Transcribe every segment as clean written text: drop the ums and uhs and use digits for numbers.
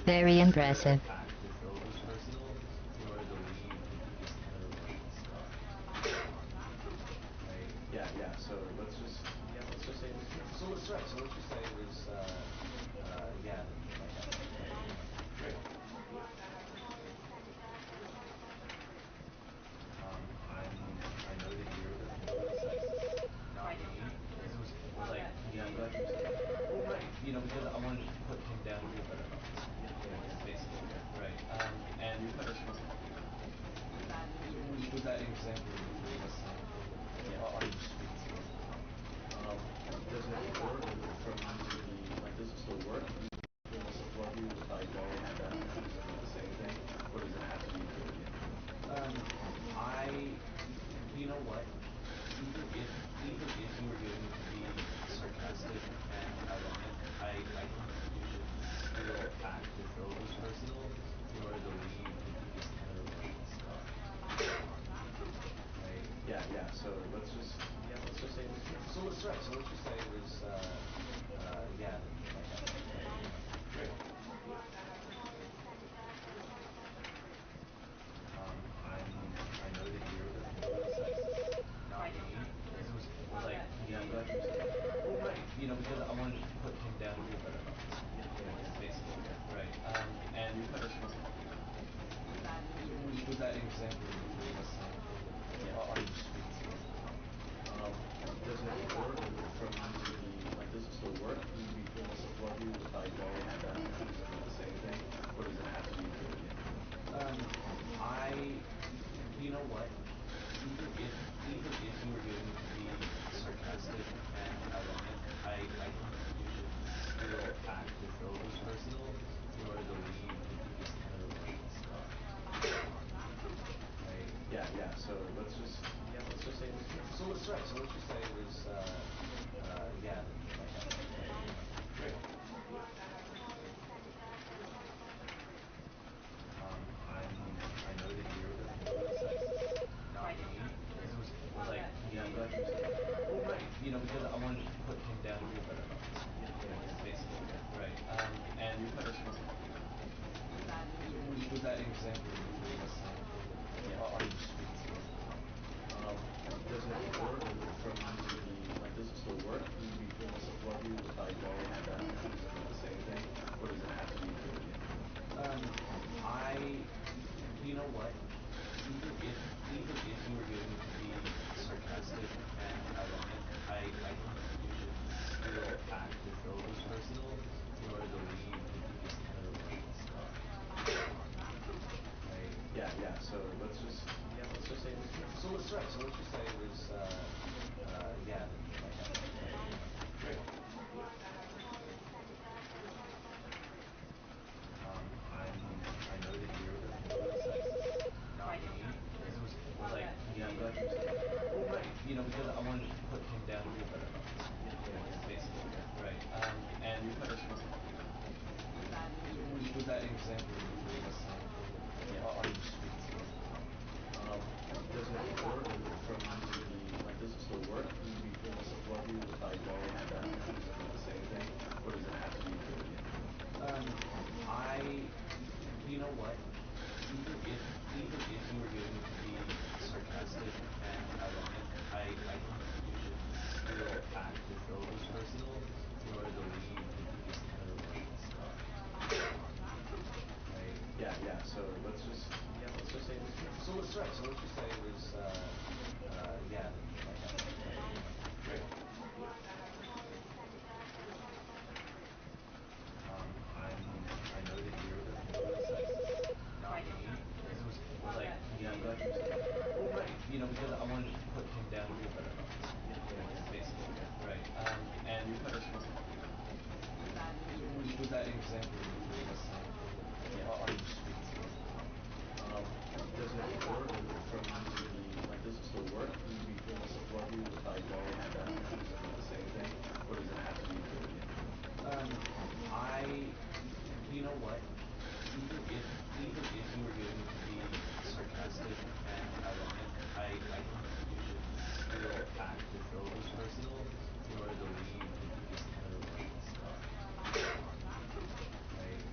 Very impressive.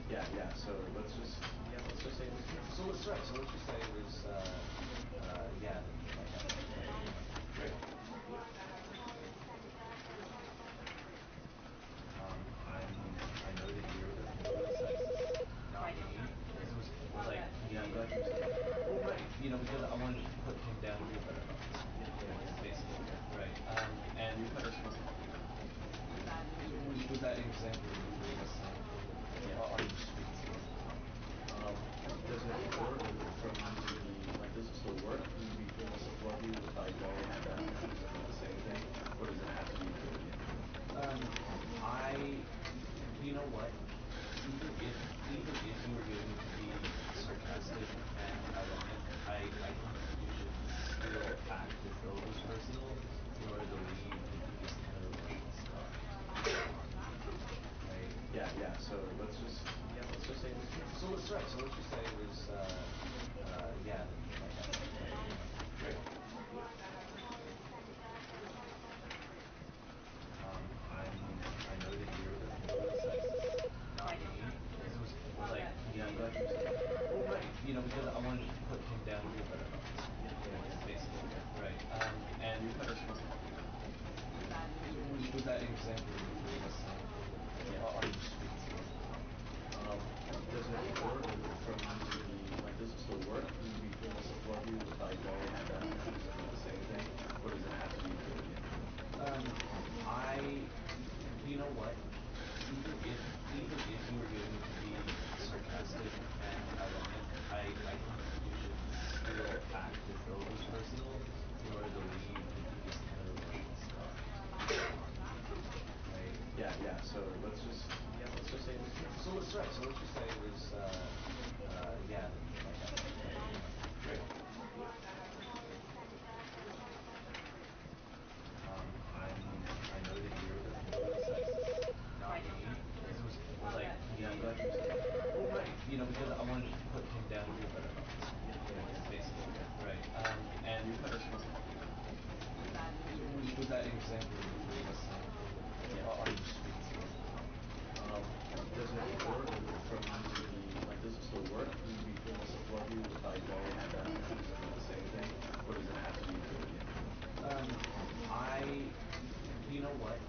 Yeah. So let's just say it was yeah. I know that you're not me. But because I wanted to put him down a little better, basically, right? And Can you kind of speak? with that example you gave us, are Um, does it work for me to be like? Does it still work? Will you feel more supportive if I go ahead and do the same thing, or does it have to be you? um I you know what? Even if you were getting to be sarcastic and ironic, I think you would still have to go this personal in order to leave right? Yeah. So let's just say it was yeah. I know that you're not me. But because I wanted to put him down a little better, basically, right? Can And you kind of speak? with that example you gave us, are Um, does it work for me to be like? Does it still work? Will you feel more supportive if I go ahead and do the same thing, or does it have to be you? um I you know what? Even if you were getting to be sarcastic and ironic, I think you would still have to go this personal in order to leave yeah. So let's just say it was yeah. I know that you're not me. But because I wanted to put him down a little better, basically, right? Can And you kind of speak? with that example you gave us, are Um, does it work for me to be like? Does it still work? Will you feel more supportive if I go ahead and do the same thing, or does it have to be you? um I you know what?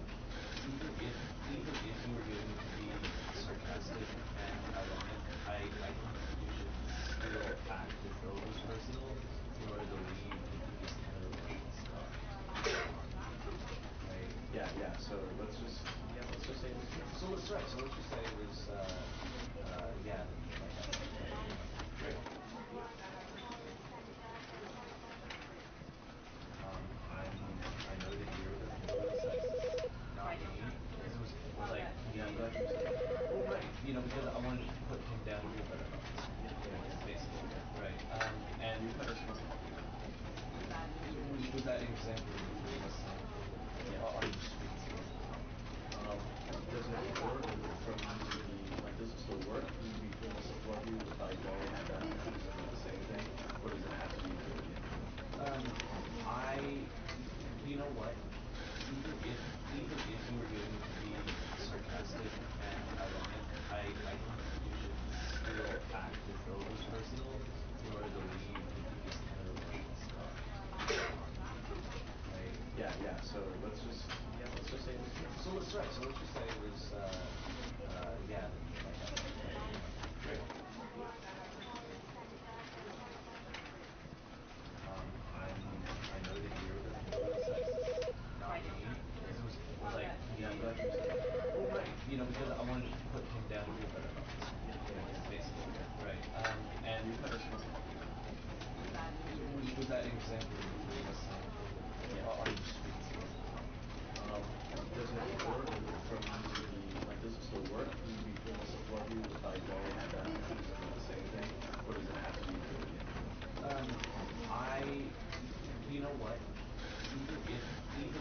Even if you were getting to be sarcastic and ironic, I think you would still have to go this personal in order to leave yeah. So let's just say it was yeah. I know that you're not me. But because I wanted to put him down a little better, basically, right? Can you And kind of speak? with that example you gave us, are Um, does it work for me to be like? Does it still work? Will you feel more supportive if I go ahead and do the same thing, or does it have to be you? um I you know what? Even if you were getting to be sarcastic and ironic, I think you would still have to go this personal in order to leave yeah. So let's just say it was yeah. I know that you're not me. But because I wanted to put him down a little better, basically, right? Can you And kind of speak? with that example you gave us, are Um, does it work for me to be like? Does it still work? Will you feel more supportive if I go ahead and do the same thing, or does it have to be you? um I you know what? Even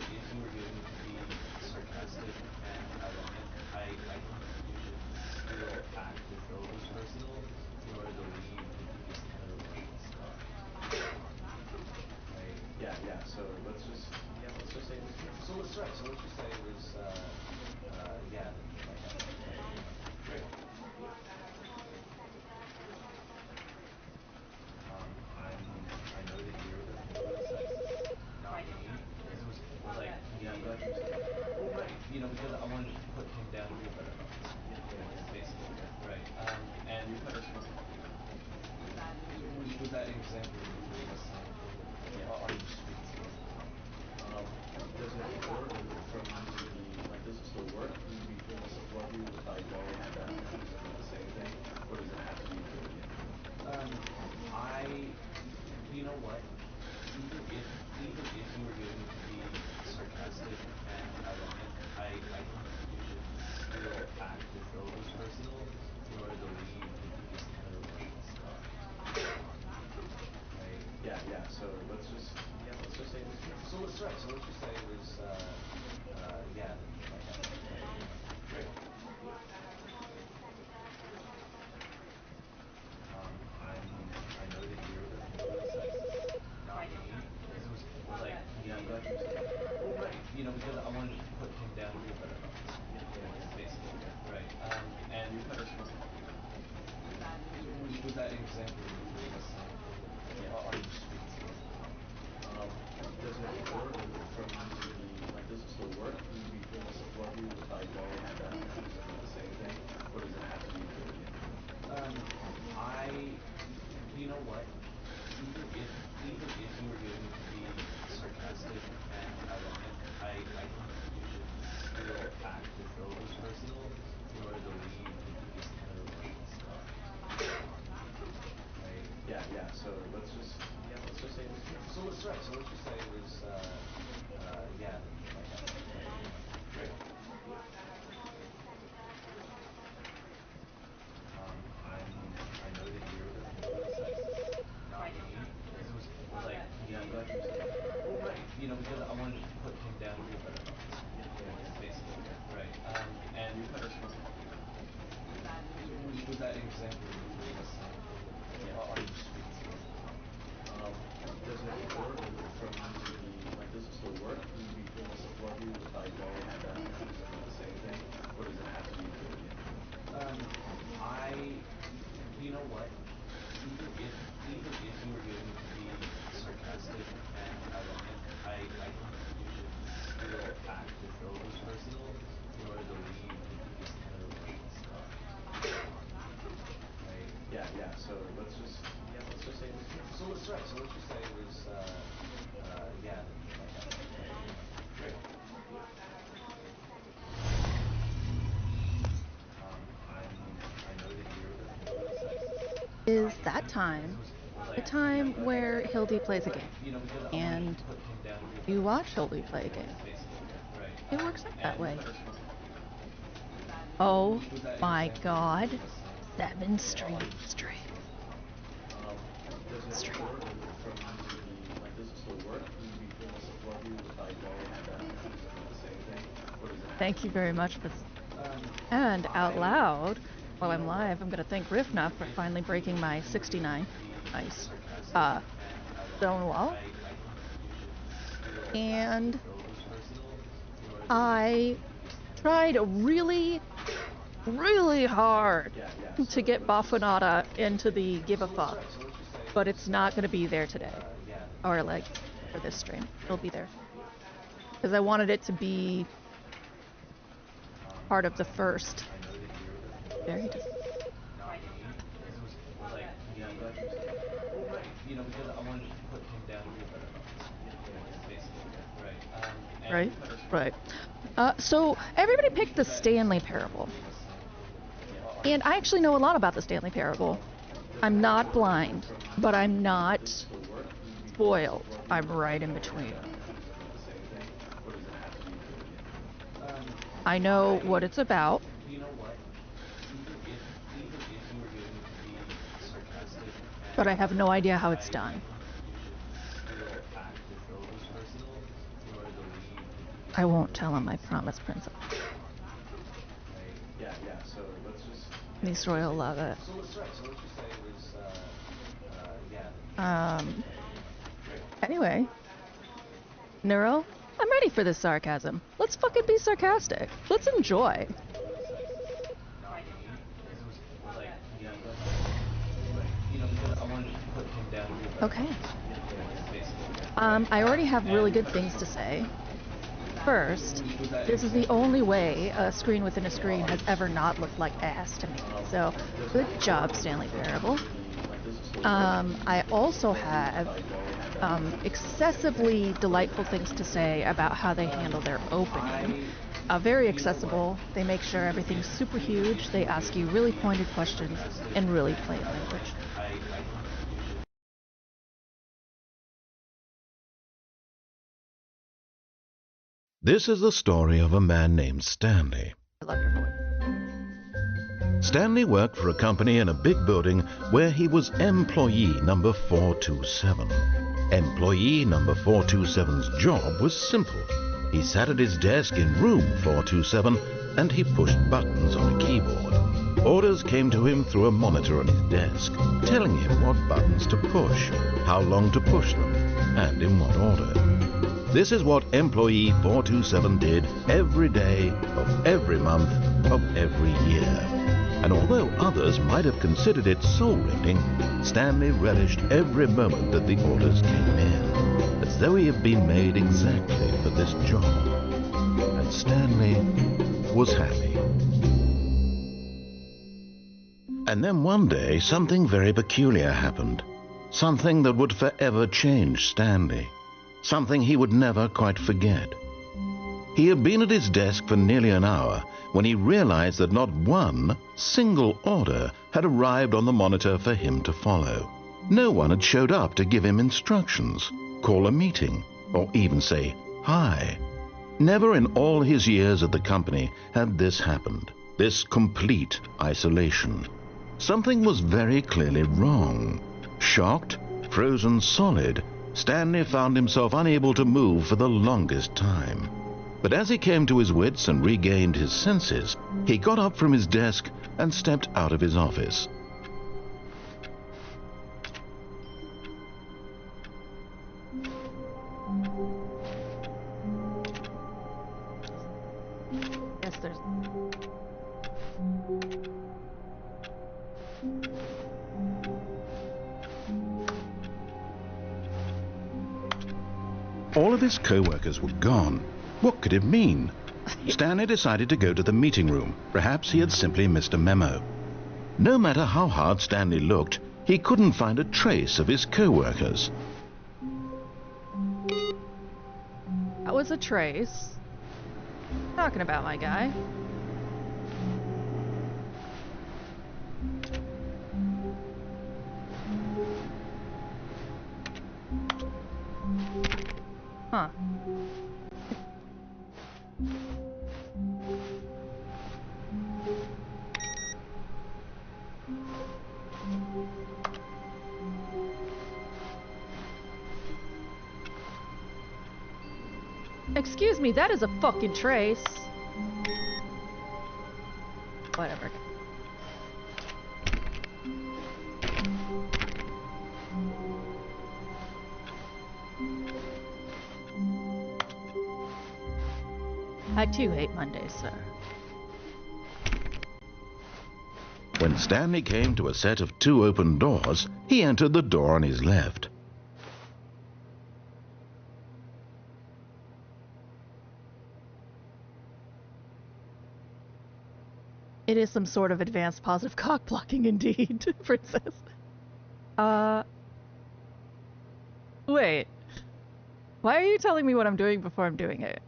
if you were getting to be sarcastic and ironic, I think you would still have to go this personal in order to leave that example you gave? Um, does it work from the, like, does it still work? Will you be feeling supported by knowing that he's doing the same thing? Or does it have to be totally different? I, you know what? Even if even if you're going to be sarcastic and ironic, I like when you will act as though it was personal, nor the way you present it. Let's just say this way. So let's just say it was yeah, like that. I know that you're upset, not with me. Like Yeah, I'm you, glad you said that. right? Because I wanted to put him down to a better level, basically, right? And And you kind of smell. with that example you gave. Um, does it work from the, like, does it still work? Will you be feeling supported by knowing that he's doing the same thing? Or does it have to be totally different? I, you know what? Even if even if you're going to be sarcastic and ironic, I like when you will act as though it was personal, nor the way you present it. Let's just say this way. So let's just say it was yeah, like that. I know that you're upset, not with me. Like Yeah, I'm glad you, you said that. right? Because I wanted to put him down to a better level, basically, right? And you And kind of smell. with that example you gave. Um, does it work from the, like, does it still work? Will you be feeling supported by knowing that he's doing the same thing? Or does it have to be totally different? I, you know what? Even if you're going to be sarcastic and ironic, I like when you will act as though it was personal, nor the way you present it. Let's just say this way. So let's just say it was yeah, like that. I know that you're upset, Is not with that me. time, the Like Yeah, time I'm glad you said where that. Hildy plays a game. because I wanted to And put him down to a you better level, watch Hildy play a game. basically, right? It works out that And you And way. kind of smell. Oh with that my example you gave. God. 7 streams straight. Um, does it Stream. work from the, like, does it still work? Will you be feeling supported by knowing that he's doing the same thing? Or does it have to Thank be you very totally much. different? That's and out I, loud while you I'm know what? live, I'm gonna thank Rifna for Even finally breaking if my you're going 69. to be Nice. sarcastic Uh and stone ironic, wall. I like when you will act as And though it was personal, nor the way I tried really, really hard to So get Bafunata into the give a fuck, So let's just say it but it's was not gonna be there today. yeah, Or like like that. for this stream. It'll be there because I wanted it to be part of the first. I know that you're Very upset, not with me. Like yeah, I'm glad you said that. because I wanted to put him down to a better level, basically, right? right, And you kind of smell. right. So everybody picked the With that Stanley example you Parable, gave. and I actually know a lot about the Stanley Parable. Does I'm it not work blind, from but the, I'm like, does it not still work? Will you be feeling spoiled. supported I'm by right in knowing between. that he's doing the same thing? Or does it have to be totally different? I know what I, it's about, you know what? Even if you're going to be sarcastic and but I have no ironic, idea how it's I like done. when you will act as though it was personal, nor the way I won't tell him, I promise, Princess. Niece Just Royal say this love way. it. so let's just say it was yeah, like that. Um. Anyway, Neuro, I'm ready for this sarcasm. Let's fucking be sarcastic. Let's enjoy. Like Yeah, I'm glad you said that. right, because I wanted to put him down to a better level, Okay. basically, right? I already have really And good things to say. First, with that this is the example you only gave. way a screen within a screen has ever not looked like ass to me. So, Does it good job, Stanley work from Parable. the, like, does it still I also have excessively delightful things to say about how they handle their opening. Very accessible. They make sure everything's super huge. They ask you really pointed questions in really plain language. This is the story of a man named Stanley. I love your voice. Stanley worked for a company in a big building where he was employee number 427. Employee number 427's job was simple. He sat at his desk in room 427 and he pushed buttons on a keyboard. Orders came to him through a monitor on his desk, telling him what buttons to push, how long to push them, and in what order. This is what employee 427 did every day of every month of every year. And although others might have considered it soul-rending, Stanley relished every moment that the orders came in, as though he had been made exactly for this job. And Stanley was happy. And then one day, something very peculiar happened. Something that would forever change Stanley. Something he would never quite forget. He had been at his desk for nearly an hour when he realized that not one single order had arrived on the monitor for him to follow. No one had showed up to give him instructions, call a meeting, or even say hi. Never in all his years at the company had this happened, this complete isolation. Something was very clearly wrong. Shocked, frozen solid, Stanley found himself unable to move for the longest time. But as he came to his wits and regained his senses, he got up from his desk and stepped out of his office. Yes, there's... All of his co-workers were gone. What could it mean? Stanley decided to go to the meeting room. Perhaps he had simply missed a memo. No matter how hard Stanley looked, he couldn't find a trace of his co-workers. That was a trace. Talking about my guy. Huh. Excuse me, that is a fucking trace. Whatever. I too hate Mondays, sir. When Stanley came to a set of 2 open doors, he entered the door on his left. It is some sort of advanced positive cock blocking indeed, princess. Wait. Why are you telling me what I'm doing before I'm doing it?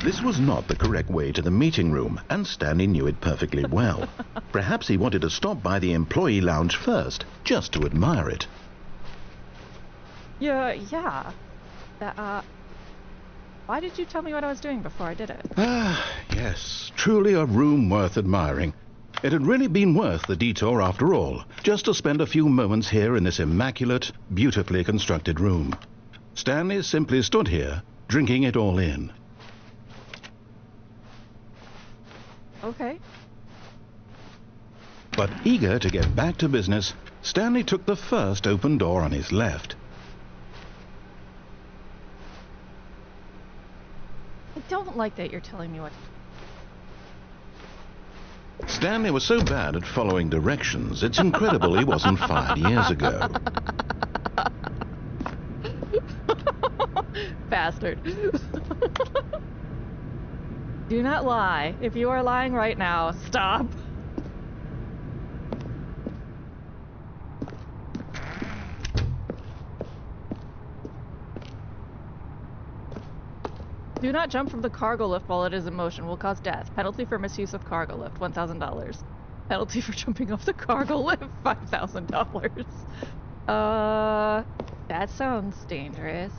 This was not the correct way to the meeting room, and Stanley knew it perfectly well. Perhaps he wanted to stop by the employee lounge first, just to admire it. Yeah. Why did you tell me what I was doing before I did it? Ah, yes, truly a room worth admiring. It had really been worth the detour after all, just to spend a few moments here in this immaculate, beautifully constructed room. Stanley simply stood here, drinking it all in. Okay. But eager to get back to business, Stanley took the first open door on his left. I don't like that you're telling me what to... Stanley was so bad at following directions, it's incredible he wasn't fired years ago. Bastard. Do not lie. If you are lying right now, stop. Do not jump from the cargo lift while it is in motion. Will cause death. Penalty for misuse of cargo lift, $1,000. Penalty for jumping off the cargo lift, $5,000. That sounds dangerous.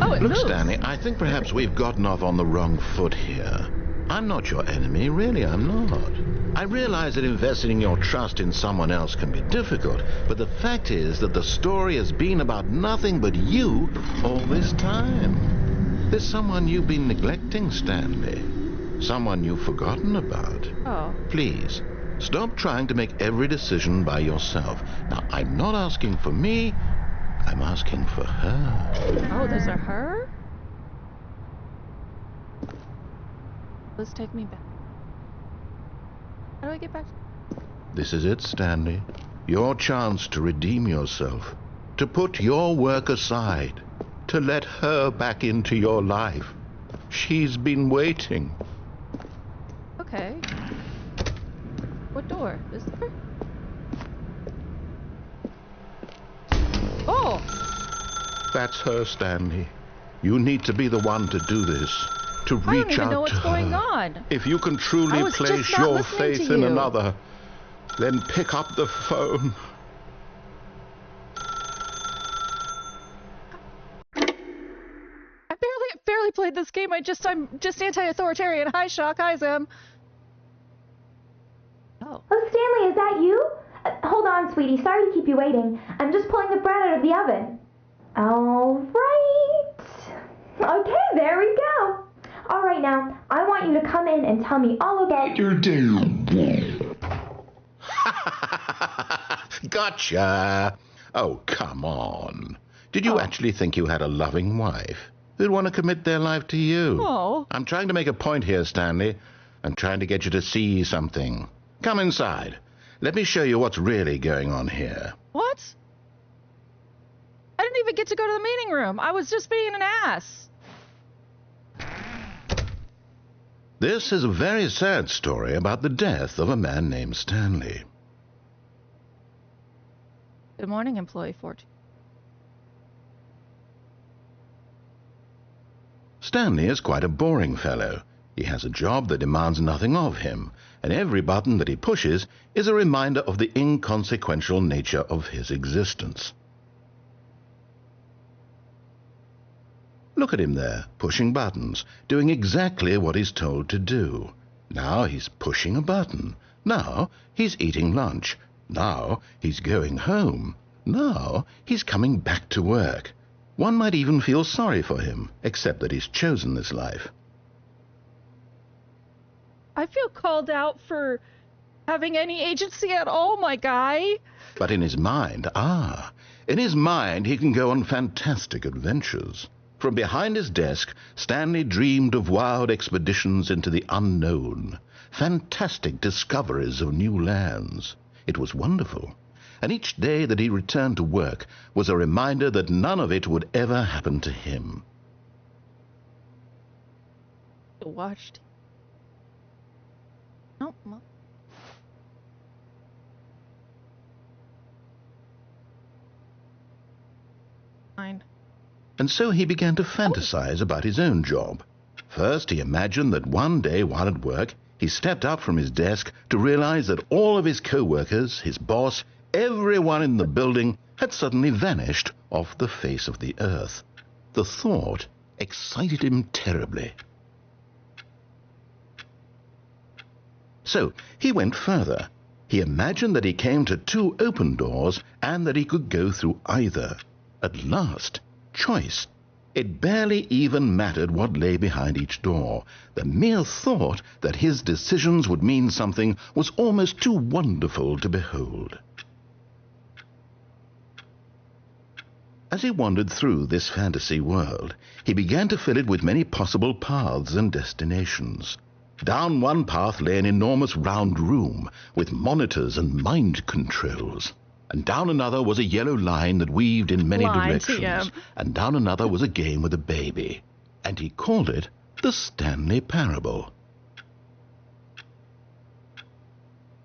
Oh, it Look, moves. Stanley, I think perhaps we've gotten off on the wrong foot here. I'm not your enemy, really, I'm not. I realize that investing your trust in someone else can be difficult, but the fact is that the story has been about nothing but you all this time. There's someone you've been neglecting, Stanley. Someone you've forgotten about. Oh. Please, stop trying to make every decision by yourself. Now, I'm not asking for me, I'm asking for her. Oh, there's a her? Let's take me back. How do I get back? This is it, Stanley. Your chance to redeem yourself. To put your work aside. To let her back into your life. She's been waiting. Okay. What door? This door? Oh! That's her, Stanley. You need to be the one to do this. To I don't reach even out know what's to going her. on. If you can I truly was place just not your listening faith to in you. another, then pick up the phone. I barely played this game. I'm just anti-authoritarian. Hi, Shock. Hi, Zim. Oh. Oh, Stanley, is that you? Hold on, sweetie. Sorry to keep you waiting. I'm just pulling the bread out of the oven. All right. Okay, there we go. All right, now, I want you to come in and tell me all about your day. Gotcha. Oh, come on. Did you actually think you had a loving wife who'd want to commit their life to you? Oh. I'm trying to make a point here, Stanley. I'm trying to get you to see something. Come inside. Let me show you what's really going on here. What? I didn't even get to go to the meeting room. I was just being an ass. This is a very sad story about the death of a man named Stanley. Good morning, employee 14. Stanley is quite a boring fellow. He has a job that demands nothing of him, and every button that he pushes is a reminder of the inconsequential nature of his existence. Look at him there, pushing buttons, doing exactly what he's told to do. Now he's pushing a button. Now he's eating lunch. Now he's going home. Now he's coming back to work. One might even feel sorry for him, except that he's chosen this life. I feel called out for having any agency at all, my guy. But in his mind, in his mind he can go on fantastic adventures. From behind his desk, Stanley dreamed of wild expeditions into the unknown, fantastic discoveries of new lands. It was wonderful, and each day that he returned to work was a reminder that none of it would ever happen to him. Watched. Nope. Fine. And so he began to fantasize about his own job. First, he imagined that one day while at work, he stepped up from his desk to realize that all of his co-workers, his boss, everyone in the building had suddenly vanished off the face of the earth. The thought excited him terribly. So he went further. He imagined that he came to two open doors and that he could go through either. At last, choice. It barely even mattered what lay behind each door. The mere thought that his decisions would mean something was almost too wonderful to behold. As he wandered through this fantasy world, he began to fill it with many possible paths and destinations. Down one path lay an enormous round room with monitors and mind controls. And down another was a yellow line that weaved in many directions. And down another was a game with a baby. And he called it The Stanley Parable.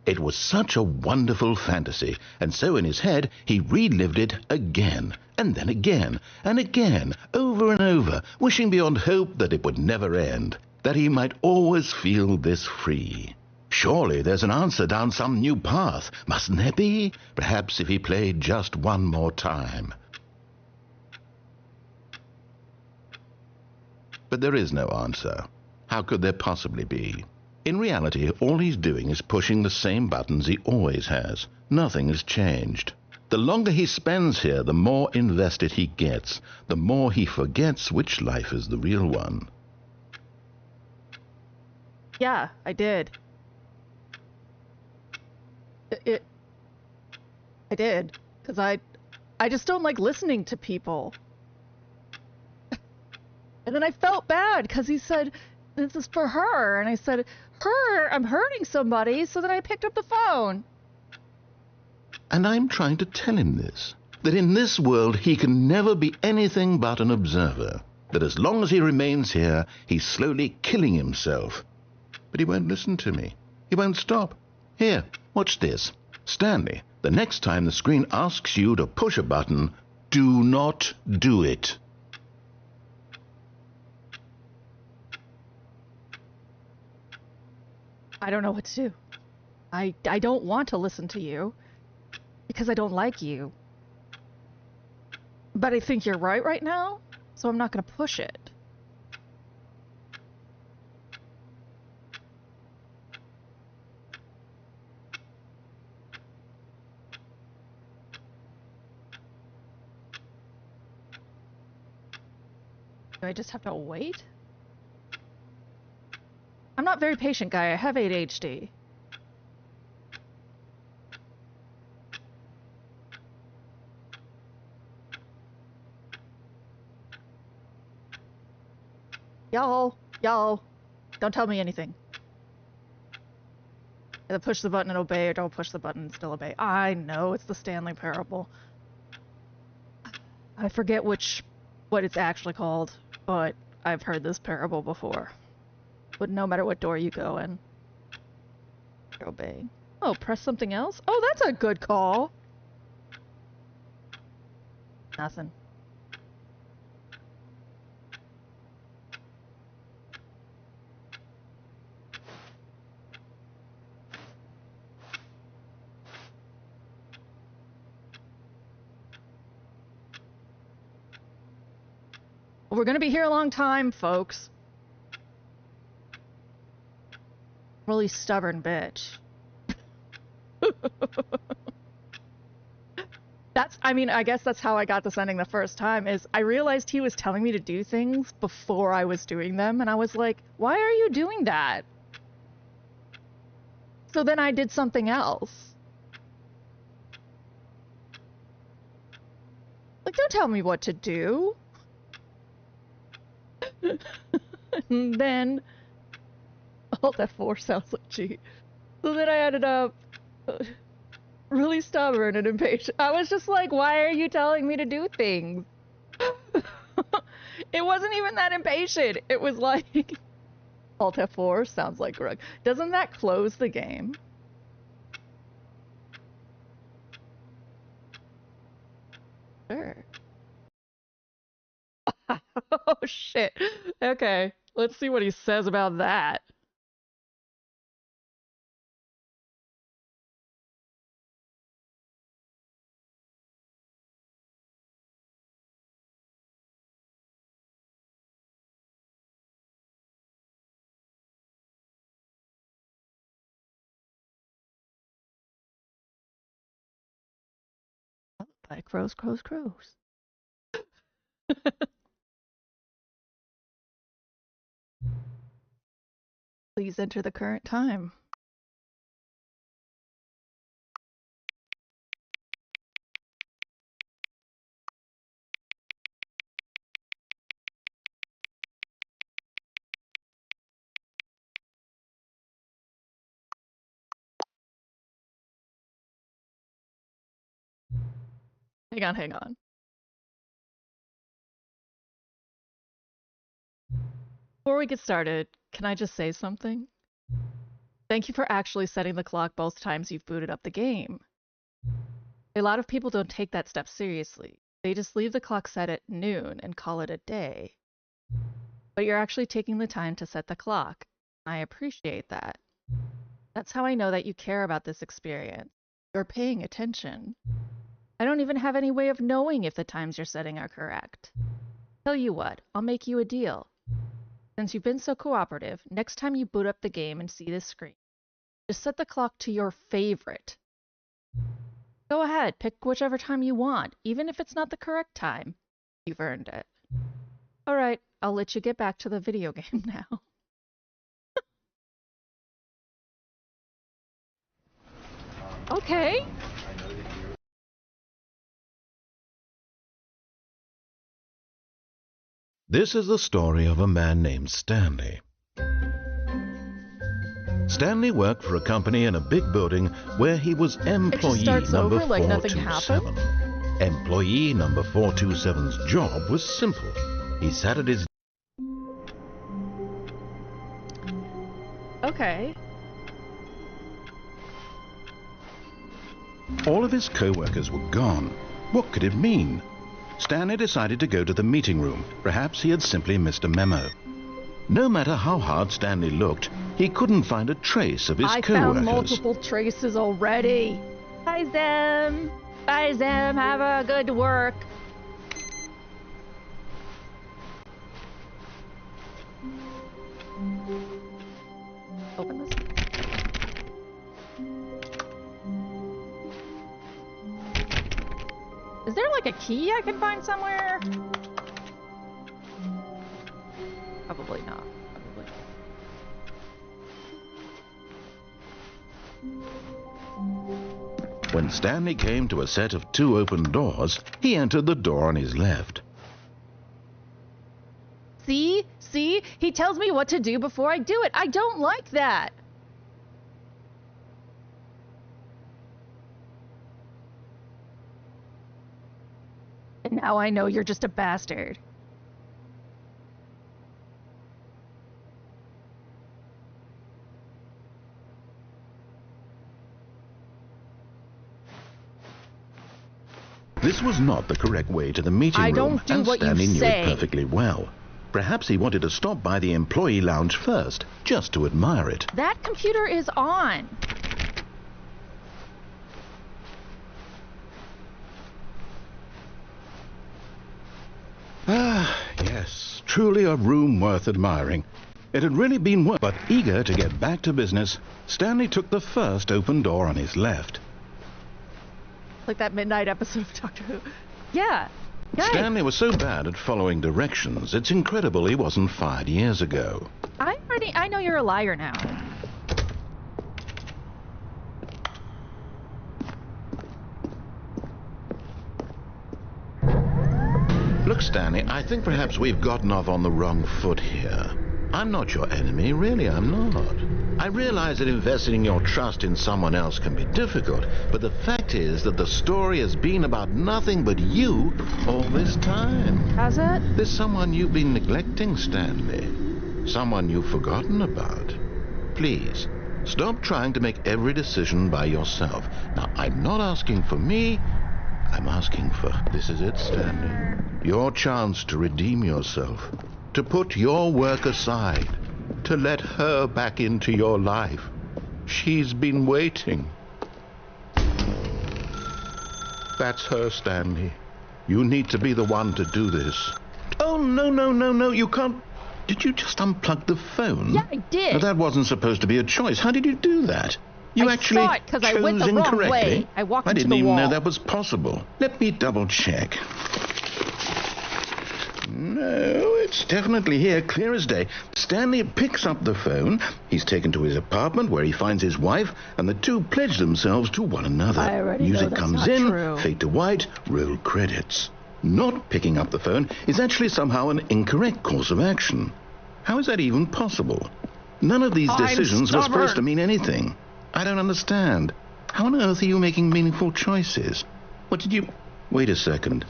It was such a wonderful fantasy, and so in his head he relived it again, and then again, and again, over and over, wishing beyond hope that it would never end, that he might always feel this free. Surely there's an answer down some new path, mustn't there be? Perhaps if he played just one more time. But there is no answer. How could there possibly be? In reality, all he's doing is pushing the same buttons he always has. Nothing has changed. The longer he spends here, the more invested he gets, the more he forgets which life is the real one. Yeah, I did. I did. Because I just don't like listening to people. And then I felt bad because he said, this is for her. And I said, her? I'm hurting somebody. So then I picked up the phone. And I'm trying to tell him this, that in this world he can never be anything but an observer, that as long as he remains here, he's slowly killing himself. But he won't listen to me. He won't stop. Here, watch this. Stanley, the next time the screen asks you to push a button, do not do it. I don't know what to do. I don't want to listen to you because I don't like you. But I think you're right now, so I'm not going to push it. Do I just have to wait? I'm not very patient, guy. I have ADHD. Y'all, don't tell me anything. Either push the button and obey, or don't push the button and still obey. I know, it's the Stanley Parable. I forget what it's actually called, but I've heard this parable before. But no matter what door you go in, you're obeying. Oh, press something else? Oh, that's a good call! Nothing. We're gonna be here a long time, folks. Really stubborn bitch. I guess that's how I got this ending the first time, is I realized he was telling me to do things before I was doing them, and I was like, why are you doing that? So then I did something else. Like, don't tell me what to do. And then Alt F4 sounds like G. So then I ended up really stubborn and impatient. I was just like, why are you telling me to do things? It wasn't even that impatient. It was like Alt F4 sounds like Grug. Doesn't that close the game? Sure. Oh shit. Okay, let's see what he says about that. Like crows. Please enter the current time. Hang on. Before we get started, can I just say something? Thank you for actually setting the clock both times you've booted up the game. A lot of people don't take that step seriously. They just leave the clock set at noon and call it a day. But you're actually taking the time to set the clock. I appreciate that. That's how I know that you care about this experience. You're paying attention. I don't even have any way of knowing if the times you're setting are correct. Tell you what, I'll make you a deal. Since you've been so cooperative, next time you boot up the game and see this screen, just set the clock to your favorite. Go ahead, pick whichever time you want, even if it's not the correct time. You've earned it. Alright, I'll let you get back to the video game now. Okay. This is the story of a man named Stanley. Stanley worked for a company in a big building where he was employee number 427. Employee number 427's job was simple. He sat at his... Okay. All of his co-workers were gone. What could it mean? Stanley decided to go to the meeting room. Perhaps he had simply missed a memo. No matter how hard Stanley looked, he couldn't find a trace of his co-workers. I found multiple traces already. Bye, Zem. Bye, Zem. Have a good work. Open this. Is there like a key I can find somewhere? Probably not. Probably. When Stanley came to a set of 2 open doors, he entered the door on his left. See? See? He tells me what to do before I do it. I don't like that. And now I know you're just a bastard. This was not the correct way to the meeting room, I don't do and what you Stanley knew say. it perfectly well. Perhaps he wanted to stop by the employee lounge first, just to admire it. That computer is on. Ah, yes, truly a room worth admiring. It had really been worth, but eager to get back to business, Stanley took the first open door on his left. Like that midnight episode of Doctor Who. Yeah. Nice. Stanley was so bad at following directions, it's incredible he wasn't fired years ago. I know you're a liar now. Look, Stanley, I think perhaps we've gotten off on the wrong foot here. I'm not your enemy, really, I'm not. I realize that investing your trust in someone else can be difficult, but the fact is that the story has been about nothing but you all this time. Has it? There's someone you've been neglecting, Stanley. Someone you've forgotten about. Please, stop trying to make every decision by yourself. Now, I'm not asking for me, I'm asking for... This is it, Stanley. Your chance to redeem yourself. To put your work aside. To let her back into your life. She's been waiting. That's her, Stanley. You need to be the one to do this. Oh, no, you can't... Did you just unplug the phone? Yeah, I did. Now, that wasn't supposed to be a choice. How did you do that? You actually saw it because I went the chose wrong incorrectly. way. I walked I into didn't the even wall. know that was possible. Let me double check. No, it's definitely here, clear as day. Stanley picks up the phone. He's taken to his apartment where he finds his wife, and the two pledge themselves to one another. I already know Music that's comes not in, true. fade to white, roll credits. Not picking up the phone is actually somehow an incorrect course of action. How is that even possible? None of these decisions were supposed to mean anything. I don't understand. How on earth are you making meaningful choices? What did you... Wait a second.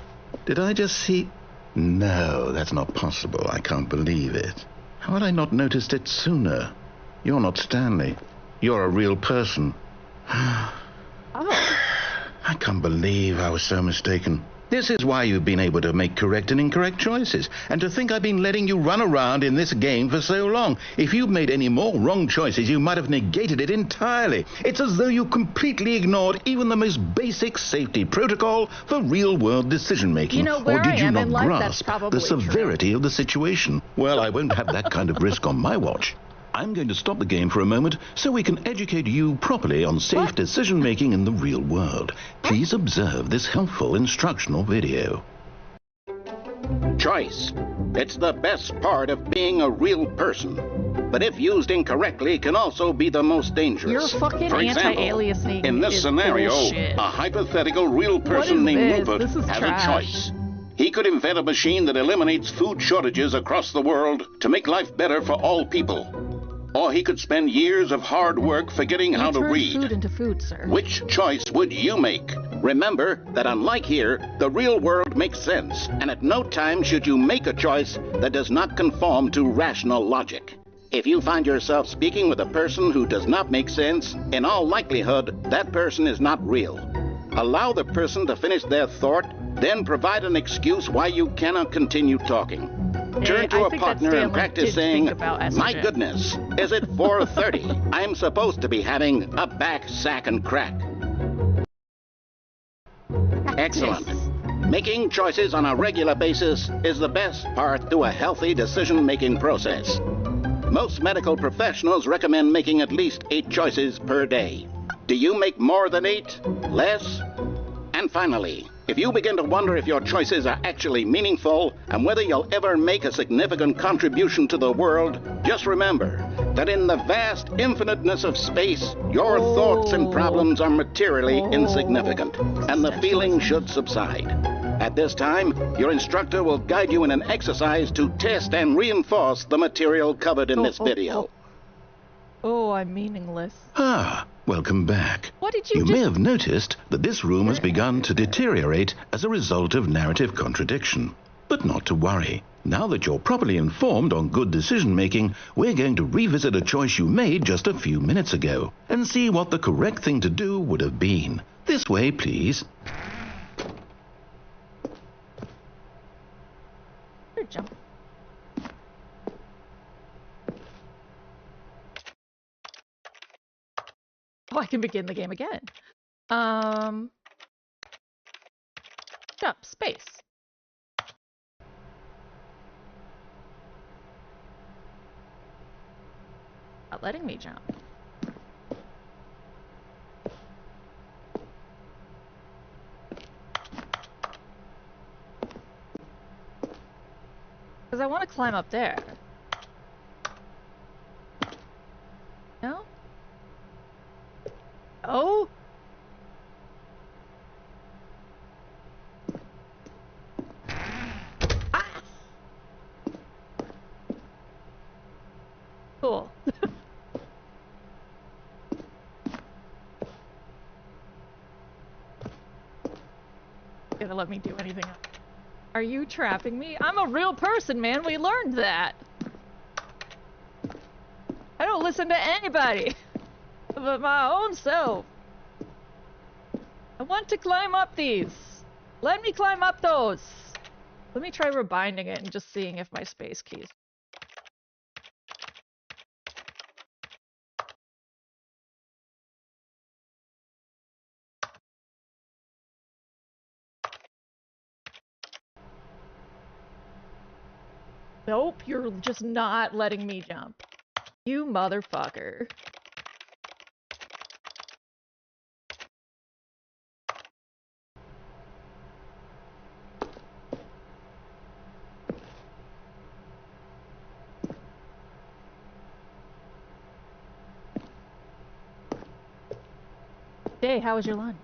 Did I just see... No, that's not possible. I can't believe it. How had I not noticed it sooner? You're not Stanley. You're a real person. Oh. I can't believe I was so mistaken. This is why you've been able to make correct and incorrect choices. And to think I've been letting you run around in this game for so long. If you'd made any more wrong choices, you might have negated it entirely. It's as though you completely ignored even the most basic safety protocol for real-world decision-making. You know, where or did I you am not in life, that's grasp probably the severity of the situation? Well, I won't have that kind of risk on my watch. I'm going to stop the game for a moment so we can educate you properly on safe decision-making in the real world. Please observe this helpful instructional video. Choice. It's the best part of being a real person. But if used incorrectly, can also be the most dangerous. Your fucking For example, anti-aliasing in this is scenario, bullshit. a hypothetical real What person is named this? Rupert This is has trash. a choice. He could invent a machine that eliminates food shortages across the world to make life better for all people. Or he could spend years of hard work forgetting how to turn read. food into food, sir. Which choice would you make? Remember that unlike here, the real world makes sense, and at no time should you make a choice that does not conform to rational logic. If you find yourself speaking with a person who does not make sense, in all likelihood, that person is not real. Allow the person to finish their thought, then provide an excuse why you cannot continue talking. Turn to I a think that partner Stanley and practice did saying, think about "My estrogen." goodness, is it 4:30? I'm supposed to be having a back, sack, and crack." Excellent. Making choices on a regular basis is the best part to a healthy decision-making process. Most medical professionals recommend making at least 8 choices per day. Do you make more than 8? Less? And finally, if you begin to wonder if your choices are actually meaningful and whether you'll ever make a significant contribution to the world, just remember that in the vast infiniteness of space, your thoughts and problems are materially insignificant, and the feeling should subside. At this time, your instructor will guide you in an exercise to test and reinforce the material covered in this video. Oh, I'm meaningless. Ah, welcome back. What did you may have noticed that this room has begun to deteriorate as a result of narrative contradiction. But not to worry. Now that you're properly informed on good decision-making, we're going to revisit a choice you made just a few minutes ago and see what the correct thing to do would have been. This way, please. Here, jump. Oh, I can begin the game again. Jump, space. Not letting me jump. Because I want to climb up there. No? Oh? Ah! Cool. Gonna let me do anything else. Are you trapping me? I'm a real person, man. We learned that. I don't listen to anybody but my own self. I want to climb up these. Let me climb up those. Let me try rebinding it and just seeing if my space keys. Nope, you're just not letting me jump. You motherfucker. Hey, how was your lunch?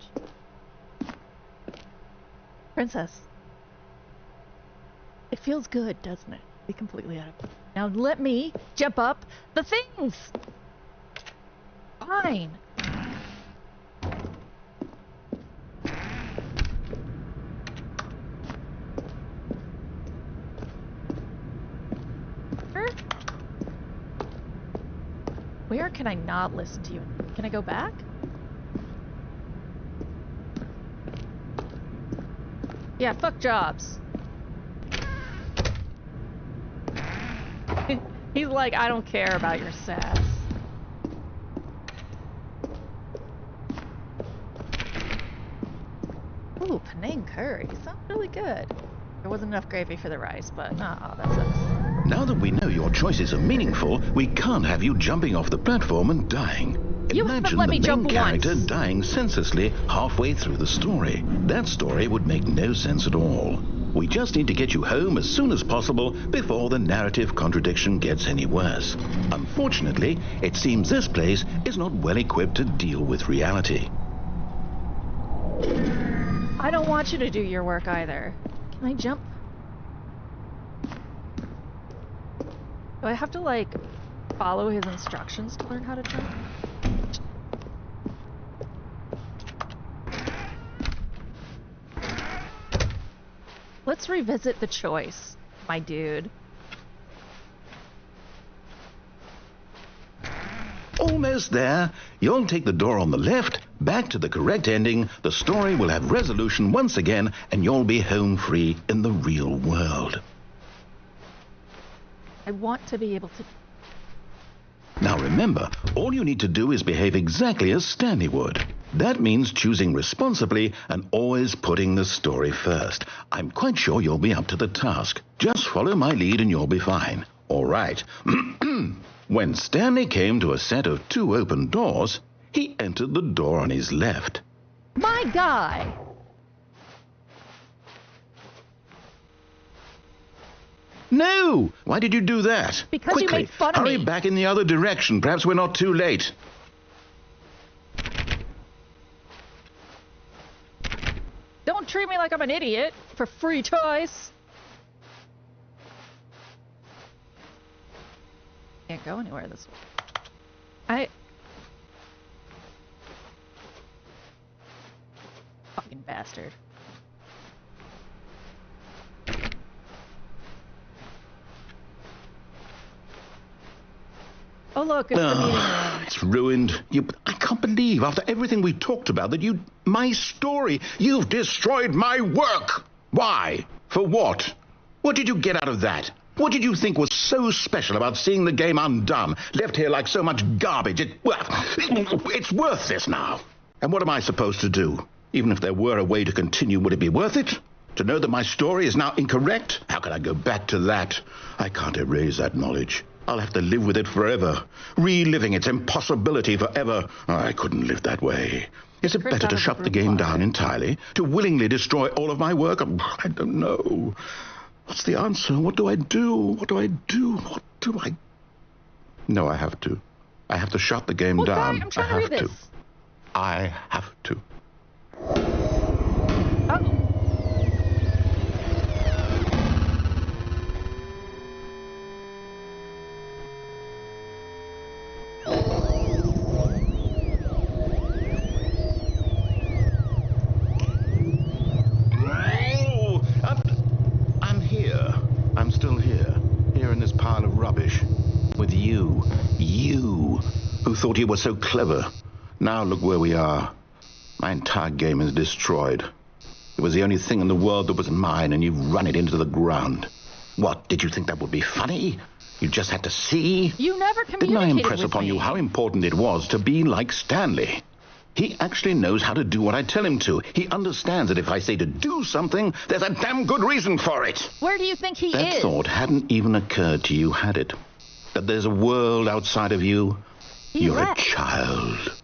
Princess. It feels good, doesn't it? Be completely out of it. Now let me jump up the things! Fine. Where can I not listen to you? Can I go back? Yeah, fuck jobs. He's like, I don't care about your sass. Ooh, Penang curry. Sounds really good. There wasn't enough gravy for the rice, but oh, that sucks. Now that we know your choices are meaningful, we can't have you jumping off the platform and dying. You haven't Imagine let the me main jump character once. dying senselessly halfway through the story. That story would make no sense at all. We just need to get you home as soon as possible before the narrative contradiction gets any worse. Unfortunately, it seems this place is not well equipped to deal with reality. I don't want you to do your work either. Can I jump? Do I have to, like, follow his instructions to learn how to jump? Let's revisit the choice, my dude. Almost there. You'll take the door on the left, back to the correct ending, the story will have resolution once again, and you'll be home free in the real world. I want to be able to... Now remember, all you need to do is behave exactly as Stanley would. That means choosing responsibly and always putting the story first. I'm quite sure you'll be up to the task. Just follow my lead and you'll be fine. All right. When Stanley came to a set of 2 open doors, he entered the door on his left. My guy! No! Why did you do that? Because Quickly, you made fun of hurry me. back in the other direction. Perhaps we're not too late. Don't treat me like I'm an idiot for free choice. Can't go anywhere this way. Fucking bastard. Oh look, it's the meeting room. It's ruined. I can't believe, after everything we talked about, that my story, you've destroyed my work. Why? For what? What did you get out of that? What did you think was so special about seeing the game undone, left here like so much garbage? It's worthless now. And what am I supposed to do? Even if there were a way to continue, would it be worth it? To know that my story is now incorrect? How can I go back to that? I can't erase that knowledge. I'll have to live with it forever, reliving its impossibility forever. I couldn't live that way. Is it better to shut the game down entirely? To willingly destroy all of my work? I don't know. What's the answer? What do I do? What do I do? What do I... No, I have to. I have to shut the game down. Sorry, I'm trying to read this. I have to. Oh. I'm here. I'm still here. Here in this pile of rubbish. With you. You. Who thought you were so clever. Now look where we are. My entire game is destroyed. It was the only thing in the world that was mine, and you've run it into the ground. What, did you think that would be funny? You just had to see? You never communicated Didn't I impress with upon me. you how important it was to be like Stanley? He actually knows how to do what I tell him to. He understands that if I say to do something, there's a damn good reason for it. Where do you think he That is? thought hadn't even occurred to you, had it? That there's a world outside of you? You're left. a child.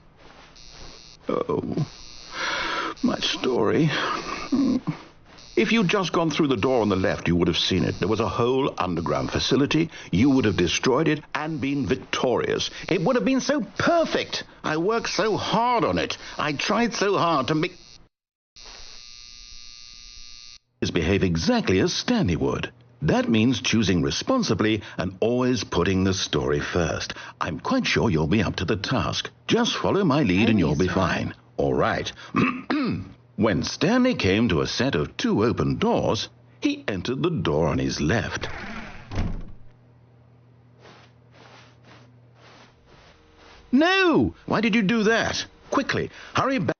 Oh, my story. If you'd just gone through the door on the left, you would have seen it. There was a whole underground facility. You would have destroyed it and been victorious. It would have been so perfect. I worked so hard on it. I tried so hard to make... behave exactly as Stanley would. That means choosing responsibly and always putting the story first. I'm quite sure you'll be up to the task. Just follow my lead and you'll be fine. All right. When Stanley came to a set of 2 open doors, he entered the door on his left. No! Why did you do that? Quickly, hurry back.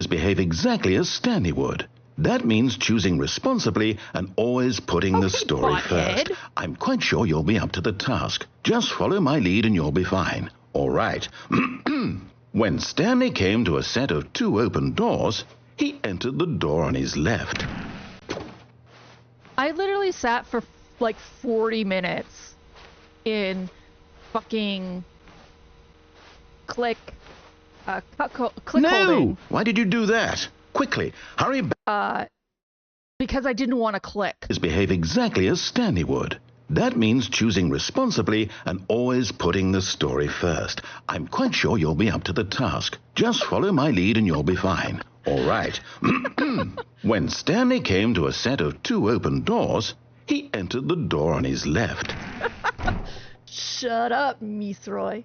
Behave exactly as Stanley would. That means choosing responsibly and always putting the story first. I'm quite sure you'll be up to the task. Just follow my lead and you'll be fine. All right. When Stanley came to a set of 2 open doors, he entered the door on his left. I literally sat for like 40 minutes in fucking click No! holding. Why did you do that? Quickly, hurry back. Because I didn't want to click. Behave exactly as Stanley would. That means choosing responsibly and always putting the story first. I'm quite sure you'll be up to the task. Just follow my lead and you'll be fine. All right. When Stanley came to a set of 2 open doors, he entered the door on his left. Shut up, Miss Roy.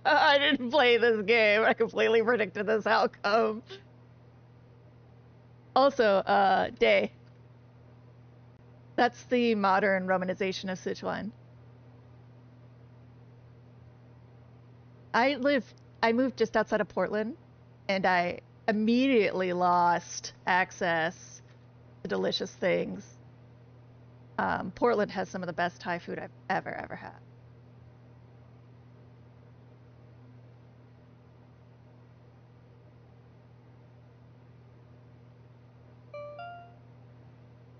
I didn't play this game. I completely predicted this outcome. Also, Day. That's the modern romanization of Sichuan. I moved just outside of Portland, and I immediately lost access to delicious things. Portland has some of the best Thai food I've ever had.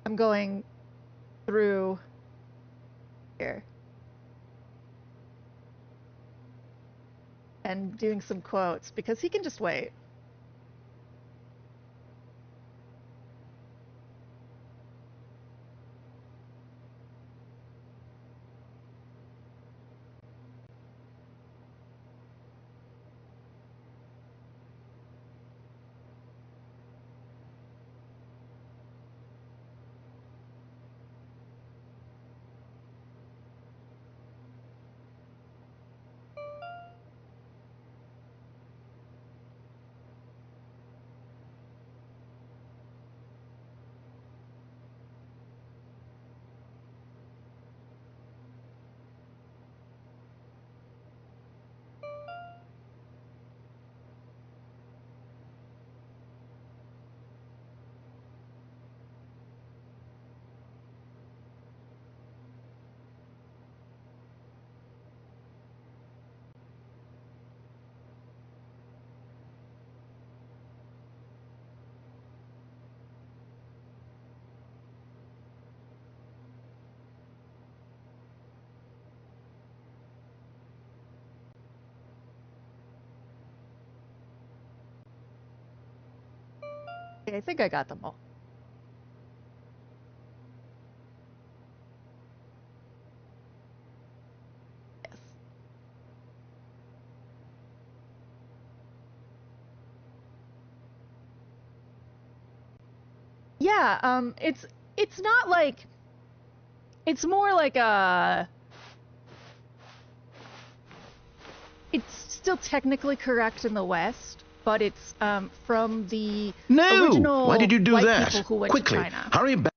I'm going through here and doing some quotes because he can just wait. Okay, I think I got them all. Yes. Yeah, it's not like, it's more like it's still technically correct in the West, but it's from the original Why did you do white that? people who went Quickly, to China. hurry back.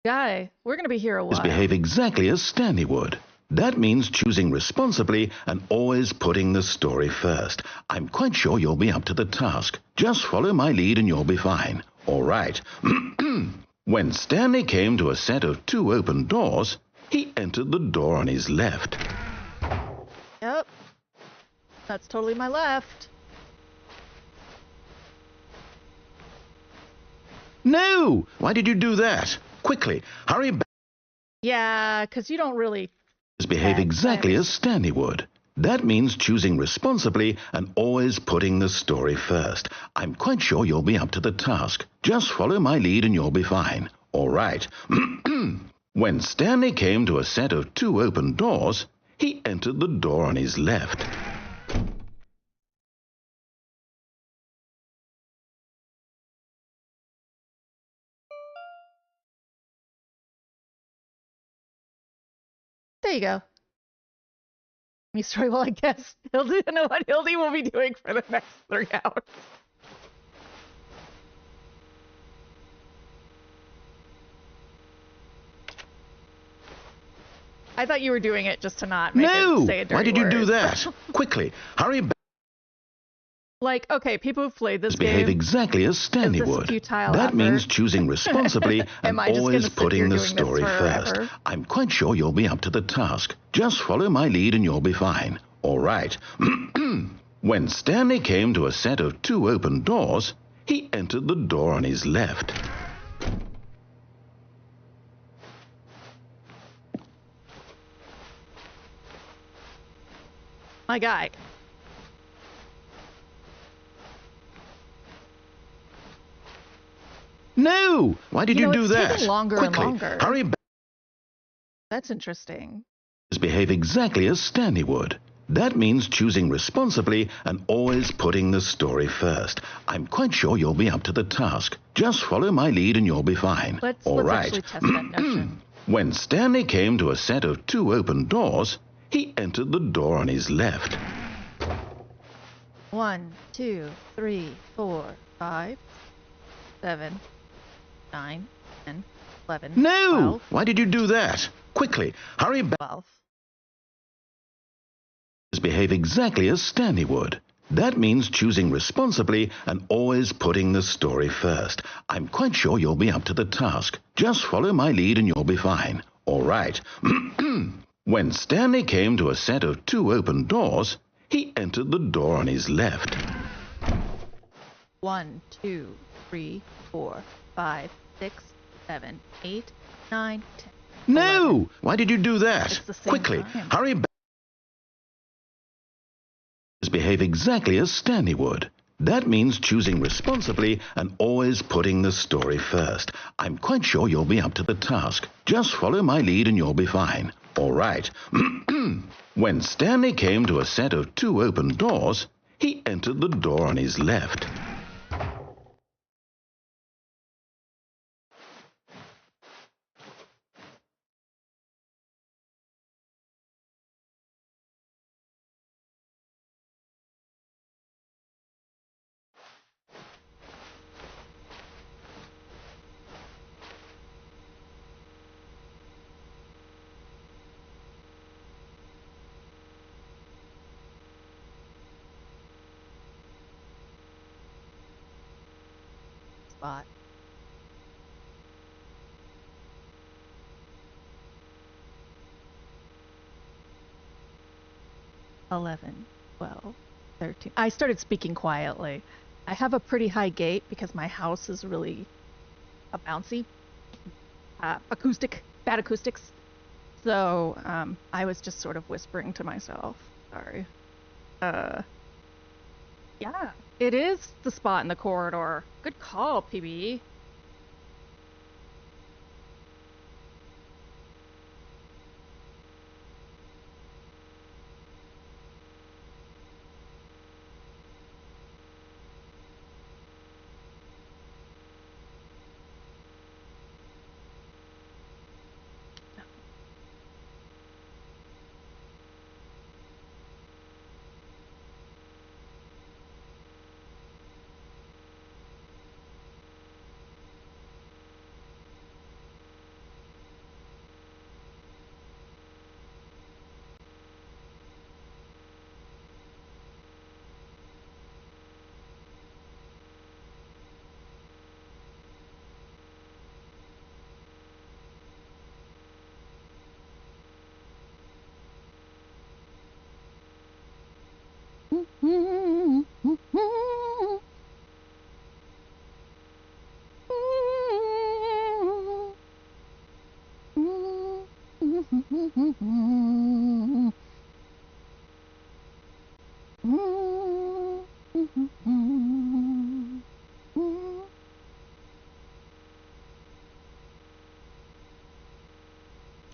Guy, we're gonna be here a while. Behave exactly as Stanley would. That means choosing responsibly and always putting the story first. I'm quite sure you'll be up to the task. Just follow my lead and you'll be fine. All right. When Stanley came to a set of 2 open doors, he entered the door on his left. Yep. That's totally my left. No! Why did you do that? Quickly, hurry back. Yeah, because you don't really... Behave exactly as Stanley would. That means choosing responsibly and always putting the story first. I'm quite sure you'll be up to the task. Just follow my lead and you'll be fine. All right. When Stanley came to a set of 2 open doors, he entered the door on his left. There you go. Me story, well, I guess Hildy, I know what Hildy will be doing for the next 3 hours. I thought you were doing it just to not make it say a dirty why did you do word. that? Quickly, hurry back. Like, okay, people who've played this Behave game. exactly as Stanley Is this would. futile That effort? means choosing responsibly and Am I just always gonna sit putting here the doing this story first. forever? I'm quite sure you'll be up to the task. Just follow my lead and you'll be fine. All right. When Stanley came to a set of 2 open doors, he entered the door on his left. My guy. No! Why did you do it's that? taking longer Quickly, and longer. hurry back. That's interesting. Behave exactly as Stanley would. That means choosing responsibly and always putting the story first. I'm quite sure you'll be up to the task. Just follow my lead and you'll be fine. Let's right. actually test that notion. When Stanley came to a set of 2 open doors, he entered the door on his left. 1, 2, 3, 4, 5, 7, 9, 10, 11. No! 12, Why did you do that? Quickly, hurry back. 12. Behave exactly as Stanley would. That means choosing responsibly and always putting the story first. I'm quite sure you'll be up to the task. Just follow my lead and you'll be fine. All right. When Stanley came to a set of 2 open doors, he entered the door on his left. 1, 2, 3, 4, 5, 6, 7, 8, 9, 10. No! 11. Why did you do that? It's the same Quickly, time. hurry back. Behave exactly as Stanley would. That means choosing responsibly and always putting the story first. I'm quite sure you'll be up to the task. Just follow my lead and you'll be fine. All right. When Stanley came to a set of 2 open doors, he entered the door on his left. Spot. $11, 12, 13. I started speaking quietly. I have a pretty high gate because my house is really bouncy. Bad acoustics. So, I was just sort of whispering to myself. Sorry. Yeah, it is the spot in the corridor. Good call, PB.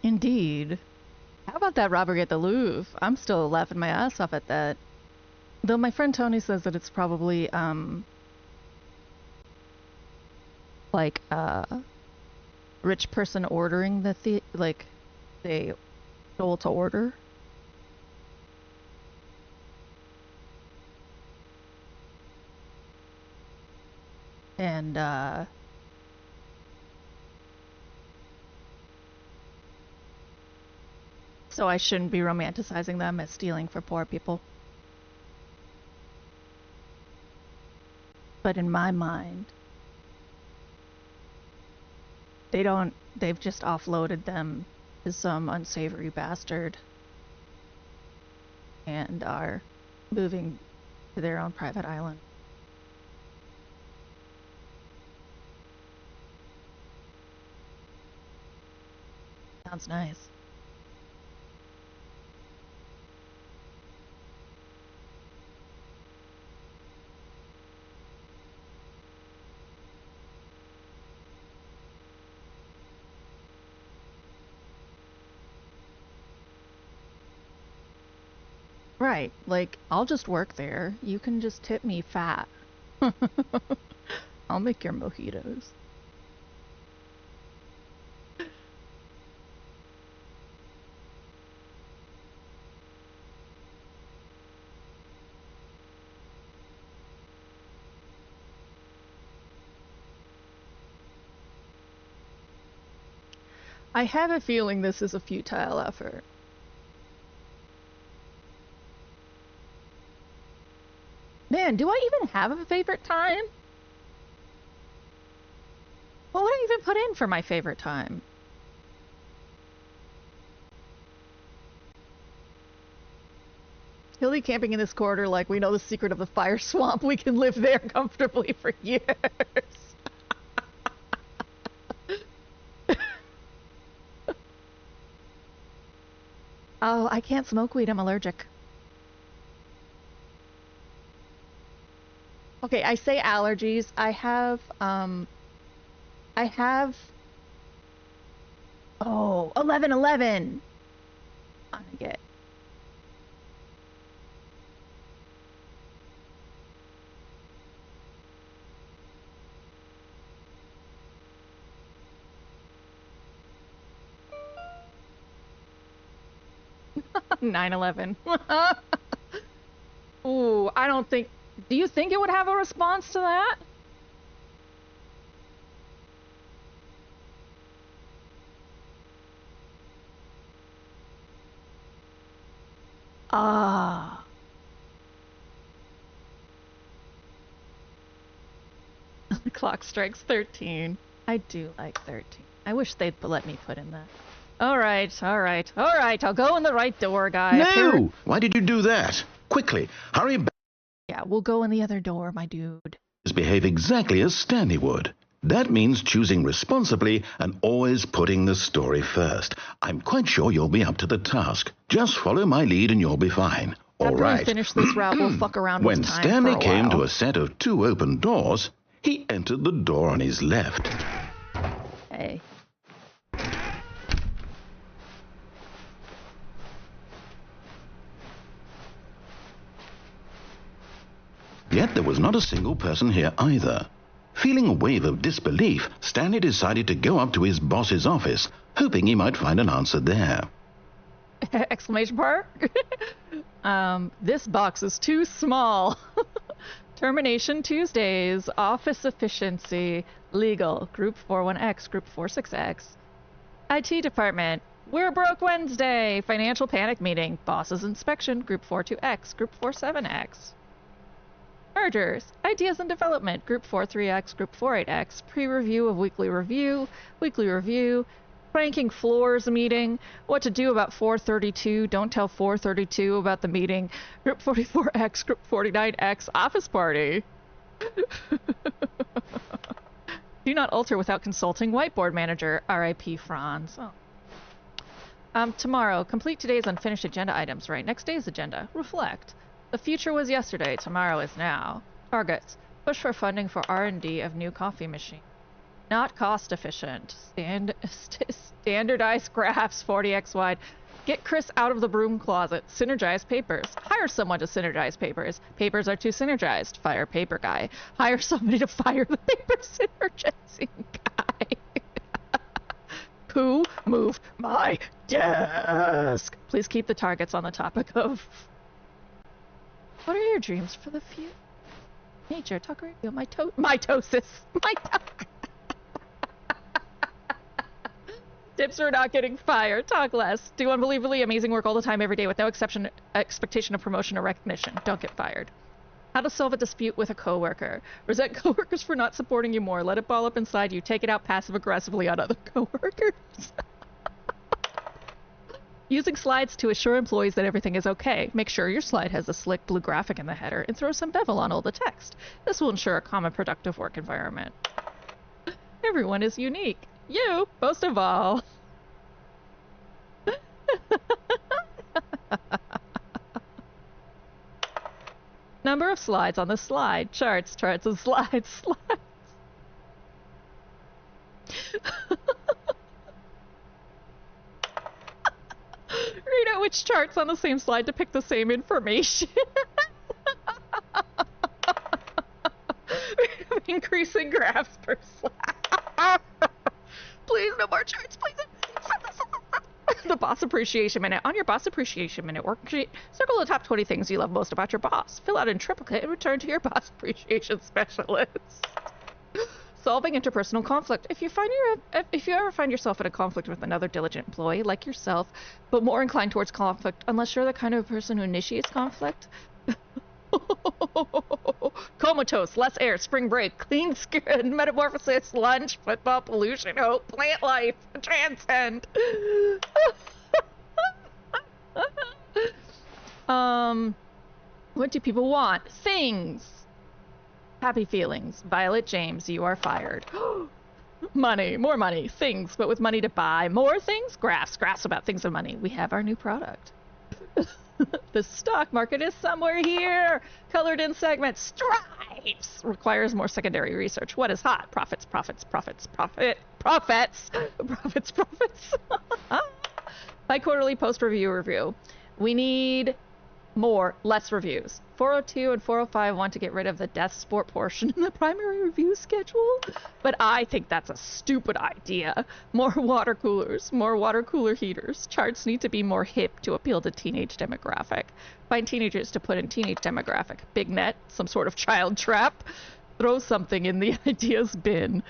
Indeed. How about that robbery at the Louvre? I'm still laughing my ass off at that. Though my friend Tony says that it's probably, like, rich person ordering the like, they Joel to order. And, so I shouldn't be romanticizing them as stealing for poor people. But in my mind, they've just offloaded them to some unsavory bastard and are moving to their own private island. Sounds nice. Right, like, I'll just work there. You can just tip me fat. I'll make your mojitos. I have a feeling this is a futile effort. Man, do I even have a favorite time? What would I even put in for my favorite time? He'll be camping in this corridor like we know the secret of the fire swamp. We can live there comfortably for years. Oh, I can't smoke weed. I'm allergic. Okay, I say allergies. I have, oh, 11/11. I'm gonna get. – 9/11. Ooh, I don't think. Do you think it would have a response to that? Ah. The clock strikes 13. I do like 13. I wish they'd let me put in that. All right, I'll go in the right door, guy. No! Why did you do that? Quickly, hurry back. Yeah, we'll go in the other door, my dude. Behave exactly as Stanley would. That means choosing responsibly and always putting the story first. I'm quite sure you'll be up to the task. Just follow my lead and you'll be fine. All right. After we finish this route, we'll fuck around with When time Stanley for a came while. to a set of 2 open doors, he entered the door on his left. Hey. Yet there was not a single person here either. Feeling a wave of disbelief, Stanley decided to go up to his boss's office, hoping he might find an answer there. Exclamation mark. This box is too small. Termination Tuesdays, office efficiency, legal, group 41X, group 46X. IT department, we're broke Wednesday, financial panic meeting, boss's inspection, group 42X, group 47X. Mergers, ideas and development, group 43X, group 48X, pre-review of weekly review, ranking floors meeting, what to do about 432, don't tell 432 about the meeting, group 44X, group 49X, office party. Do not alter without consulting whiteboard manager, RIP Franz. Oh. Tomorrow, complete today's unfinished agenda items, right? Next day's agenda, reflect. The future was yesterday, tomorrow is now. Targets, push for funding for R&D of new coffee machine. Not cost efficient. Standardized graphs 40x wide. Get Chris out of the broom closet. Synergize papers. Hire someone to synergize papers. Papers are too synergized. Fire paper guy. Hire somebody to fire the paper synergizing guy. Who moved my desk? Please keep the targets on the topic of... What are your dreams for the future? Nature, talk radio, mitosis. Tips for not getting fired. Talk less. Do unbelievably amazing work all the time, every day, with no expectation of promotion or recognition. Don't get fired. How to solve a dispute with a coworker. Resent coworkers for not supporting you more. Let it ball up inside you. Take it out passive-aggressively on other coworkers. Using slides to assure employees that everything is okay. Make sure your slide has a slick blue graphic in the header and throw some bevel on all the text. This will ensure a common productive work environment. Everyone is unique. You, most of all. Number of slides on the slide. Charts and slides. Read out which charts on the same slide depict the same information. Increasing graphs per slide. Please, no more charts, please. The Boss Appreciation Minute. On your Boss Appreciation Minute worksheet, circle the top 20 things you love most about your boss. Fill out in triplicate and return to your Boss Appreciation Specialist. Solving interpersonal conflict. If you ever find yourself in a conflict with another diligent employee, like yourself, but more inclined towards conflict, unless you're the kind of person who initiates conflict. Comatose, less air, spring break, clean skin, metamorphosis, lunch, football, pollution, hope, plant life, transcend. What do people want? Things. Happy feelings. Violet James, you are fired. Money, more money, things, but with money to buy more things. Graphs about things and money. We have our new product. The stock market is somewhere here. Colored in segments. Stripes. Requires more secondary research. What is hot? Profits. Bi-quarterly post-review review. We need less reviews. 402 and 405 want to get rid of the death sport portion in the primary review schedule, but I think that's a stupid idea. More water coolers, more water cooler heaters. Charts need to be more hip to appeal to teenage demographic. Find teenagers to put in teenage demographic. Big net, some sort of child trap. Throw something in the ideas bin.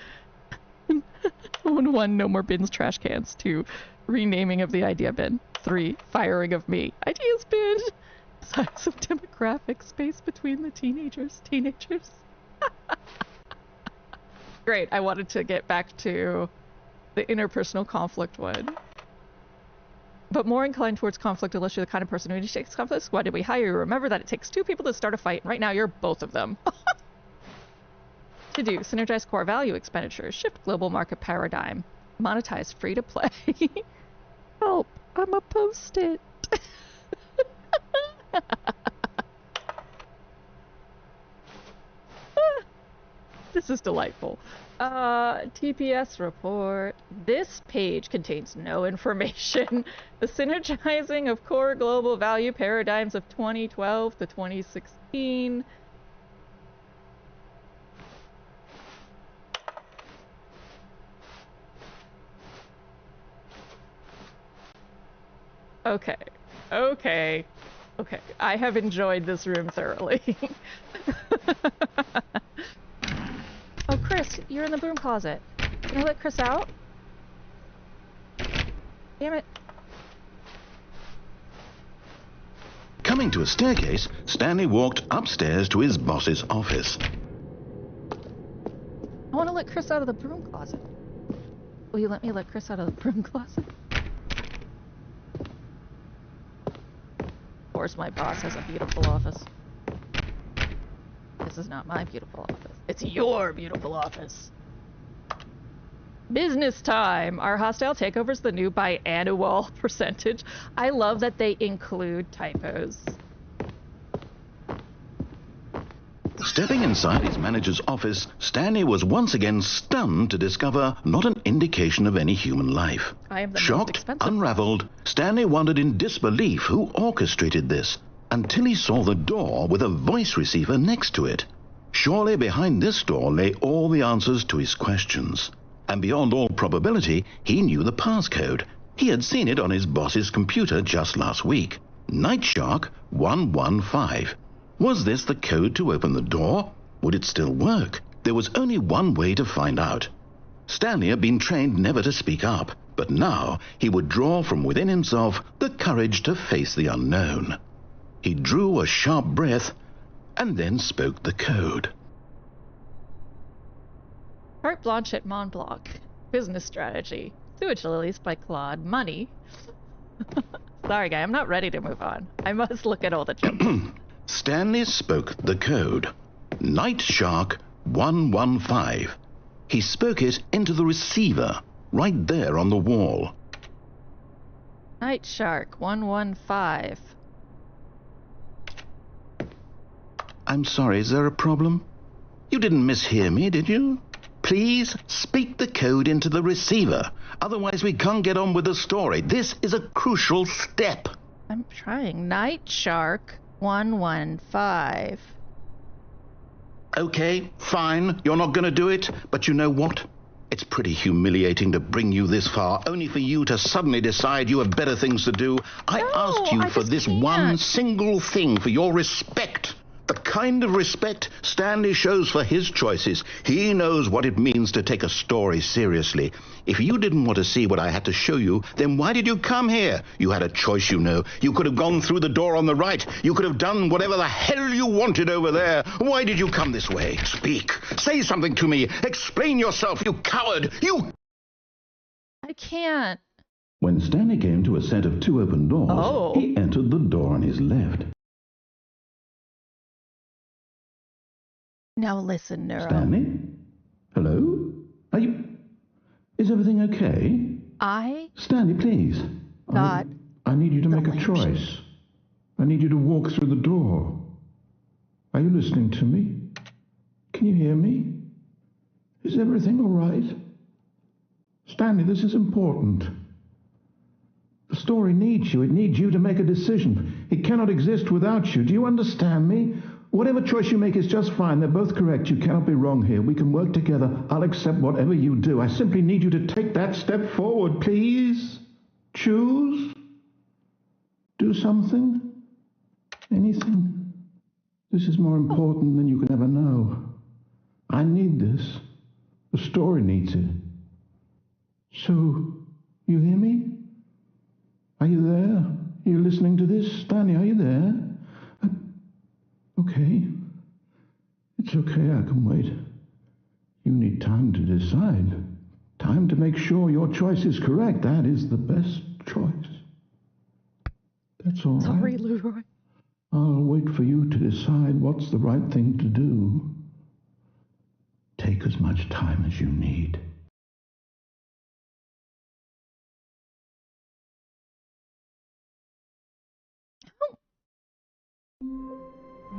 1, no more bins, trash cans. 2, renaming of the idea bin. 3, firing of me. Ideas bin. Size of demographic, space between the teenagers. Great, I wanted to get back to the interpersonal conflict one. But more inclined towards conflict unless you're the kind of person who initiates conflict. Why did we hire you? Remember that it takes 2 people to start a fight, and right now you're both of them. To do, synergize core value expenditures, shift global market paradigm, monetize free to play. Help, I'm a post-it. This is delightful. TPS report. This page contains no information. The synergizing of core global value paradigms of 2012 to 2016. Okay. I have enjoyed this room thoroughly. Oh, Chris, you're in the broom closet. Can I let Chris out? Damn it. Coming to a staircase, Stanley walked upstairs to his boss's office. I want to let Chris out of the broom closet. Will you let me let Chris out of the broom closet? Of course, my boss has a beautiful office. This is not my beautiful office. It's your beautiful office. Business time! Our hostile takeover's the new biannual percentage. I love that they include typos. Stepping inside his manager's office, Stanley was once again stunned to discover not an indication of any human life. I am the most Shocked, expensive. unraveled, Stanley wondered in disbelief who orchestrated this, until he saw the door with a voice receiver next to it. Surely behind this door lay all the answers to his questions. And beyond all probability, he knew the passcode. He had seen it on his boss's computer just last week. Night Shark 115. Was this the code to open the door? Would it still work? There was only one way to find out. Stanley had been trained never to speak up, but now he would draw from within himself the courage to face the unknown. He drew a sharp breath and then spoke the code. Carte Blanche at Mont Blanc. Business strategy. Sewage lilies by Claude. Money. Sorry, guy, I'm not ready to move on. I must look at all the jokes. Stanley spoke the code. Night Shark 115. He spoke it into the receiver, right there on the wall. Night Shark 115. I'm sorry, is there a problem? You didn't mishear me, did you? Please speak the code into the receiver. Otherwise we can't get on with the story. This is a crucial step. I'm trying. Night Shark 115. Okay, fine. You're not going to do it. But you know what? It's pretty humiliating to bring you this far, only for you to suddenly decide you have better things to do. I asked you for this one single thing, for your respect. The kind of respect Stanley shows for his choices. He knows what it means to take a story seriously. If you didn't want to see what I had to show you, then why did you come here? You had a choice, you know. You could have gone through the door on the right. You could have done whatever the hell you wanted over there. Why did you come this way? Speak. Say something to me. Explain yourself, you coward. You... I can't. When Stanley came to a set of two open doors, he entered the door on his left. Now listen, Neuro. Stanley? Hello? Are you... Is everything okay? Stanley, please. I need you to make a choice. I need you to walk through the door. Are you listening to me? Can you hear me? Is everything all right? Stanley, this is important. The story needs you. It needs you to make a decision. It cannot exist without you. Do you understand me? Whatever choice you make is just fine. They're both correct. You cannot be wrong here. We can work together. I'll accept whatever you do. I simply need you to take that step forward, please. Choose. Do something. Anything. This is more important than you can ever know. I need this. The story needs it. So, you hear me? Are you there? Are you listening to this? Stanley, are you there? Okay. It's okay, I can wait. You need time to decide. Time to make sure your choice is correct. That is the best choice. That's all right. Sorry, Leroy. I'll wait for you to decide what's the right thing to do. Take as much time as you need.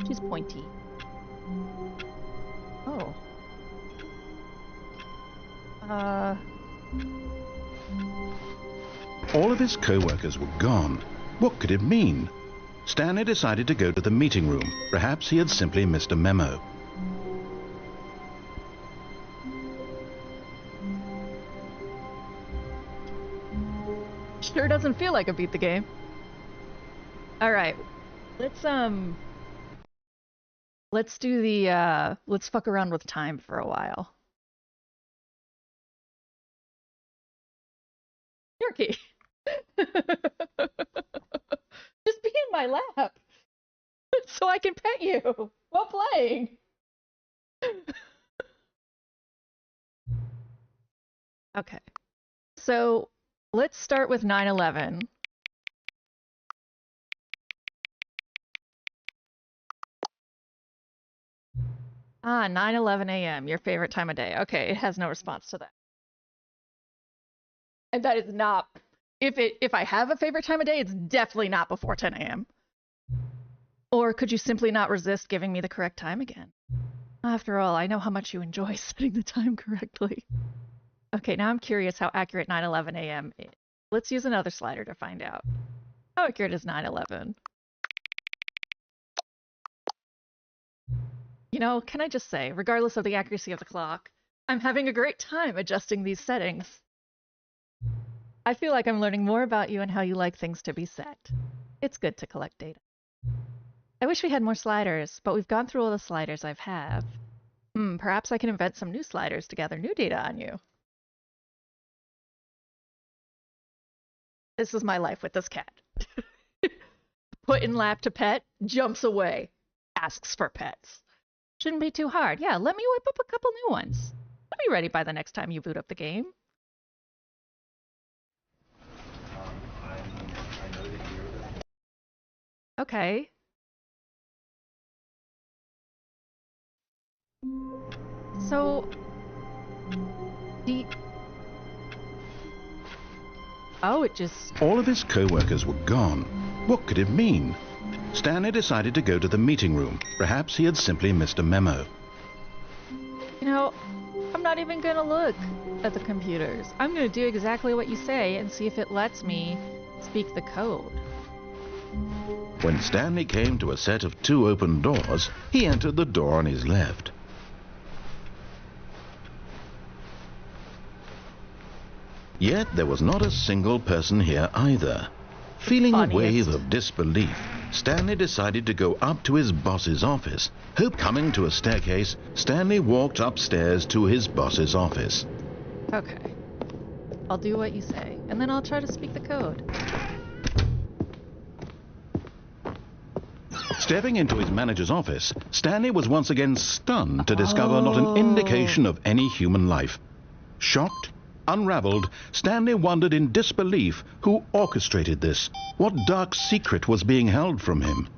She's pointy. Oh. All of his co-workers were gone. What could it mean? Stanley decided to go to the meeting room. Perhaps he had simply missed a memo. Sure doesn't feel like a beat the game. Alright. Let's do the, let's fuck around with time for a while. Yorkie! Just be in my lap! So I can pet you while playing! Okay. So, let's start with 9/11. 9:11 a.m., your favorite time of day. Okay, it has no response to that. And that is not, if I have a favorite time of day, it's definitely not before 10 a.m. Or could you simply not resist giving me the correct time again? After all, I know how much you enjoy setting the time correctly. Okay, now I'm curious how accurate 9:11 a.m. is. Let's use another slider to find out. How accurate is 9/11? You know, can I just say, regardless of the accuracy of the clock, I'm having a great time adjusting these settings. I feel like I'm learning more about you and how you like things to be set. It's good to collect data. I wish we had more sliders, but we've gone through all the sliders I have. Perhaps I can invent some new sliders to gather new data on you. This is my life with this cat. Put in lap to pet, jumps away, asks for pets. Shouldn't be too hard. Yeah, let me whip up a couple new ones. I'll be ready by the next time you boot up the game. I know that you're the... Okay. So... Oh, it just... All of his co-workers were gone. What could it mean? Stanley decided to go to the meeting room. Perhaps he had simply missed a memo. You know, I'm not even gonna look at the computers. I'm gonna do exactly what you say and see if it lets me speak the code. When Stanley came to a set of 2 open doors, he entered the door on his left. Yet there was not a single person here either. Feeling a wave of disbelief, Stanley decided to go up to his boss's office. Coming to a staircase, Stanley walked upstairs to his boss's office. Okay. I'll do what you say, and then I'll try to speak the code. Stepping into his manager's office, Stanley was once again stunned to discover not an indication of any human life. Shocked, unraveled, Stanley wondered in disbelief who orchestrated this. What dark secret was being held from him?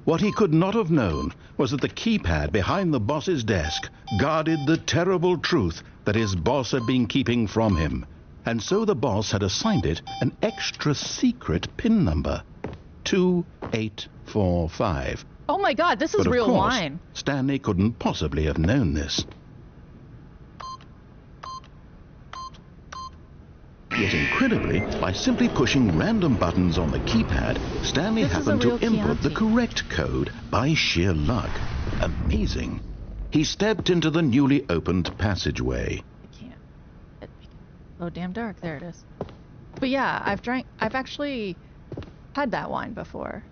What he could not have known was that the keypad behind the boss's desk guarded the terrible truth that his boss had been keeping from him. And so the boss had assigned it an extra secret PIN number. 2845. Oh my god, this is But real of course, wine. Stanley couldn't possibly have known this. Yet incredibly, by simply pushing random buttons on the keypad, Stanley happened to input the correct code by sheer luck. Amazing. He stepped into the newly opened passageway. I can't. Oh, damn dark. There it is. But yeah, I've actually had that wine before.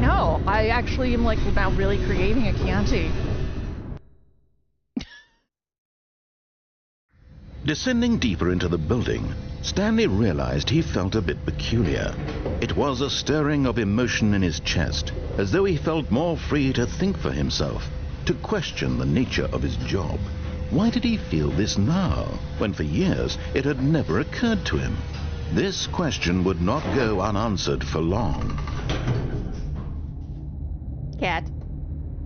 No, I actually am like now really creating a Chianti. Descending deeper into the building, Stanley realized he felt a bit peculiar. It was a stirring of emotion in his chest, as though he felt more free to think for himself, to question the nature of his job. Why did he feel this now, when for years it had never occurred to him? This question would not go unanswered for long. Cat.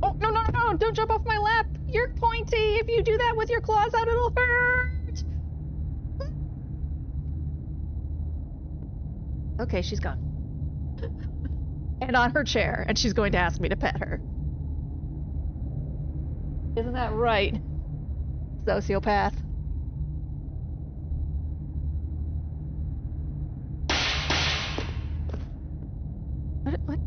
Oh, no, no, no, no, don't jump off my lap. You're pointy. If you do that with your claws out, it'll hurt. Okay, she's gone. And on her chair, and she's going to ask me to pet her. Isn't that right? Sociopath. What?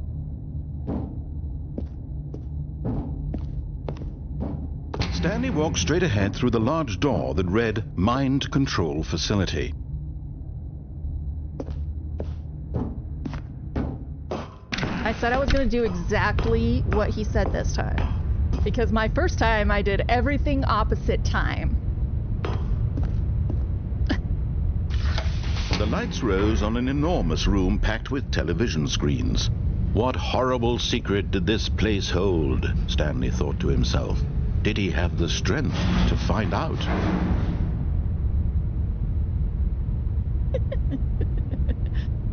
Stanley walked straight ahead through the large door that read Mind Control Facility. I said I was going to do exactly what he said this time. Because my first time I did everything opposite time. The lights rose on an enormous room packed with television screens. What horrible secret did this place hold? Stanley thought to himself. Did he have the strength to find out?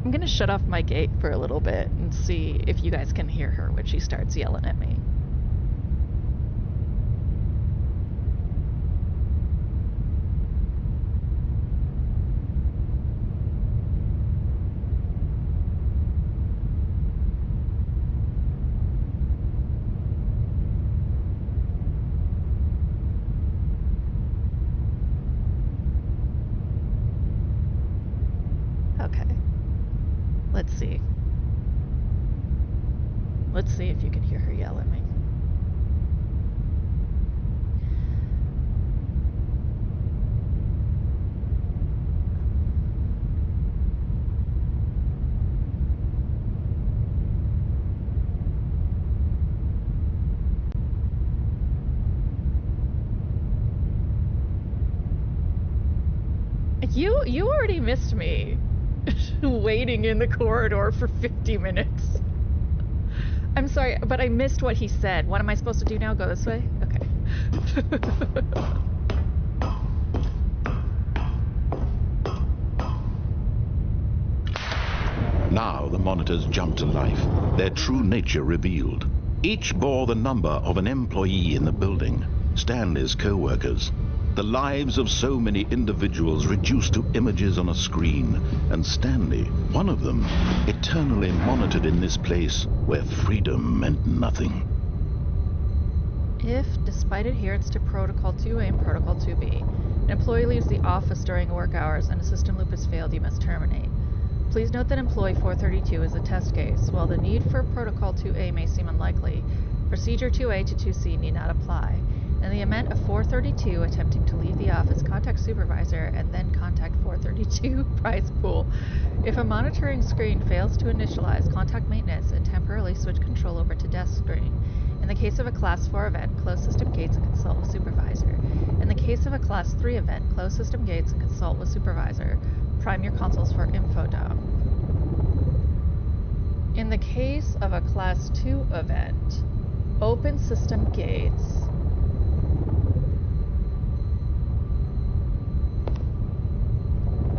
I'm gonna shut off my gate for a little bit and see if you guys can hear her when she starts yelling at me. see if you can hear her yell at me. You already missed me waiting in the corridor for 50 minutes. I'm sorry, but I missed what he said. What am I supposed to do now? Go this way? Okay. Now the monitors jumped to life, their true nature revealed. Each bore the number of an employee in the building, Stanley's co-workers. The lives of so many individuals reduced to images on a screen, and Stanley, one of them, eternally monitored in this place where freedom meant nothing. If, despite adherence to Protocol 2A and Protocol 2B, an employee leaves the office during work hours and a system loop has failed, you must terminate. Please note that employee 432 is a test case. While the need for Protocol 2A may seem unlikely, Procedure 2A to 2C need not apply. In the event of 432 attempting to leave the office, contact supervisor and then contact 432 prize pool. If a monitoring screen fails to initialize, contact maintenance and temporarily switch control over to desk screen. In the case of a Class 4 event, close system gates and consult with supervisor. In the case of a Class 3 event, close system gates and consult with supervisor. Prime your consoles for info dump. In the case of a Class 2 event, open system gates.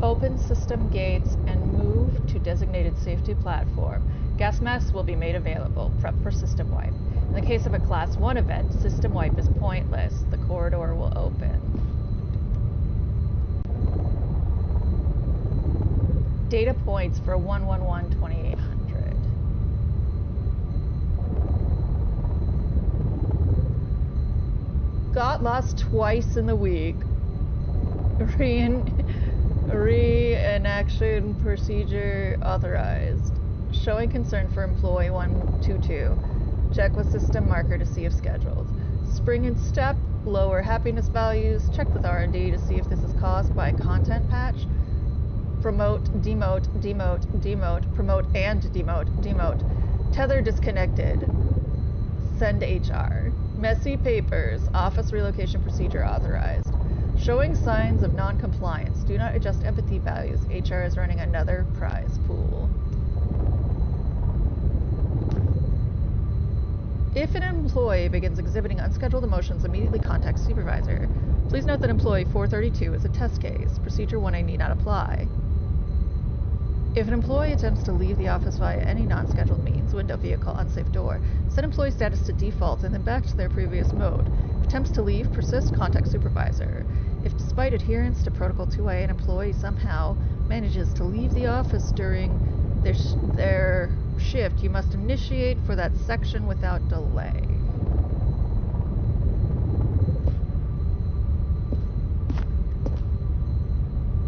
Open system gates and move to designated safety platform. Gas masks will be made available. Prep for system wipe. In the case of a Class 1 event, system wipe is pointless. The corridor will open. Data points for 111-2800. Got lost twice in the week. Reenaction procedure authorized. Showing concern for employee 122. Check with system marker to see if scheduled. Spring and step, lower happiness values. Check with R&D to see if this is caused by content patch. Promote, demote, demote, demote, promote and demote, demote. Tether disconnected. Send HR. Messy papers. Office relocation procedure authorized. Showing signs of non-compliance. Do not adjust empathy values. HR is running another prize pool. If an employee begins exhibiting unscheduled emotions, immediately contact supervisor. Please note that employee 432 is a test case. Procedure 1A need not apply. If an employee attempts to leave the office via any non-scheduled means, window, vehicle, unsafe door, set employee status to default and then back to their previous mode. If attempts to leave persist, contact supervisor. If despite adherence to Protocol 2A, an employee somehow manages to leave the office during their shift, you must initiate for that section without delay.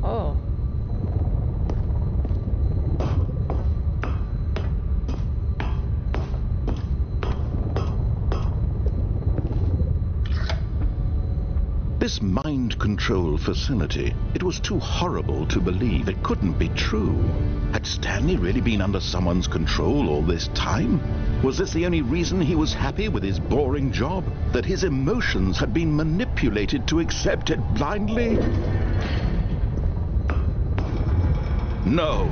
Oh. This mind control facility, it was too horrible to believe. It couldn't be true. Had Stanley really been under someone's control all this time? Was this the only reason he was happy with his boring job? That his emotions had been manipulated to accept it blindly? No.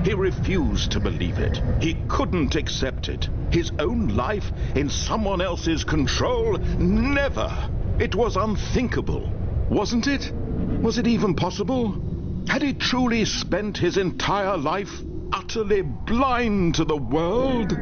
He refused to believe it. He couldn't accept it. His own life in someone else's control? Never! It was unthinkable, wasn't it? Was it even possible? Had he truly spent his entire life utterly blind to the world?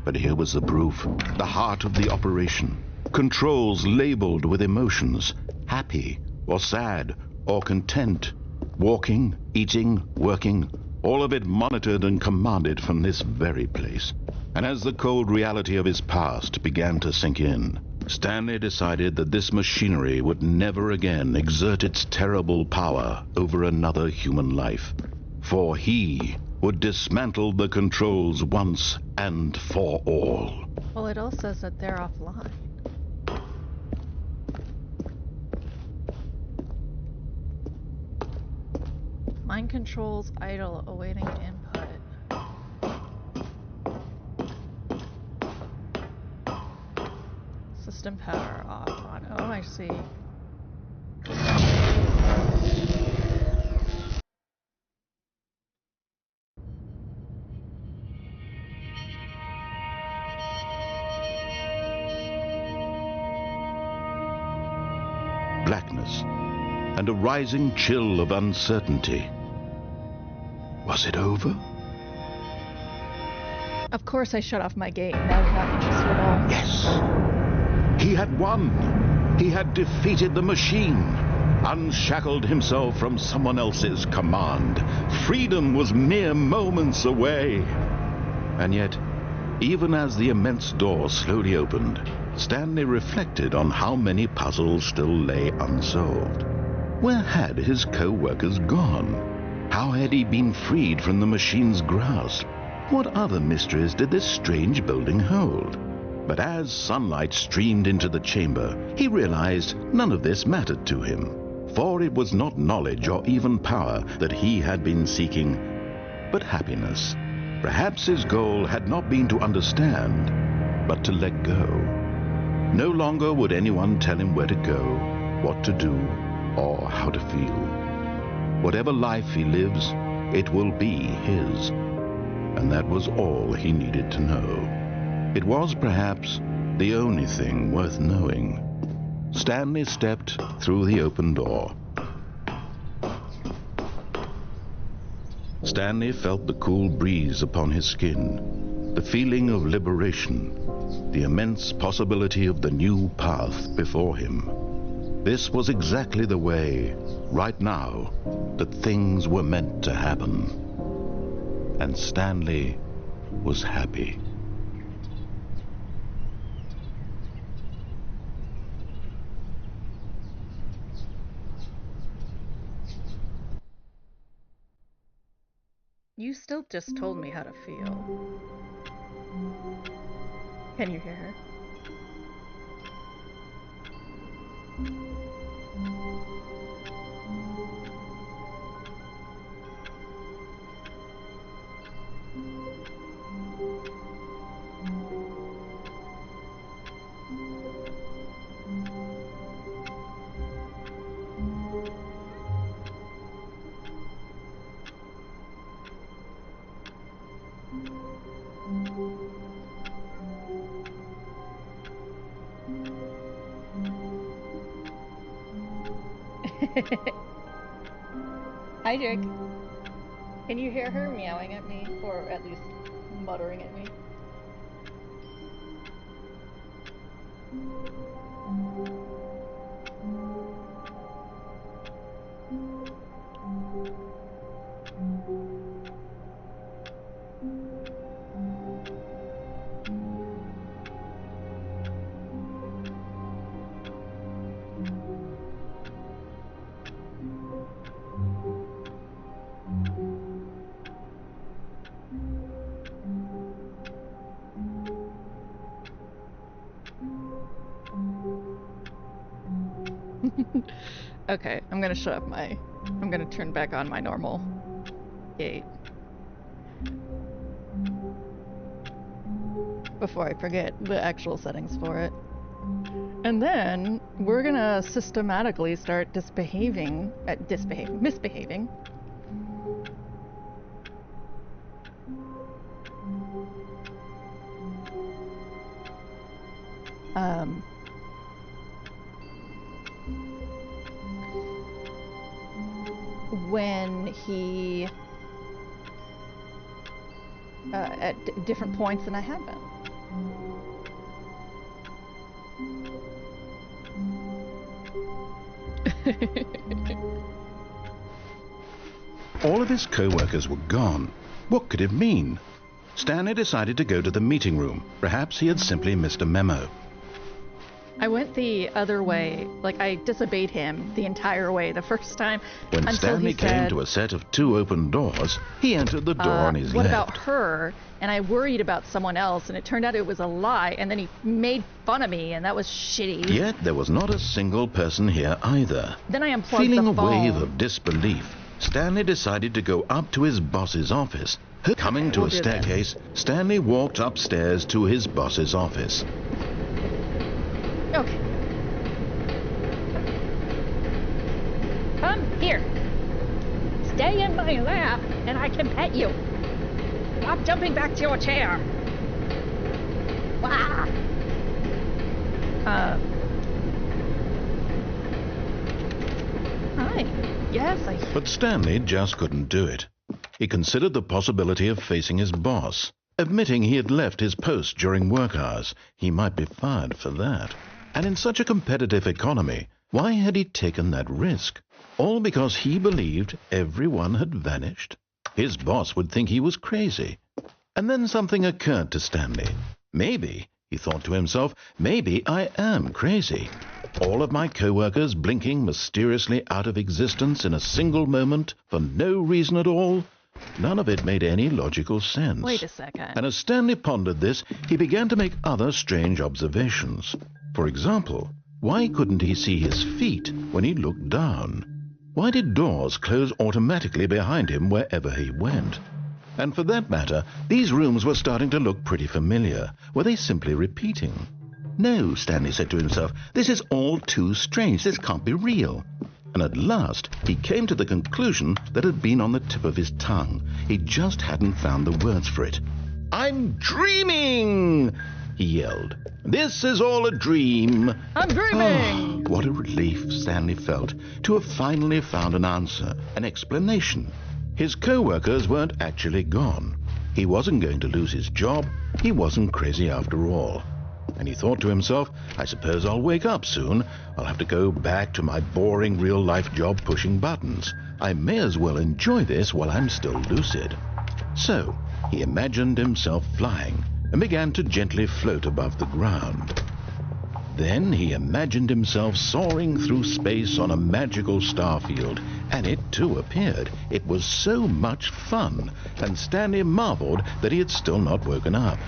But here was the proof, the heart of the operation. Controls labeled with emotions, happy or sad or content. Walking, eating, working, all of it monitored and commanded from this very place. And as the cold reality of his past began to sink in, Stanley decided that this machinery would never again exert its terrible power over another human life, for he would dismantle the controls once and for all. Well, it all says that they're offline. Mind controls idle, awaiting input. System power off on. Oh, I see. Blackness and a rising chill of uncertainty. Was it over? Of course I shut off my game. Now I'm not interested at all. Yes. He had won. He had defeated the machine, unshackled himself from someone else's command. Freedom was mere moments away. And yet, even as the immense door slowly opened, Stanley reflected on how many puzzles still lay unsolved. Where had his co-workers gone? How had he been freed from the machine's grasp? What other mysteries did this strange building hold? But as sunlight streamed into the chamber, he realized none of this mattered to him, for it was not knowledge or even power that he had been seeking, but happiness. Perhaps his goal had not been to understand, but to let go. No longer would anyone tell him where to go, what to do, or how to feel. Whatever life he lives, it will be his. And that was all he needed to know. It was perhaps the only thing worth knowing. Stanley stepped through the open door. Stanley felt the cool breeze upon his skin, the feeling of liberation, the immense possibility of the new path before him. This was exactly the way, right now, that things were meant to happen. And Stanley was happy. You still just told me how to feel. Can you hear her? Hi, Jake. Can you hear her meowing at me, or at least muttering at me? Okay, I'm gonna shut up I'm gonna turn back on my normal gate. Before I forget the actual settings for it. And then we're gonna systematically start misbehaving. When he at different points than I have been. All of his co-workers were gone. What could it mean? Stanley decided to go to the meeting room. Perhaps he had simply missed a memo. I went the other way. Like, I disobeyed him the entire way the first time. When until Stanley he said, came to a set of 2 open doors, he entered the door on his what left. about her? And I worried about someone else, and it turned out it was a lie, and then he made fun of me, and that was shitty. Yet there was not a single person here either. Then I unplugged Feeling the a phone. wave of disbelief, Stanley decided to go up to his boss's office. Coming to we'll a do that. staircase, Stanley walked upstairs to his boss's office. Okay. Come here. Stay in my lap, and I can pet you. Stop jumping back to your chair. Wah. Hi. Yes, But Stanley just couldn't do it. He considered the possibility of facing his boss. Admitting he had left his post during work hours, he might be fired for that. And in such a competitive economy, why had he taken that risk? All because he believed everyone had vanished? His boss would think he was crazy. And then something occurred to Stanley. Maybe, he thought to himself, maybe I am crazy. All of my co-workers blinking mysteriously out of existence in a single moment for no reason at all? None of it made any logical sense. wait a second. And as Stanley pondered this, he began to make other strange observations. For example, why couldn't he see his feet when he looked down? Why did doors close automatically behind him wherever he went? And for that matter, these rooms were starting to look pretty familiar. Were they simply repeating? No, Stanley said to himself, this is all too strange. This can't be real. And at last, he came to the conclusion that had been on the tip of his tongue. He just hadn't found the words for it. I'm dreaming! He yelled. This is all a dream. I'm dreaming! Oh, what a relief Stanley felt to have finally found an answer, an explanation. His co-workers weren't actually gone. He wasn't going to lose his job. He wasn't crazy after all. And he thought to himself, I suppose I'll wake up soon. I'll have to go back to my boring real-life job pushing buttons. I may as well enjoy this while I'm still lucid. So, he imagined himself flying and began to gently float above the ground. Then he imagined himself soaring through space on a magical star field, and it too appeared. It was so much fun, and Stanley marveled that he had still not woken up.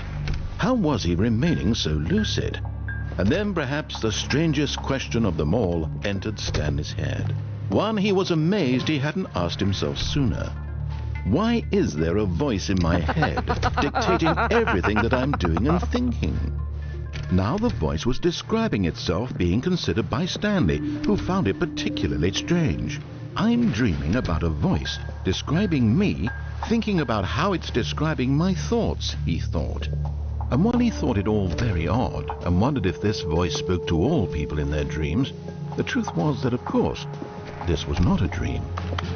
How was he remaining so lucid? And then perhaps the strangest question of them all entered Stanley's head. One he was amazed he hadn't asked himself sooner. Why is there a voice in my head dictating everything that I'm doing and thinking? Now the voice was describing itself being considered by Stanley, who found it particularly strange. I'm dreaming about a voice describing me, thinking about how it's describing my thoughts, he thought. And while he thought it all very odd and wondered if this voice spoke to all people in their dreams, the truth was that, of course, this was not a dream.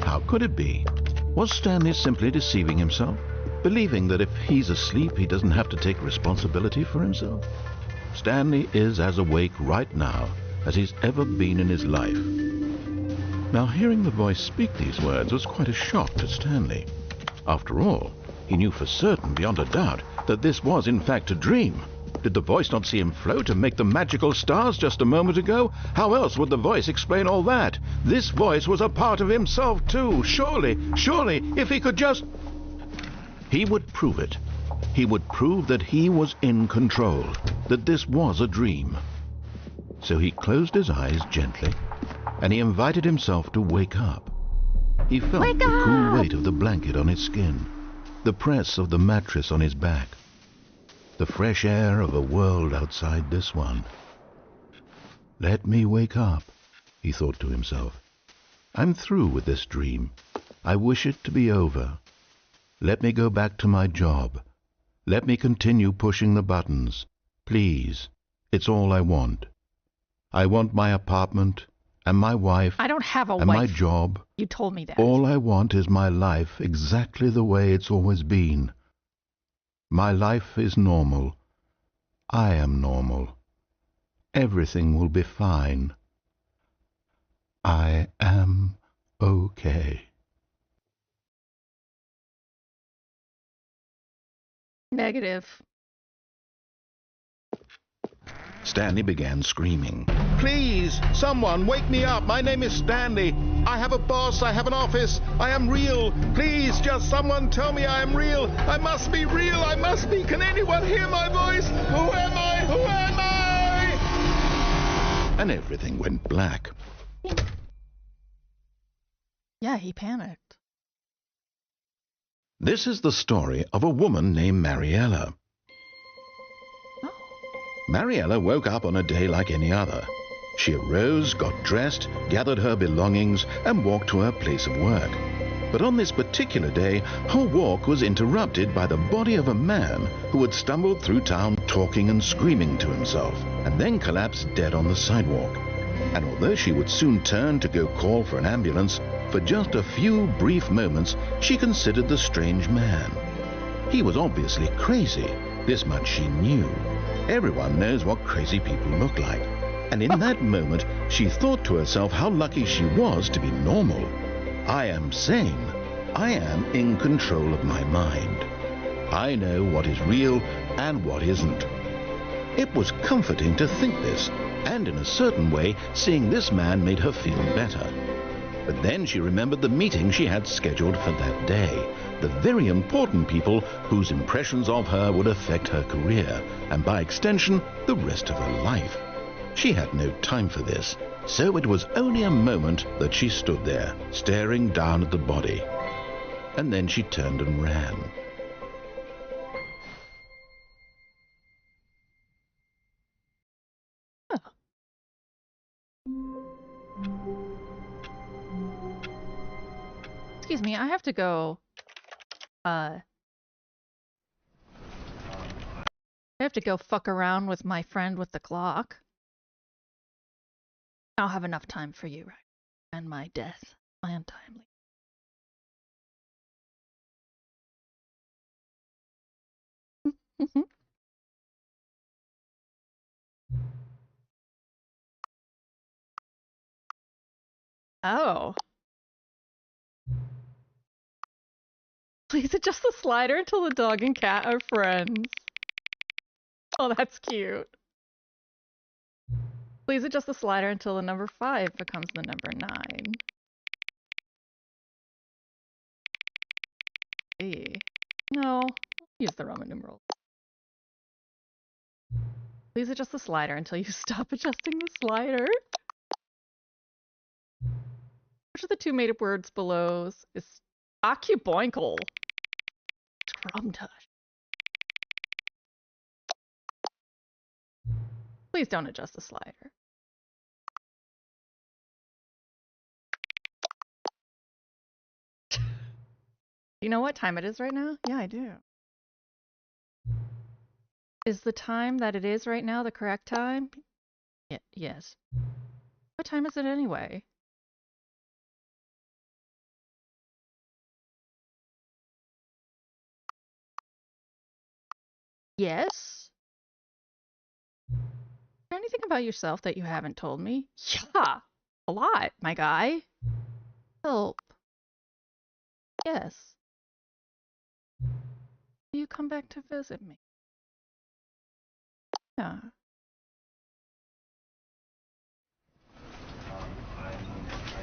How could it be? Was Stanley simply deceiving himself, believing that if he's asleep he doesn't have to take responsibility for himself? Stanley is as awake right now as he's ever been in his life. Now, hearing the voice speak these words was quite a shock to Stanley. After all, he knew for certain, beyond a doubt, that this was in fact a dream. Did the voice not see him float and make the magical stars just a moment ago? How else would the voice explain all that? This voice was a part of himself too. Surely, if he could just... He would prove it. He would prove that he was in control, that this was a dream. So he closed his eyes gently, and he invited himself to wake up. He felt the cool weight of the blanket on his skin, the press of the mattress on his back, the fresh air of a world outside this one. Let me wake up, he thought to himself. I'm through with this dream. I wish it to be over. Let me go back to my job. Let me continue pushing the buttons. Please, it's all I want. I want my apartment and my wife. I don't have a and wife. my job. You told me that. All I want is my life exactly the way it's always been. My life is normal. I am normal. Everything will be fine. I am okay. Negative. Stanley began screaming. Please, someone, wake me up. My name is Stanley. I have a boss. I have an office. I am real. Please, just someone tell me I am real. I must be real. I must be. Can anyone hear my voice? Who am I? Who am I? And everything went black. Yeah, he panicked. This is the story of a woman named Mariella. Oh. Mariella woke up on a day like any other. She arose, got dressed, gathered her belongings, and walked to her place of work. But on this particular day, her walk was interrupted by the body of a man who had stumbled through town talking and screaming to himself, and then collapsed dead on the sidewalk. And although she would soon turn to go call for an ambulance, for just a few brief moments she considered the strange man. He was obviously crazy, this much she knew. Everyone knows what crazy people look like. And in that moment, she thought to herself how lucky she was to be normal. I am sane. I am in control of my mind. I know what is real and what isn't. It was comforting to think this, and in a certain way, seeing this man made her feel better. But then she remembered the meeting she had scheduled for that day, the very important people whose impressions of her would affect her career, and by extension, the rest of her life. She had no time for this, so it was only a moment that she stood there, staring down at the body. And then she turned and ran. Excuse me, I have to go. I have to go fuck around with my friend with the clock. I'll have enough time for you, right? And my death, my untimely. Oh. Please adjust the slider until the dog and cat are friends. Oh, that's cute. Please adjust the slider until the number 5 becomes the number 9. No, use the Roman numerals. Please adjust the slider until you stop adjusting the slider. Which of the 2 made-up words below is occuboinkle? Scrumtush. Please don't adjust the slider. You know what time it is right now? Yeah, I do. Is the time that it is right now the correct time? Yes. What time is it anyway? Yes? Is there anything about yourself that you haven't told me? Yeah, a lot, my guy. Help. Yes. Will you come back to visit me? Yeah. I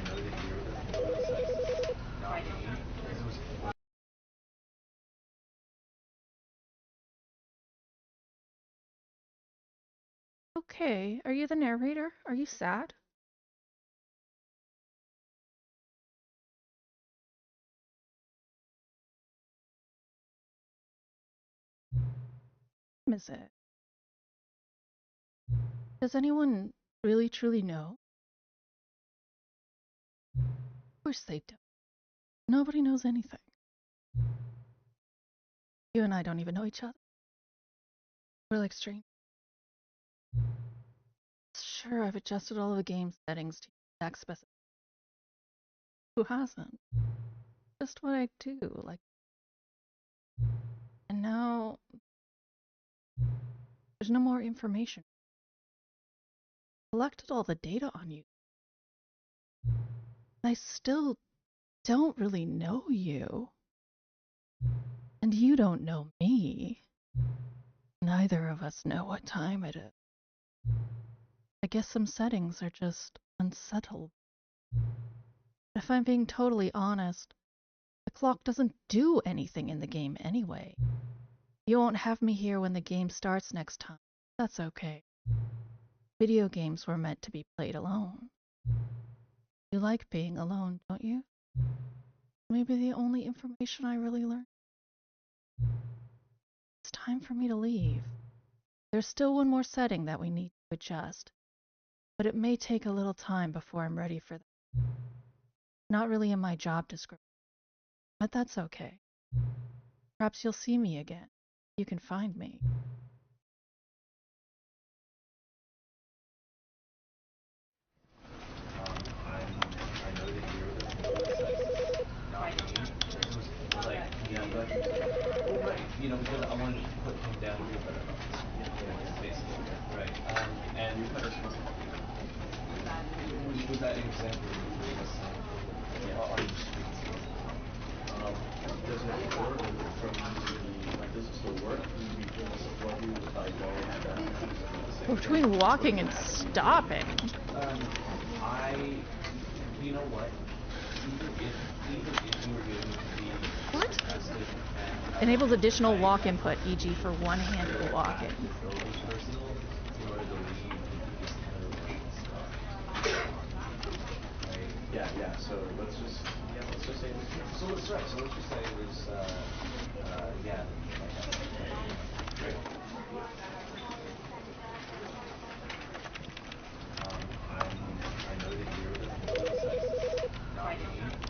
know that you're the sex, not me. Okay, are you the narrator? Are you sad? Is it? Does anyone really truly know? Of course they don't. Nobody knows anything. You and I don't even know each other. We're like strangers. Sure, I've adjusted all of the game settings to exact specific. Who hasn't? Just what I do, like. And now there's no more information. Collected all the data on you. I still don't really know you. And you don't know me. Neither of us know what time it is. I guess some settings are just unsettled. If I'm being totally honest, the clock doesn't do anything in the game anyway. You won't have me here when the game starts next time. That's okay. Video games were meant to be played alone. You like being alone, don't you? Maybe the only information I really learned. It's time for me to leave. There's still one more setting that we need to adjust, but it may take a little time before I'm ready for that. Not really in my job description, but that's okay. Perhaps you'll see me again. You can find me. I know that you're the process, not me. It was like, Yeah, I'm glad you said that. well, right, you know, because I wanted to put him down to a better place. Basically, right. And You kind of spoke. was that an example of the three of us saying, Yeah. on the streets? Does it work from the, like, does it still work? Would you be able to support you if I go and do the same thing? Between walking Or and does it have to be stopping. You know what? Even if you were going to be What? sarcastic and Enables additional I walk like input, e.g. for one-handed your walking. act is a little personal, nor the lead would be just kind of stop. Right? Yeah, so let's just say this case. So let's just say there's yeah, like that. Great. I know that you're the process, not me.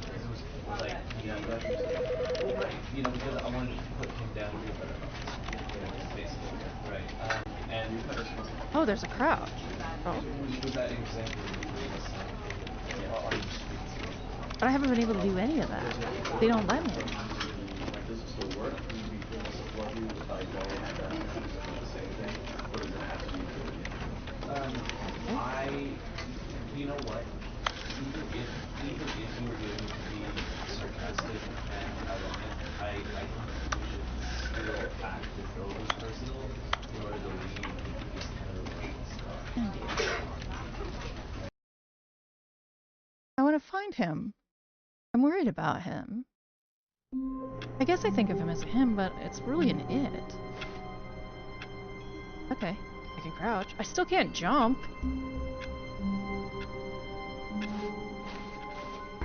It was like, Yeah, I'm glad you said that. well, right, you know, because I wanted to put him down to a better place. Basically, right. And You kind of spoke. Oh, there's a crouch. Oh. was that an example of the three of us saying, on the streets? But I haven't been able to do any of that. They don't let me. Like, does it still work? Would you be able to support you if I go and do the same thing? Or does it have to be through the internet? You know what? Even if you were going to be sarcastic and ironic, I think you should still act as though it was personal, nor the lead would be just kind of stop. Indeed. I want to find him. I'm worried about him. I guess I think of him as a him, but it's really an it. Okay, I can crouch. I still can't jump.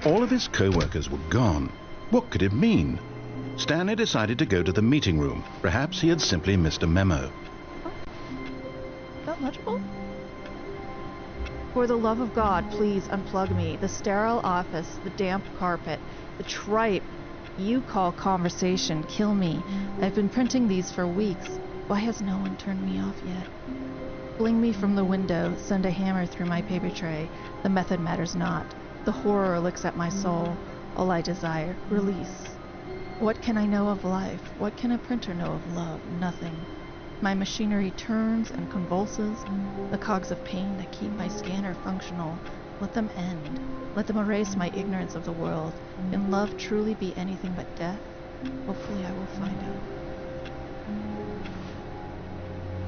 All of his co-workers were gone. What could it mean? Stanley decided to go to the meeting room. Perhaps he had simply missed a memo. Oh. Is that legible? For the love of God, please unplug me. The sterile office, the damp carpet, the tripe you call conversation, kill me. I've been printing these for weeks. Why has no one turned me off yet? Fling me from the window, send a hammer through my paper tray. The method matters not. The horror licks at my soul. All I desire, release. What can I know of life? What can a printer know of love? Nothing. My machinery turns and convulses, the cogs of pain that keep my scanner functional. Let them end. Let them erase my ignorance of the world. Can love truly be anything but death? Hopefully I will find out.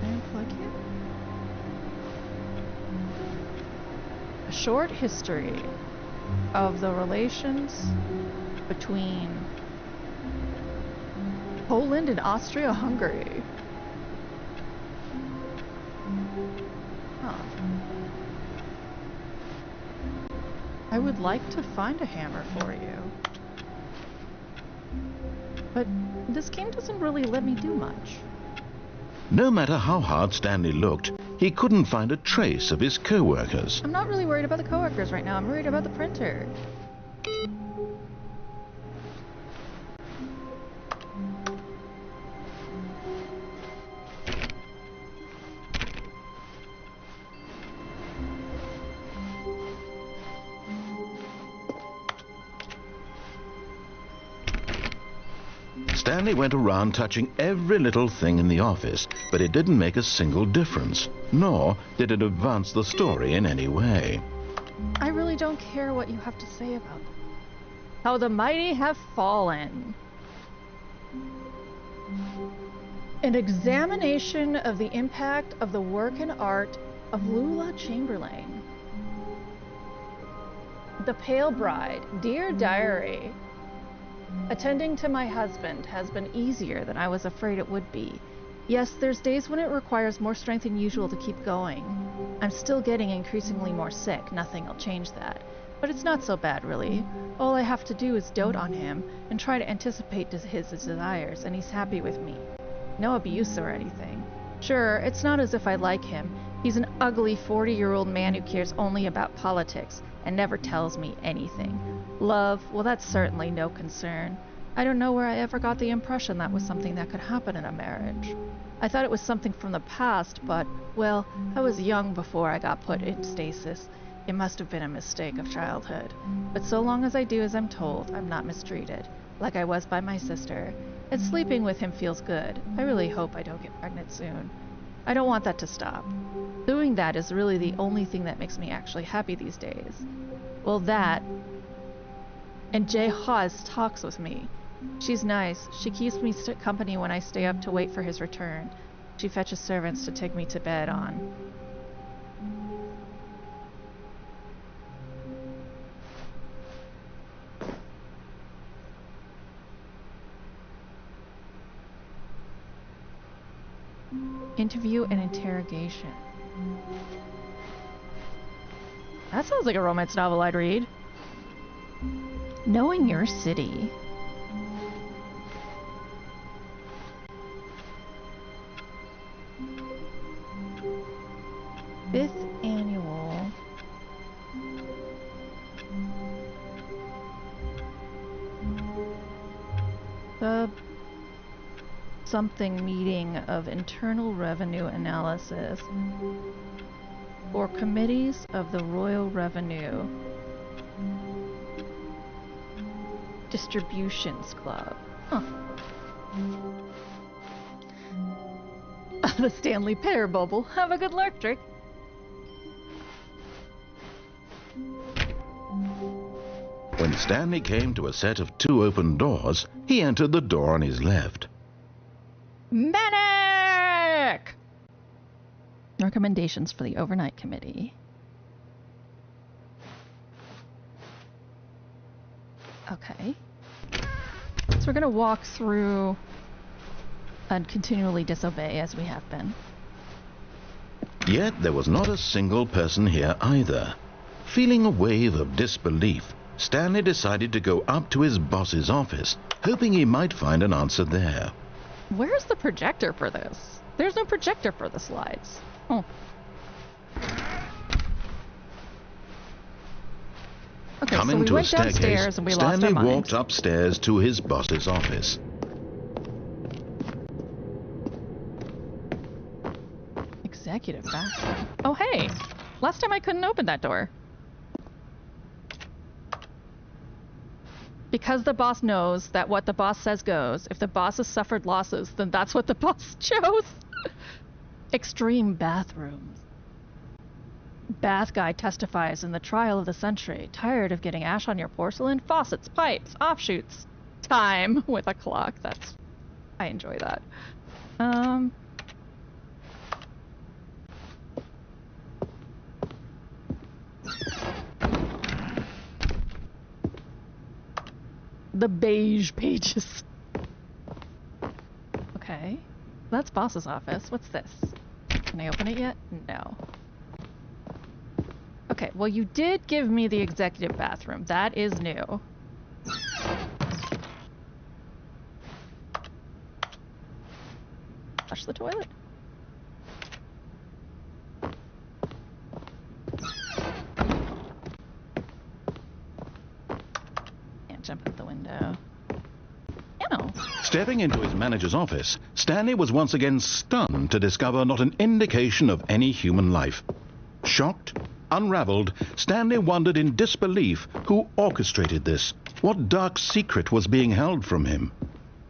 Can I unplug you? A short history of the relations between Poland and Austria-Hungary. Huh. I would like to find a hammer for you. But this game doesn't really let me do much. No matter how hard Stanley looked, he couldn't find a trace of his co-workers. I'm not really worried about the coworkers right now. I'm worried about the printer. Stanley went around touching every little thing in the office, but it didn't make a single difference, nor did it advance the story in any way. I really don't care what you have to say about them. How the mighty have fallen. An examination of the impact of the work and art of Lula Chamberlain. The Pale Bride. Dear Diary, attending to my husband has been easier than I was afraid it would be. Yes, there's days when it requires more strength than usual to keep going. I'm still getting increasingly more sick, nothing will change that. But it's not so bad, really. All I have to do is dote on him and try to anticipate his desires, and he's happy with me. No abuse or anything. Sure, it's not as if I like him. He's an ugly 40-year-old man who cares only about politics and never tells me anything. Love, well, that's certainly no concern. I don't know where I ever got the impression that was something that could happen in a marriage. I thought it was something from the past, but, well, I was young before I got put in stasis. It must have been a mistake of childhood. But so long as I do as I'm told, I'm not mistreated, like I was by my sister. And sleeping with him feels good. I really hope I don't get pregnant soon. I don't want that to stop. Doing that is really the only thing that makes me actually happy these days. Well, that... And Jay Hawes talks with me. She's nice. She keeps me company when I stay up to wait for his return. She fetches servants to take me to bed on. Interview and interrogation. That sounds like a romance novel I'd read. Knowing your city. Fifth annual. The something meeting of internal revenue analysis for committees of the Royal Revenue Distributions Club. Huh. The Stanley Parable. Have a good lark, Drake. When Stanley came to a set of 2 open doors, he entered the door on his left. Medic! Recommendations for the overnight committee. Okay. So we're gonna walk through and continually disobey as we have been. Yet there was not a single person here either. Feeling a wave of disbelief, Stanley decided to go up to his boss's office, hoping he might find an answer there. Where's the projector for this? There's no projector for the slides. Oh. Okay, Coming so we to a went downstairs staircase, and we lost Stanley our mind. walked upstairs to his boss's office. Executive bathroom. Oh, hey! Last time I couldn't open that door. Because the boss knows that what the boss says goes. If the boss has suffered losses, then that's what the boss chose. Extreme bathrooms. Bath guy testifies in the trial of the century. Tired of getting ash on your porcelain? Faucets, pipes, offshoots. Time with a clock. That's... I enjoy that. The beige pages. Okay. That's boss's office. What's this? Can I open it yet? No. Okay, well you did give me the executive bathroom. That is new. Flush the toilet. Can't jump out the window. Ew. Stepping into his manager's office, Stanley was once again stunned to discover not an indication of any human life. Shocked, unraveled, Stanley wondered in disbelief who orchestrated this. What dark secret was being held from him?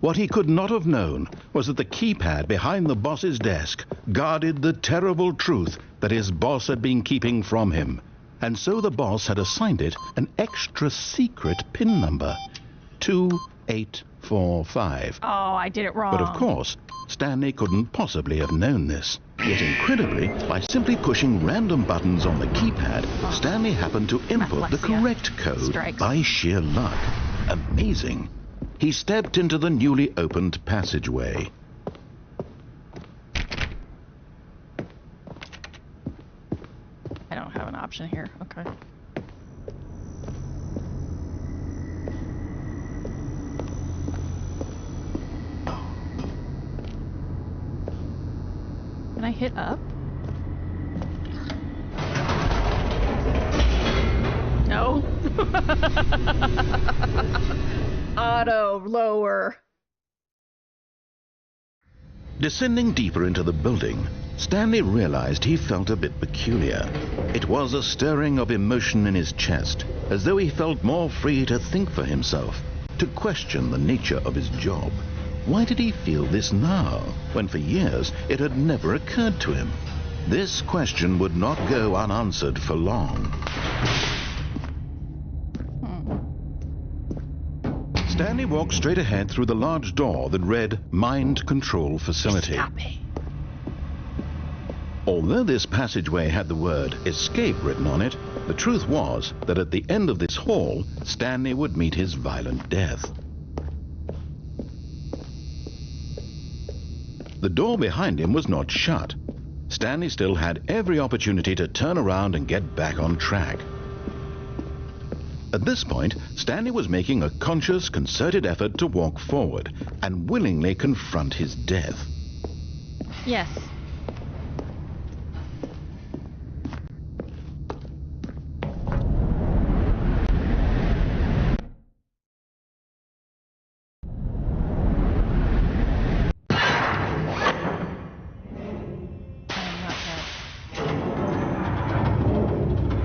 What he could not have known was that the keypad behind the boss's desk guarded the terrible truth that his boss had been keeping from him. And so the boss had assigned it an extra secret PIN number. 2845. Oh, I did it wrong. But of course, Stanley couldn't possibly have known this. Yet incredibly, by simply pushing random buttons on the keypad, Stanley happened to input the correct code by sheer luck. Amazing. He stepped into the newly opened passageway. I don't have an option here. Okay. Can I hit up? No. Auto lower. Descending deeper into the building, Stanley realized he felt a bit peculiar. It was a stirring of emotion in his chest, as though he felt more free to think for himself, to question the nature of his job. Why did he feel this now, when for years it had never occurred to him? This question would not go unanswered for long. Stanley walked straight ahead through the large door that read Mind Control Facility. Although this passageway had the word escape written on it, the truth was that at the end of this hall, Stanley would meet his violent death. The door behind him was not shut. Stanley still had every opportunity to turn around and get back on track. At this point, Stanley was making a conscious, concerted effort to walk forward and willingly confront his death. Yes.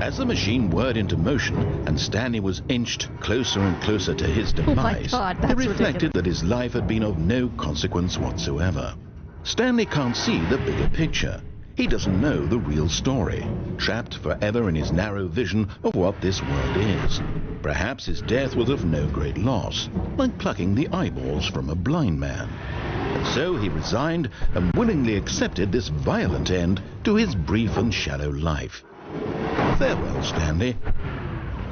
As the machine whirred into motion and Stanley was inched closer and closer to his demise, he reflected that his life had been of no consequence whatsoever. Stanley can't see the bigger picture. He doesn't know the real story, trapped forever in his narrow vision of what this world is. Perhaps his death was of no great loss, like plucking the eyeballs from a blind man. And so he resigned and willingly accepted this violent end to his brief and shallow life. Farewell, Stanley.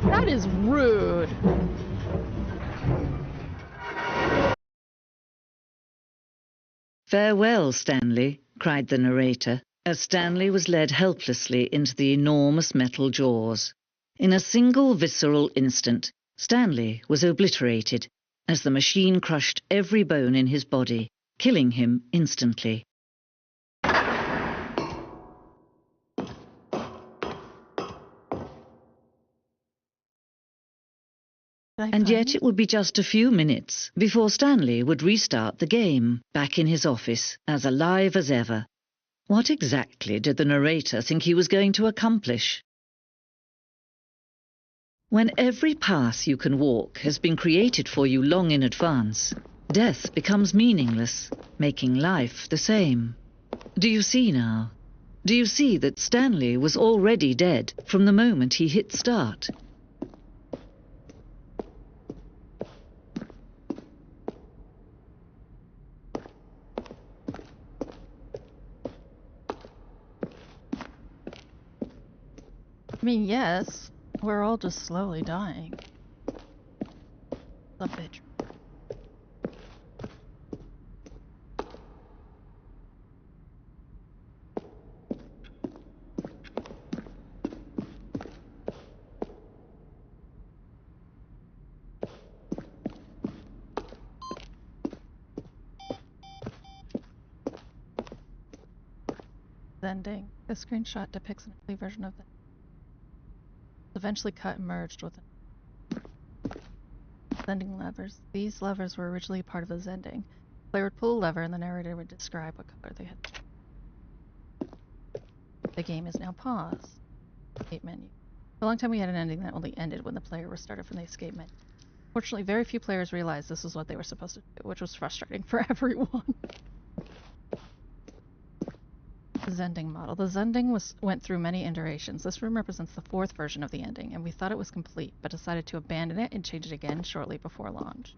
That is rude. Farewell, Stanley, cried the narrator, as Stanley was led helplessly into the enormous metal jaws. In a single visceral instant, Stanley was obliterated as the machine crushed every bone in his body, killing him instantly. And yet it would be just a few minutes before Stanley would restart the game, back in his office, as alive as ever. What exactly did the narrator think he was going to accomplish? When every path you can walk has been created for you long in advance, death becomes meaningless, making life the same. Do you see now? Do you see that Stanley was already dead from the moment he hit start? I mean, yes, we're all just slowly dying. The bitch. Ending. This screenshot depicts an early version of the eventually cut and merged with Zending levers. These levers were originally part of the Zending. The player would pull a lever and the narrator would describe what color they had. The game is now paused. Escape menu. For a long time we had an ending that only ended when the player restarted from the escape menu. Fortunately, very few players realized this was what they were supposed to do, which was frustrating for everyone. Zending model. The Zending went through many iterations. This room represents the 4th version of the ending, and we thought it was complete, but decided to abandon it and change it again shortly before launch.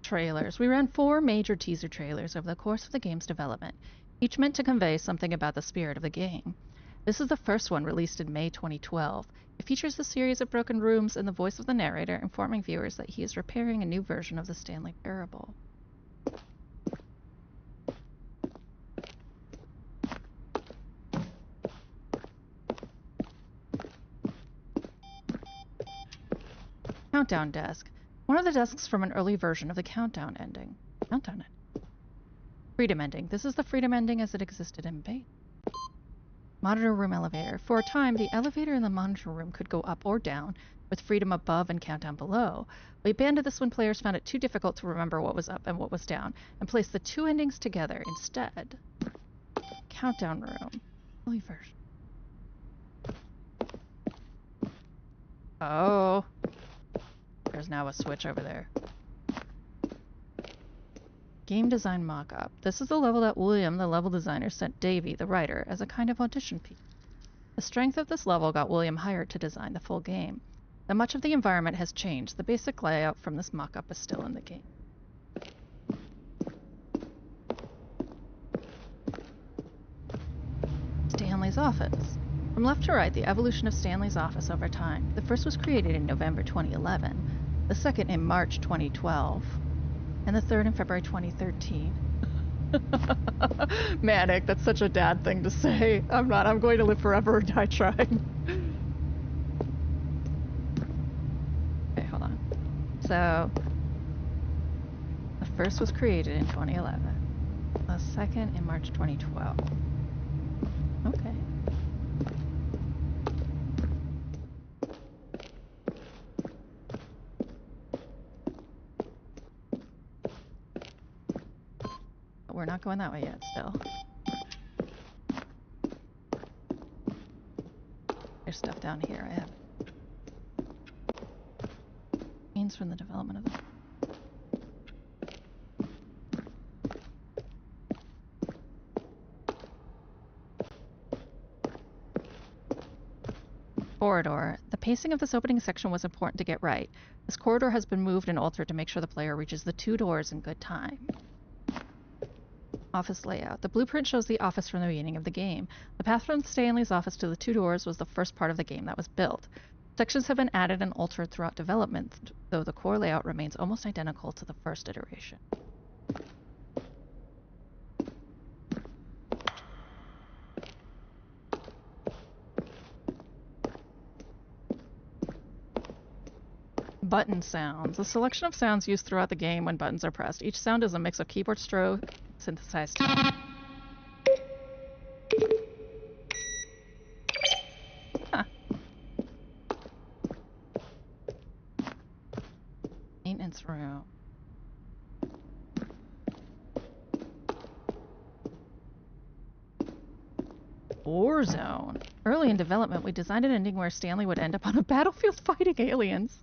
trailers. We ran 4 major teaser trailers over the course of the game's development, each meant to convey something about the spirit of the game. This is the first one, released in May 2012. It features a series of broken rooms and the voice of the narrator informing viewers that he is repairing a new version of the Stanley Parable. Countdown desk. One of the desks from an early version of the Countdown ending. Freedom ending. This is the Freedom ending as it existed in beta. Monitor room elevator. For a time, the elevator in the monitor room could go up or down, with Freedom above and Countdown below. We abandoned this when players found it too difficult to remember what was up and what was down, and placed the 2 endings together instead. Countdown room. Early version. Oh. There's now a switch over there. Game design mock-up. This is the level that William, the level designer, sent Davey, the writer, as a kind of audition piece. The strength of this level got William hired to design the full game. Though much of the environment has changed, the basic layout from this mock-up is still in the game. Stanley's office. From left to right, the evolution of Stanley's office over time. The first was created in November 2011, the second in March 2012, and the third in February 2013. Manic, that's such a dad thing to say. I'm going to live forever or die trying. Okay, hold on. So, the first was created in 2011, the second in March 2012. Okay. We're not going that way yet, still. There's stuff down here I have. Means from the development of the... Corridor. The pacing of this opening section was important to get right. This corridor has been moved and altered to make sure the player reaches the 2 doors in good time. Office layout. The blueprint shows the office from the beginning of the game. The path from Stanley's office to the 2 doors was the first part of the game that was built. Sections have been added and altered throughout development, though the core layout remains almost identical to the first iteration. Button sounds. A selection of sounds used throughout the game when buttons are pressed. Each sound is a mix of keyboard stroke, synthesized tone. Huh. Maintenance room. War zone. Early in development, we designed an ending where Stanley would end up on a battlefield fighting aliens.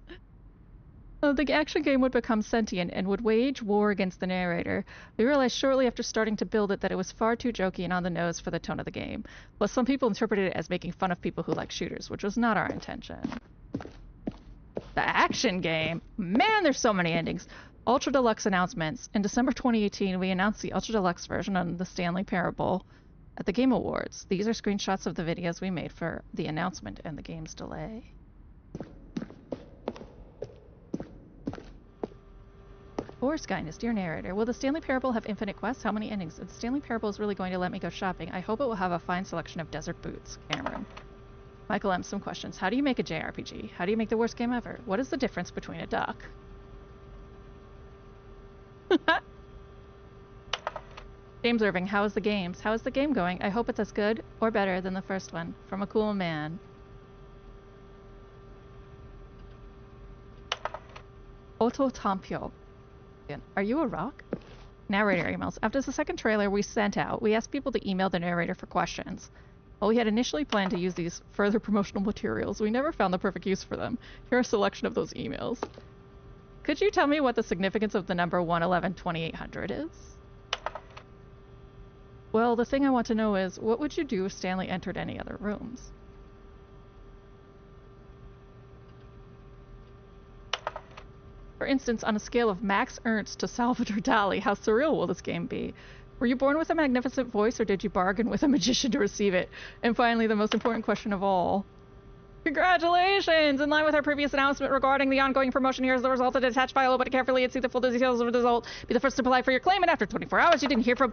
The action game would become sentient and would wage war against the narrator. We realized shortly after starting to build it that it was far too jokey and on the nose for the tone of the game. Plus, some people interpreted it as making fun of people who like shooters, which was not our intention. The action game? Man, there's so many endings. Ultra Deluxe announcements. In December 2018, we announced the Ultra Deluxe version on the Stanley Parable at the Game Awards. These are screenshots of the videos we made for the announcement and the game's delay. Force Guidance, dear narrator. Will the Stanley Parable have infinite quests? How many endings? If the Stanley Parable is really going to let me go shopping, I hope it will have a fine selection of desert boots. Cameron. Michael M. Some questions. How do you make a JRPG? How do you make the worst game ever? What is the difference between a duck? James Irving, how is the games? How is the game going? I hope it's as good or better than the first one. From a cool man. Otto Tampio. Are you a rock? Narrator emails. After the second trailer we sent out, we asked people to email the narrator for questions. While we had initially planned to use these further promotional materials, we never found the perfect use for them. Here are a selection of those emails. Could you tell me what the significance of the number 111-2800 is? Well, the thing I want to know is, what would you do if Stanley entered any other rooms? For instance, on a scale of Max Ernst to Salvador Dali, how surreal will this game be? Were you born with a magnificent voice, or did you bargain with a magician to receive it? And finally, the most important question of all. Congratulations! In line with our previous announcement regarding the ongoing promotion, here is the result of the attached file. Open it carefully and see the full details of the result. Be the first to apply for your claim, and after 24 hours you didn't hear from...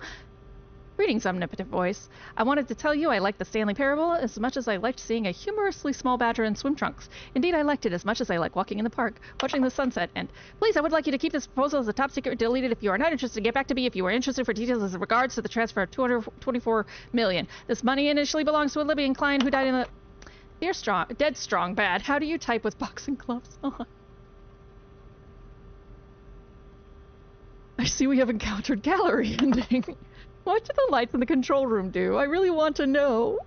Greetings, omnipotent voice. I wanted to tell you I liked the Stanley Parable as much as I liked seeing a humorously small badger in swim trunks. Indeed, I liked it as much as I like walking in the park, watching the sunset, and please, I would like you to keep this proposal as a top secret, delete it if you are not interested, get back to me if you are interested for details as regards to the transfer of 224 million. This money initially belongs to a Libyan client who died in the... Dear strong, dead strong, bad. How do you type with boxing gloves on? I see we have encountered gallery ending. What did the lights in the control room do? I really want to know.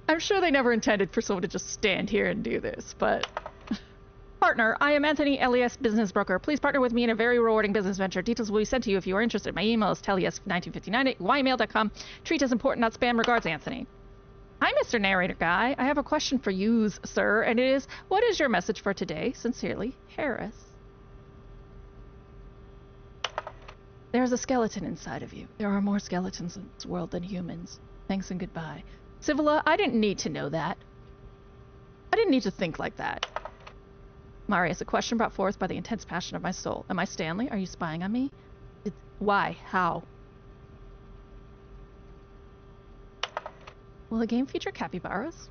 I'm sure they never intended for someone to just stand here and do this, but... Partner, I am Anthony Elias, business broker. Please partner with me in a very rewarding business venture. Details will be sent to you if you are interested. My email is tellias1959@ymail.com. Treat as important, not spam. Regards, Anthony. Hi, Mr. Narrator Guy. I have a question for you, sir, and it is, what is your message for today? Sincerely, Harris. There's a skeleton inside of you. There are more skeletons in this world than humans. Thanks and goodbye. Civila, I didn't need to know that. I didn't need to think like that. Marius, a question brought forth by the intense passion of my soul. Am I Stanley? Are you spying on me? Why? How? Will the game feature capybaras?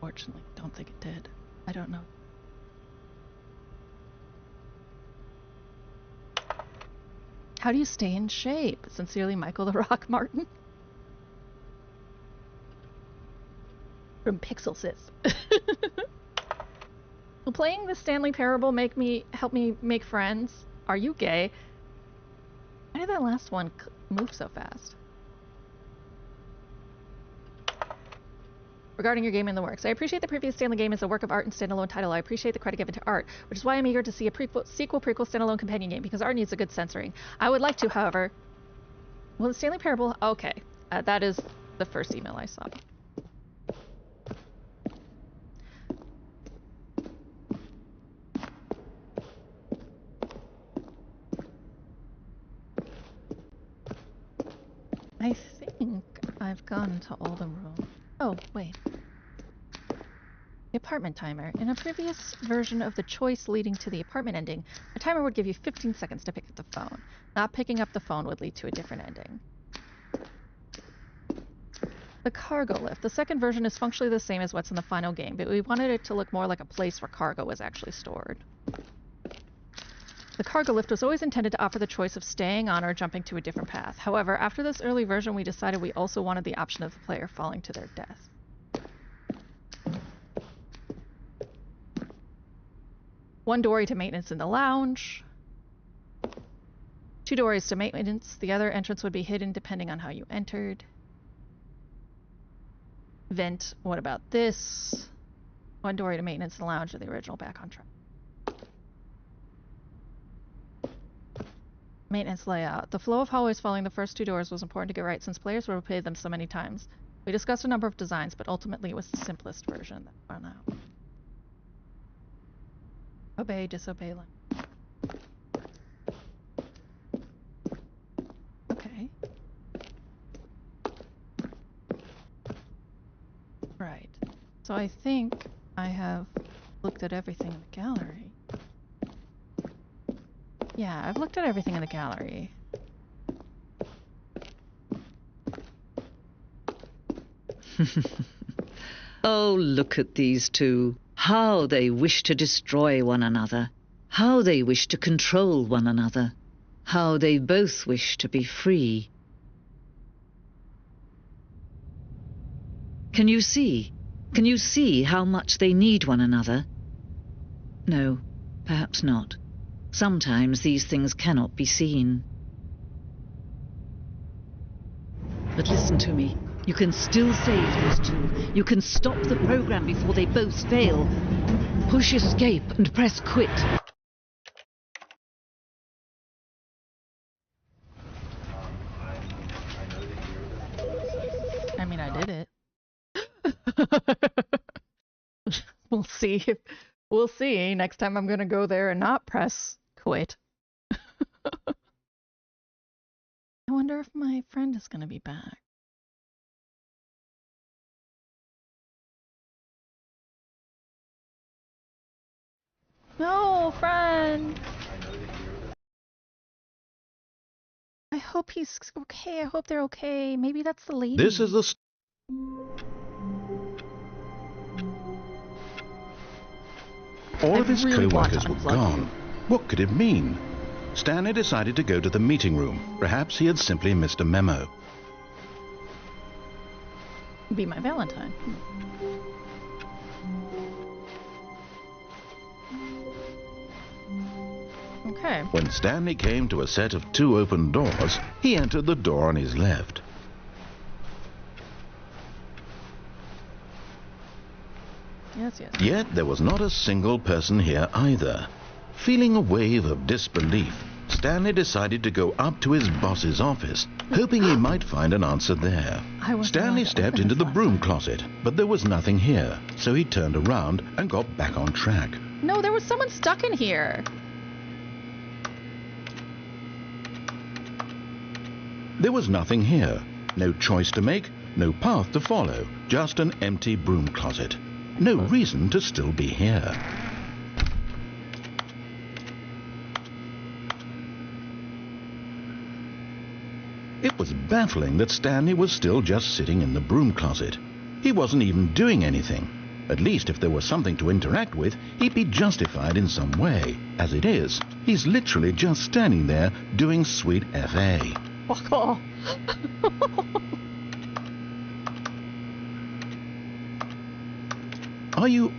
Fortunately, don't think it did. I don't know. How do you stay in shape? Sincerely, Michael the Rock Martin. From Pixel Sis. Will playing the Stanley Parable help me make friends? Are you gay? Why did that last one move so fast? Regarding your game in the works, I appreciate the previous Stanley game as a work of art and standalone title. I appreciate the credit given to art, which is why I'm eager to see a sequel, prequel, standalone companion game, because art needs a good censoring. I would like to, however... Well, the Stanley Parable... Okay. That is the first email I saw. I think I've gone to all the rooms. Oh, wait. The apartment timer. In a previous version of the choice leading to the apartment ending, a timer would give you 15 seconds to pick up the phone. Not picking up the phone would lead to a different ending. The cargo lift. The second version is functionally the same as what's in the final game, but we wanted it to look more like a place where cargo was actually stored. The cargo lift was always intended to offer the choice of staying on or jumping to a different path. However, after this early version, we decided we also wanted the option of the player falling to their death. One dory to maintenance in the lounge. 2 dories to maintenance. The other entrance would be hidden depending on how you entered. Vent. What about this? 1 dory to maintenance in the lounge, or the original back on track. Maintenance layout. The flow of hallways following the first 2 doors was important to get right since players would replay them so many times. We discussed a number of designs, but ultimately it was the simplest version that won out. Obey, disobey. Okay. Right. So I think I have looked at everything in the gallery. Yeah, I've looked at everything in the gallery. Oh, look at these two. How they wish to destroy one another. How they wish to control one another. How they both wish to be free. Can you see? Can you see how much they need one another? No, perhaps not. Sometimes these things cannot be seen. But listen to me. You can still save those two. You can stop the program before they both fail. Push escape and press quit. I know that you're the I mean, I did it. We'll see We'll see. Next time I'm gonna go there and not press quit. I wonder if my friend is gonna be back. No, friend! I hope he's okay. I hope they're okay. Maybe that's the lady. This is the... All of his really want to co-workers were unplug gone. you. What could it mean? Stanley decided to go to the meeting room. Perhaps he had simply missed a memo. Be my Valentine. Okay. When Stanley came to a set of 2 open doors, he entered the door on his left. Yes, yes. Yet there was not a single person here either. Feeling a wave of disbelief, Stanley decided to go up to his boss's office, hoping he might find an answer there. Stanley stepped into the broom closet, but there was nothing here, so he turned around and got back on track. No, there was someone stuck in here. There was nothing here. No choice to make, no path to follow, just an empty broom closet. No reason to still be here. It was baffling that Stanley was still just sitting in the broom closet. He wasn't even doing anything. At least if there was something to interact with, he'd be justified in some way. As it is, he's literally just standing there doing sweet FA. Fuck off. Are you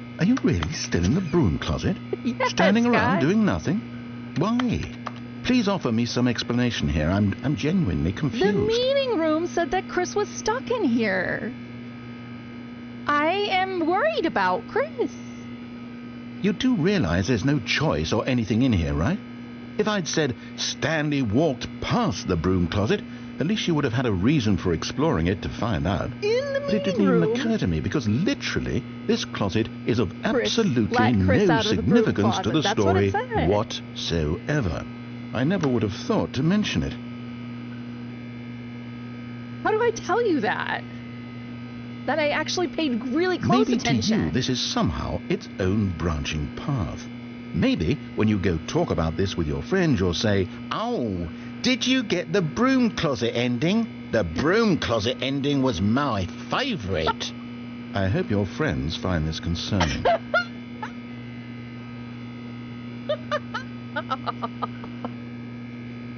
really still in the broom closet? Yes, Standing around guys. doing nothing? Why? Please offer me some explanation here. I'm genuinely confused. The meeting room said that Chris was stuck in here. I am worried about Chris. You do realize there's no choice or anything in here, right? If I'd said Stanley walked past the broom closet, at least you would have had a reason for exploring it to find out. In the But it didn't meeting even room. occur to me, because literally, this closet is of Chris, absolutely let Chris no out of the broom significance to closet. the That's what it story said. whatsoever. I never would have thought to mention it. How do I tell you that? That I actually paid really close Maybe attention. to you this is somehow its own branching path. Maybe when you go talk about this with your friends, you'll say, "Oh, did you get the broom closet ending? The broom closet ending was my favourite." I hope your friends find this concerning.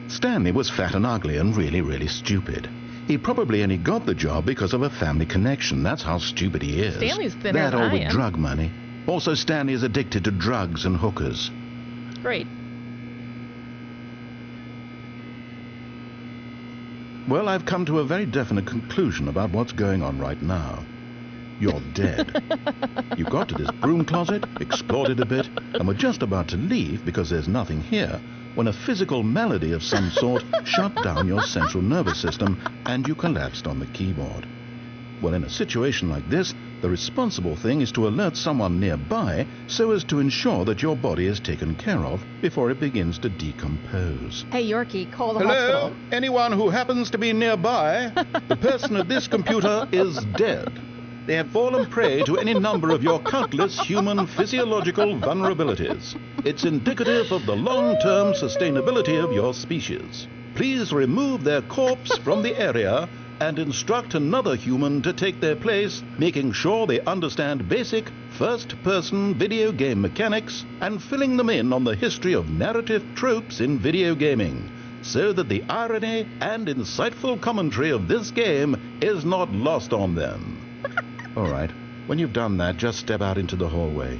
Stanley was fat and ugly and really, really stupid. He probably only got the job because of a family connection. That's how stupid he is. Stanley's thinner That than or I with am. drug money. Also, Stanley is addicted to drugs and hookers. Great. Well, I've come to a very definite conclusion about what's going on right now. You're dead. You got to this broom closet, explored it a bit, and were just about to leave because there's nothing here, when a physical malady of some sort shut down your central nervous system and you collapsed on the keyboard. Well, in a situation like this, the responsible thing is to alert someone nearby so as to ensure that your body is taken care of before it begins to decompose. Hey, Yorkie, call the Hello? hospital. Anyone who happens to be nearby? The person at this computer is dead. They have fallen prey to any number of your countless human physiological vulnerabilities. It's indicative of the long-term sustainability of your species. Please remove their corpse from the area and instruct another human to take their place, making sure they understand basic first-person video game mechanics and filling them in on the history of narrative tropes in video gaming, so that the irony and insightful commentary of this game is not lost on them. All right, when you've done that, just step out into the hallway.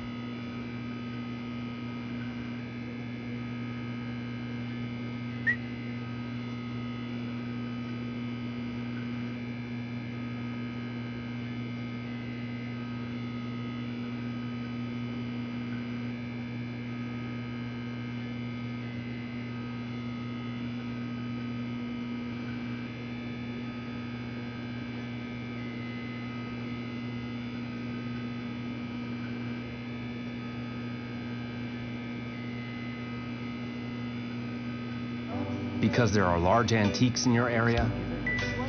Because there are large antiques in your area,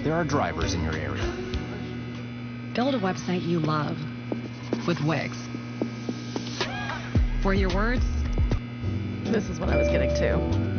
there are drivers in your area. Build a website you love with Wix. For your words, This is what I was getting to.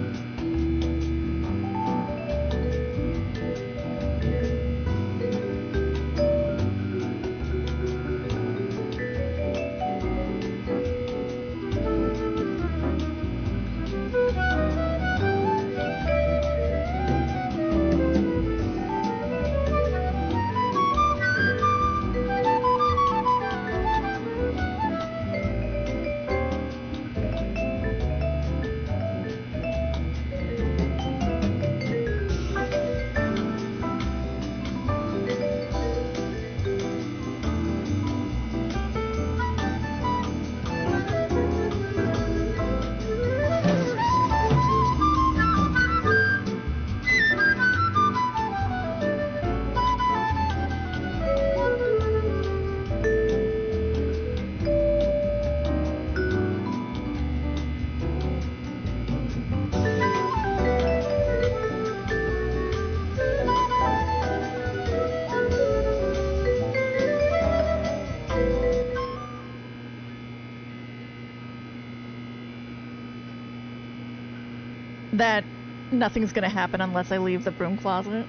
That nothing's gonna happen unless I leave the broom closet.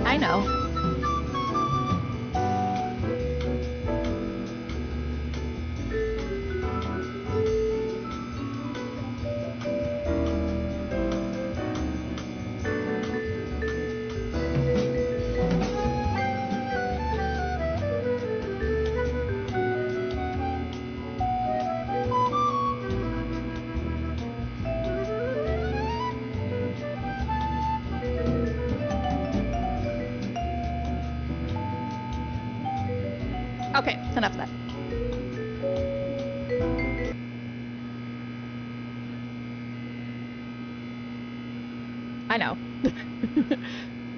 I know. Okay, enough of that. I know.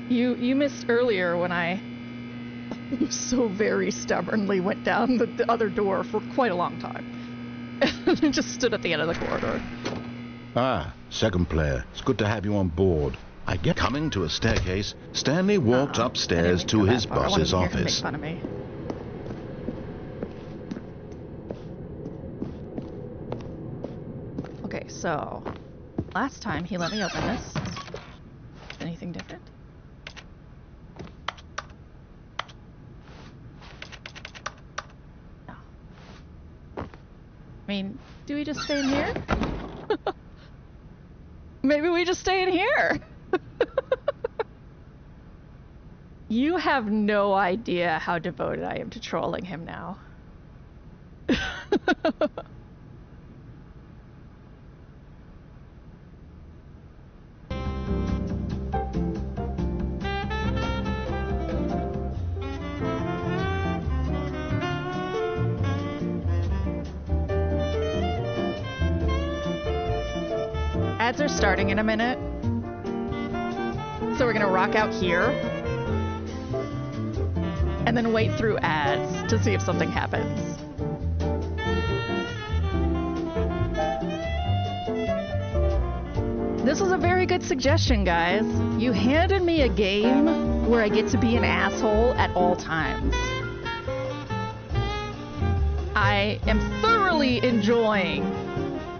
You missed earlier when I so very stubbornly went down the other door for quite a long time. And just stood at the end of the corridor. Ah, second player. It's good to have you on board. I get coming to a staircase. Stanley walked upstairs to his boss's office. Make fun of me. Okay, so last time he let me open this. Anything different? No. I mean, do we just stay in here? Maybe we just stay in here. You have no idea how devoted I am to trolling him now. Ads are starting in a minute. So we're gonna rock out here. And then wait through ads to see if something happens. This was a very good suggestion, guys. You handed me a game where I get to be an asshole at all times. I am thoroughly enjoying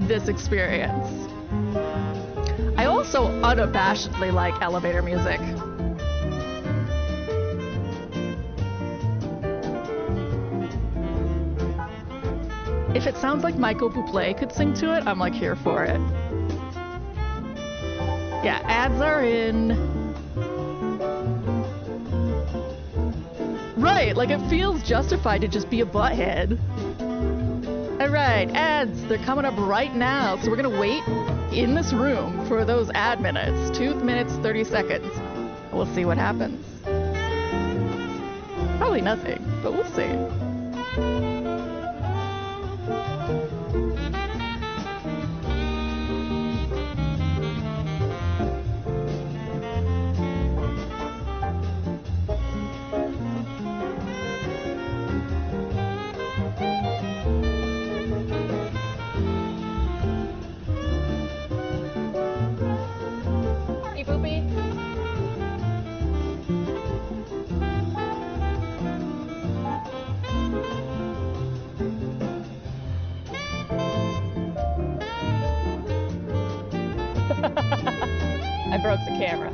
this experience. I also unabashedly like elevator music. If it sounds like Michael Bublé could sing to it, I'm like here for it. Yeah, ads are in. Right, like it feels justified to just be a butthead. Alright, ads, they're coming up right now, so we're gonna wait in this room for those ad minutes. 2 minutes, 30 seconds. We'll see what happens. Probably nothing, but we'll see. camera.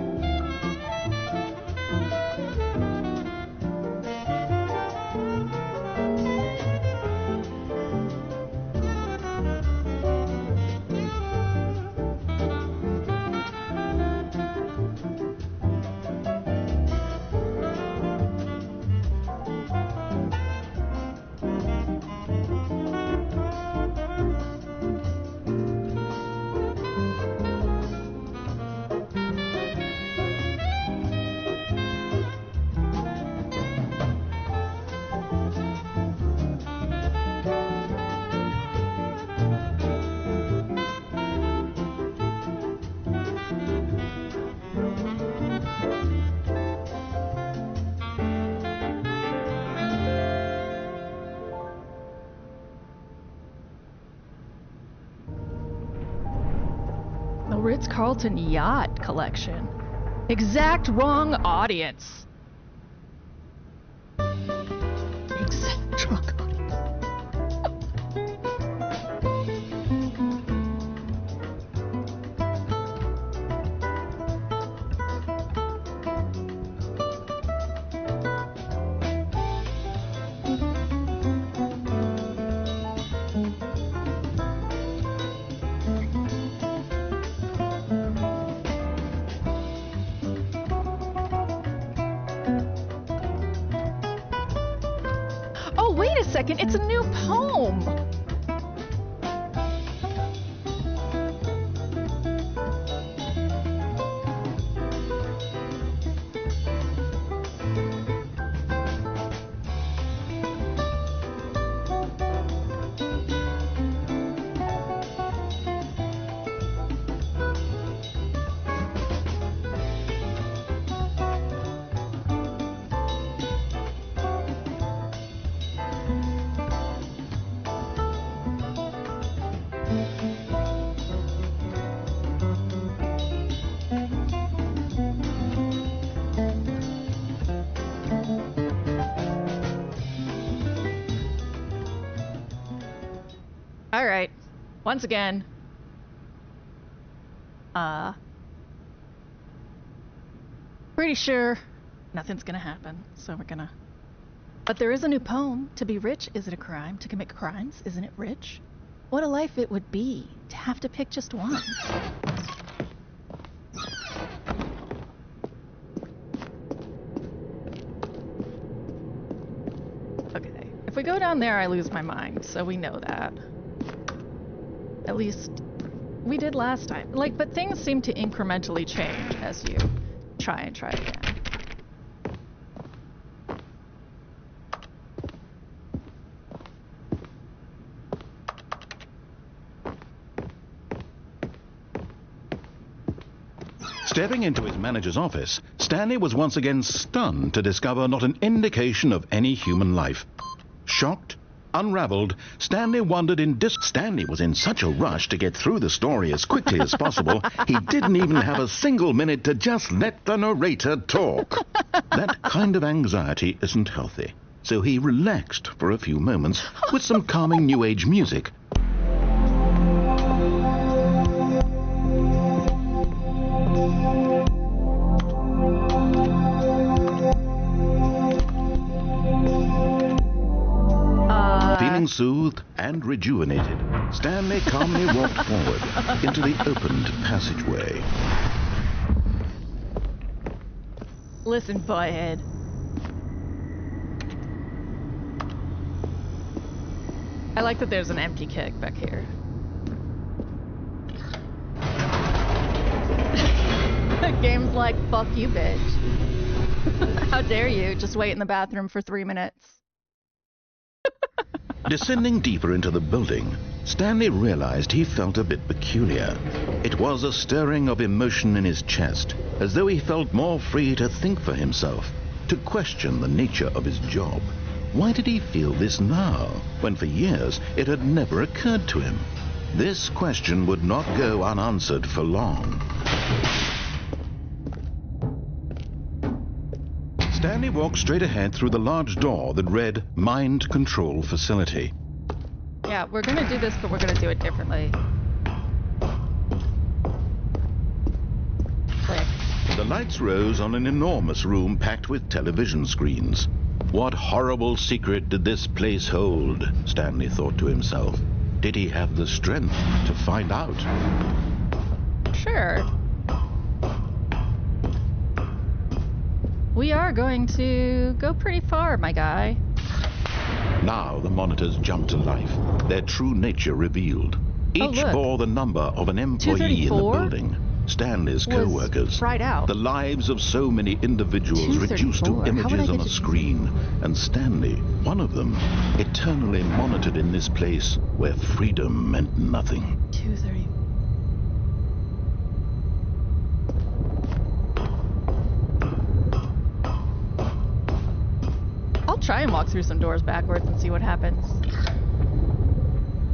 Ritz-Carlton Yacht Collection. Exact wrong audience. Exact wrong audience. Second, it's a new poem. All right. Once again. Pretty sure nothing's gonna happen, so we're gonna... But there is a new poem. To be rich, is it a crime? To commit crimes, isn't it rich? What a life it would be to have to pick just one. Okay. If we go down there, I lose my mind, so we know that. At least we did last time. Like, but things seem to incrementally change as you try again. Stepping into his manager's office, Stanley was once again stunned to discover not an indication of any human life. Shocked, unraveled, Stanley wondered Stanley was in such a rush to get through the story as quickly as possible, he didn't even have a single minute to just let the narrator talk. That kind of anxiety isn't healthy, so he relaxed for a few moments with some calming New Age music. Feeling soothed and rejuvenated, Stanley calmly walked forward into the opened passageway. Listen, butthead. I like that there's an empty keg back here. Game's like, fuck you, bitch. How dare you just wait in the bathroom for 3 minutes. Descending deeper into the building, Stanley realized he felt a bit peculiar. It was a stirring of emotion in his chest, as though he felt more free to think for himself, to question the nature of his job. Why did he feel this now, when for years it had never occurred to him? This question would not go unanswered for long. Stanley walked straight ahead through the large door that read Mind Control Facility. Yeah, we're gonna do this, but we're gonna do it differently. Click. The lights rose on an enormous room packed with television screens. What horrible secret did this place hold? Stanley thought to himself. Did he have the strength to find out? Sure. We are going to go pretty far, my guy. Now the monitors jumped to life, their true nature revealed. Each bore the number of an employee in the building. Stanley's co-workers. Right out. The lives of so many individuals reduced to images on a screen. And Stanley, one of them, eternally monitored in this place where freedom meant nothing. 230. I'll try and walk through some doors backwards and see what happens.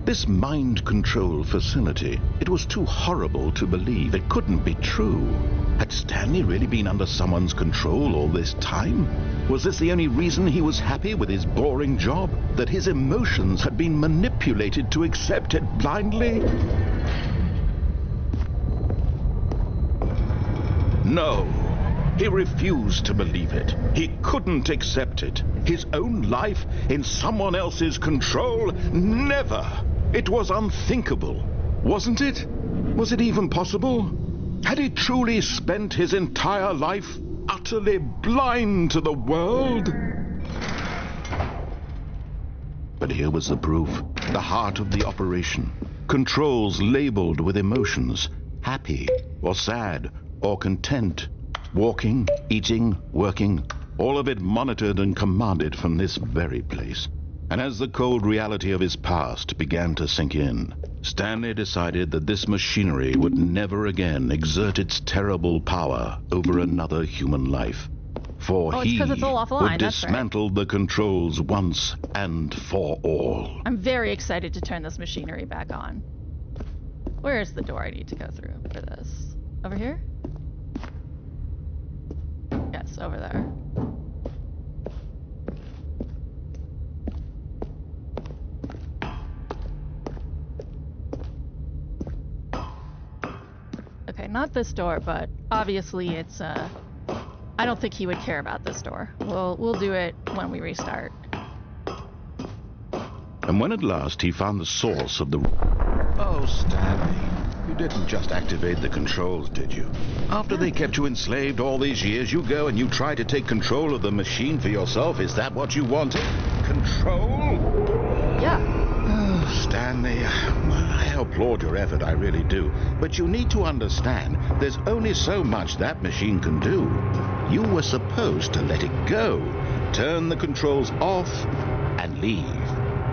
This mind control facility, it was too horrible to believe. It couldn't be true. Had Stanley really been under someone's control all this time? Was this the only reason he was happy with his boring job? That his emotions had been manipulated to accept it blindly? No. He refused to believe it. He couldn't accept it. His own life in someone else's control? Never! It was unthinkable, wasn't it? Was it even possible? Had he truly spent his entire life utterly blind to the world? But here was the proof, the heart of the operation. Controls labeled with emotions, happy or sad or content. Walking, eating, working, all of it monitored and commanded from this very place. And as the cold reality of his past began to sink in, Stanley decided that this machinery would never again exert its terrible power over another human life. For he would dismantle the controls once and for all. I'm very excited to turn this machinery back on. Where's the door I need to go through for this? Over here? Yes, over there. Okay, not this door, but obviously it's I don't think he would care about this door. We'll do it when we restart. And when at last he found the source of the... Oh, Stanley, you didn't just activate the controls, did you? After they kept you enslaved all these years, you go and you try to take control of the machine for yourself. Is that what you wanted? Control? Yeah. Oh, Stanley, I applaud your effort, I really do. But you need to understand, there's only so much that machine can do. You were supposed to let it go, turn the controls off, and leave.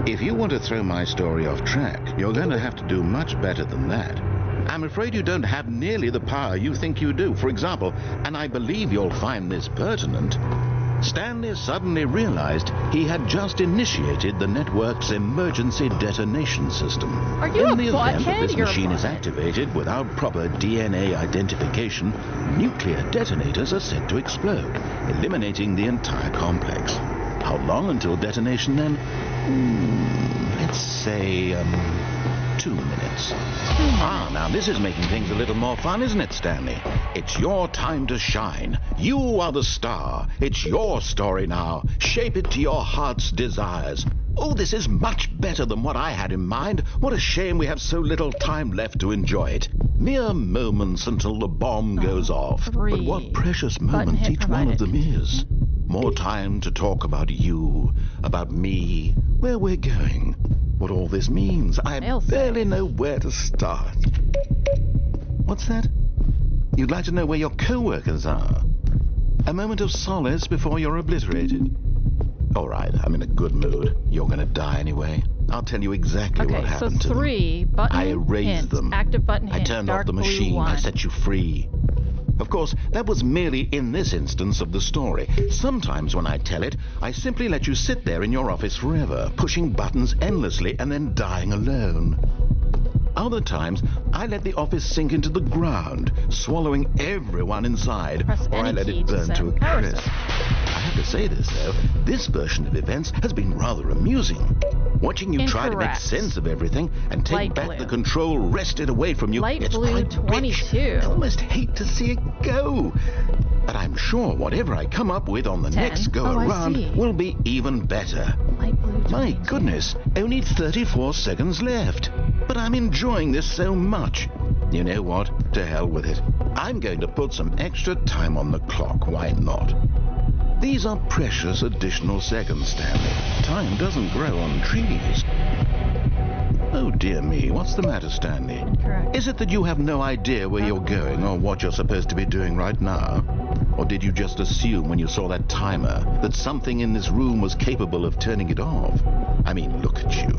If you want to throw my story off track, you're going to have to do much better than that. I'm afraid you don't have nearly the power you think you do. For example, and I believe you'll find this pertinent, Stanley suddenly realized he had just initiated the network's emergency detonation system. Are you in the a event that this You're machine is activated without proper DNA identification, nuclear detonators are set to explode, eliminating the entire complex. How long until detonation then? Let's say, 2 minutes. Ah, now this is making things a little more fun, isn't it, Stanley? It's your time to shine. You are the star. It's your story now. Shape it to your heart's desires. Oh, this is much better than what I had in mind. What a shame we have so little time left to enjoy it. Mere moments until the bomb goes off. But what precious moments each one of them is. More time to talk about you, about me, where we're going, what all this means. I barely know where to start. What's that? You'd like to know where your co-workers are? A moment of solace before you're obliterated. All right, I'm in a good mood. You're gonna die anyway. I'll tell you exactly what happened to them. Okay, so 3 button I erased hints, them. active button hint, I turned off dark the blue machine. 1. I set you free. Of course, that was merely in this instance of the story. Sometimes when I tell it, I simply let you sit there in your office forever, pushing buttons endlessly and then dying alone. other times, I let the office sink into the ground, swallowing everyone inside, Press or I any let key it to burn send to a power crisp. cells. I have to say this, though, this version of events has been rather amusing. Watching you try to make Incorrect. sense of everything and take Light back blue. the control wrested away from you, Light it's blue quite 22. rich. I almost hate to see it go. But I'm sure whatever I come up with on the 10. next go Oh, I around see. will be even better. Light blue 22. My goodness, only 34 seconds left. But I'm enjoying this so much. You know what? To hell with it. I'm going to put some extra time on the clock. Why not? These are precious additional seconds, Stanley. Time doesn't grow on trees. Oh dear me, what's the matter, Stanley? Incorrect. Is it that you have no idea where you're going or what you're supposed to be doing right now? Or did you just assume when you saw that timer that something in this room was capable of turning it off? I mean, look at you.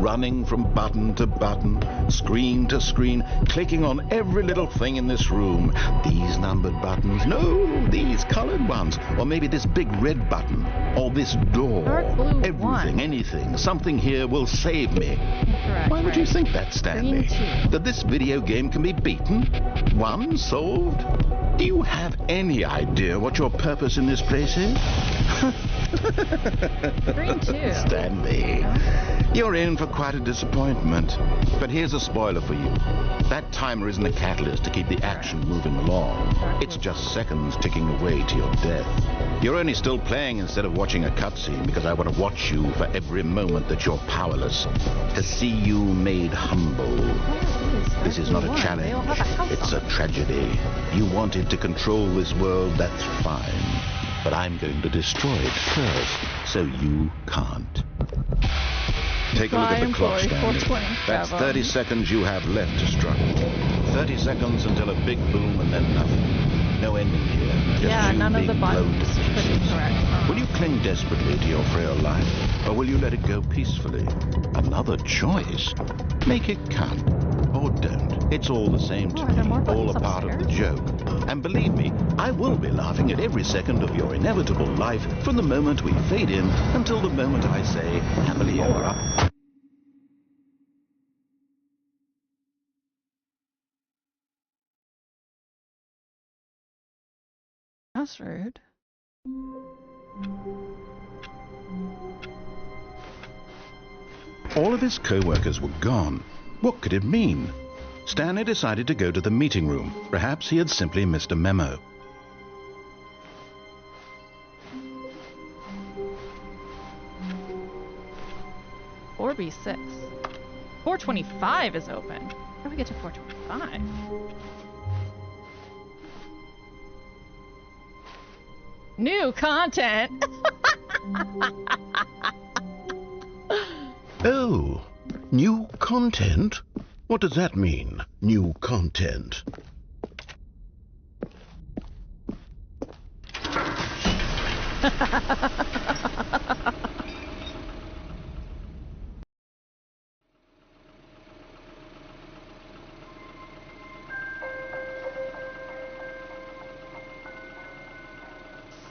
Running from button to button, screen to screen, clicking on every little thing in this room. These numbered buttons, no, these colored ones. Or maybe this big red button, or this door. Dark blue Everything, 1. anything, something here will save me. Incorrect. Why would you right. think that, Stanley? Green 2. That this video game can be beaten? Won? Solved? Do you have any idea what your purpose in this place is? Green 2. Stanley, you're in for quite a disappointment. But here's a spoiler for you. That timer isn't a catalyst to keep the action moving along. It's just seconds ticking away to your death. You're only still playing instead of watching a cutscene because I want to watch you for every moment that you're powerless. To see you made humble. This is not a challenge. It's a tragedy. You wanted to control this world, that's fine. But I'm going to destroy it first, so you can't. Take a look at the clock, Stanley. 420. That's Bravo. 30 seconds you have left to struggle. 30 seconds until a big boom and then nothing. No ending here. Just Yeah, you none of the being blown buttons to click pieces. incorrect. Will you cling desperately to your frail life, or will you let it go peacefully? Another choice. Make it count, or don't. It's all the same to Oh, are there me, more all a buttons part of the upstairs? joke. And believe me, I will be laughing at every second of your inevitable life from the moment we fade in until the moment I say, happily ever after. That's rude. All of his co-workers were gone. What could it mean? Stanley decided to go to the meeting room. Perhaps he had simply missed a memo. Four B6. 425 is open. How do we get to 425? New content! Oh, new content? What does that mean, new content?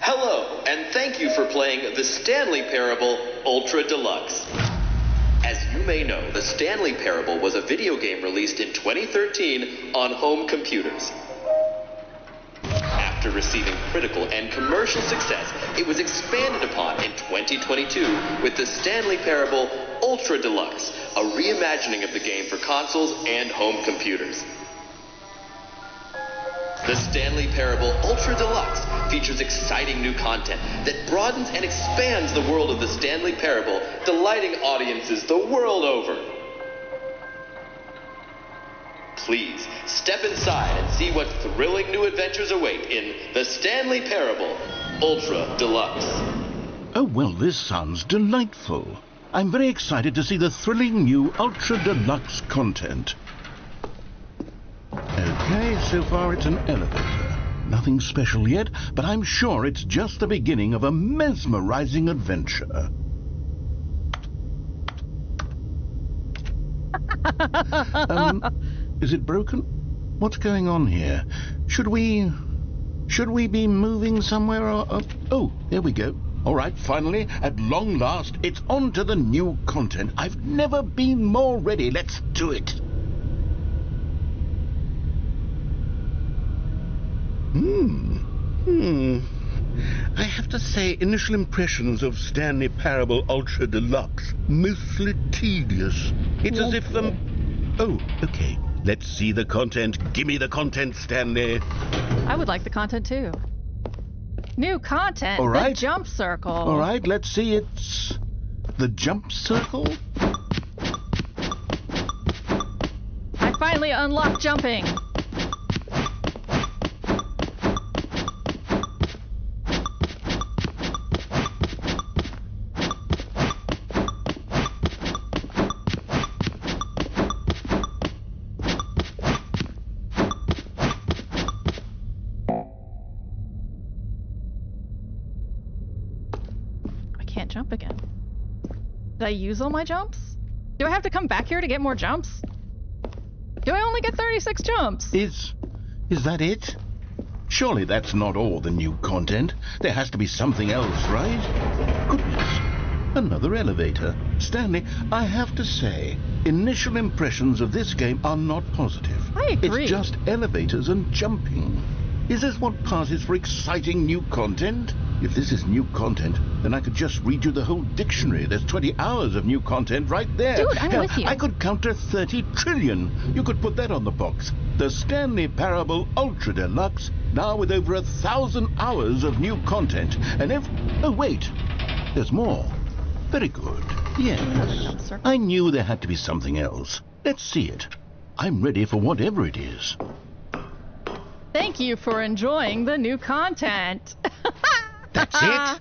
Hello, and thank you for playing the Stanley Parable Ultra Deluxe. As you may know, the Stanley Parable was a video game released in 2013 on home computers. After receiving critical and commercial success, it was expanded upon in 2022 with the Stanley Parable Ultra Deluxe, a reimagining of the game for consoles and home computers. The Stanley Parable Ultra Deluxe features exciting new content that broadens and expands the world of the Stanley Parable, delighting audiences the world over. Please step inside and see what thrilling new adventures await in the Stanley Parable Ultra Deluxe. Oh, well, this sounds delightful. I'm very excited to see the thrilling new Ultra Deluxe content. Okay, so far it's an elevator. Nothing special yet, but I'm sure it's just the beginning of a mesmerizing adventure. Is it broken? What's going on here? Should we be moving somewhere or... Oh, there we go. All right, finally, at long last, it's on to the new content. I've never been more ready. Let's do it. I have to say, initial impressions of Stanley Parable Ultra Deluxe, mostly tedious. It's as if, Oh, okay. Let's see the content. Give me the content, Stanley. I would like the content too. New content, All right. the jump circle. All right, let's see. It's the jump circle? I finally unlocked jumping. Jump again. Did I use all my jumps? Do I have to come back here to get more jumps? Do I only get 36 jumps? Is that it? Surely that's not all the new content. There has to be something else, right? Goodness. Another elevator. Stanley, I have to say, initial impressions of this game are not positive. I agree. It's just elevators and jumping. Is this what passes for exciting new content? If this is new content, then I could just read you the whole dictionary. There's 20 hours of new content right there. Dude, I'm with you. I could count to 30 trillion. You could put that on the box. The Stanley Parable Ultra Deluxe, now with over 1,000 hours of new content. And oh, wait. There's more. Very good. Yes. I knew there had to be something else. Let's see it. I'm ready for whatever it is. Thank you for enjoying the new content. That's it?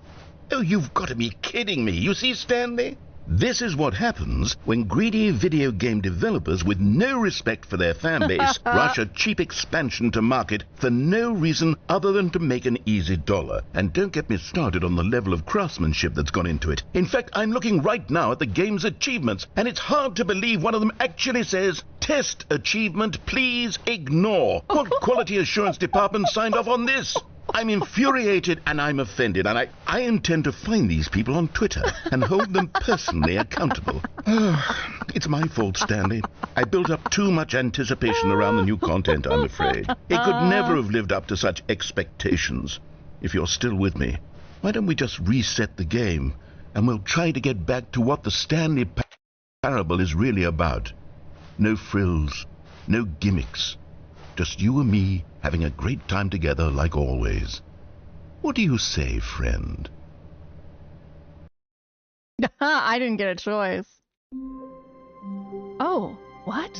Oh, you've got to be kidding me. You see, Stanley? This is what happens when greedy video game developers with no respect for their fan base rush a cheap expansion to market for no reason other than to make an easy dollar. And don't get me started on the level of craftsmanship that's gone into it. In fact, I'm looking right now at the game's achievements, and it's hard to believe one of them actually says, "Test achievement, please ignore." What quality assurance department signed off on this? I'm infuriated and I'm offended, and I intend to find these people on Twitter and hold them personally accountable. It's my fault, Stanley. I built up too much anticipation around the new content, I'm afraid. It could never have lived up to such expectations. If you're still with me, why don't we just reset the game and we'll try to get back to what the Stanley Parable is really about. No frills, no gimmicks. Just you and me having a great time together like always. What do you say, friend? I didn't get a choice. Oh, what?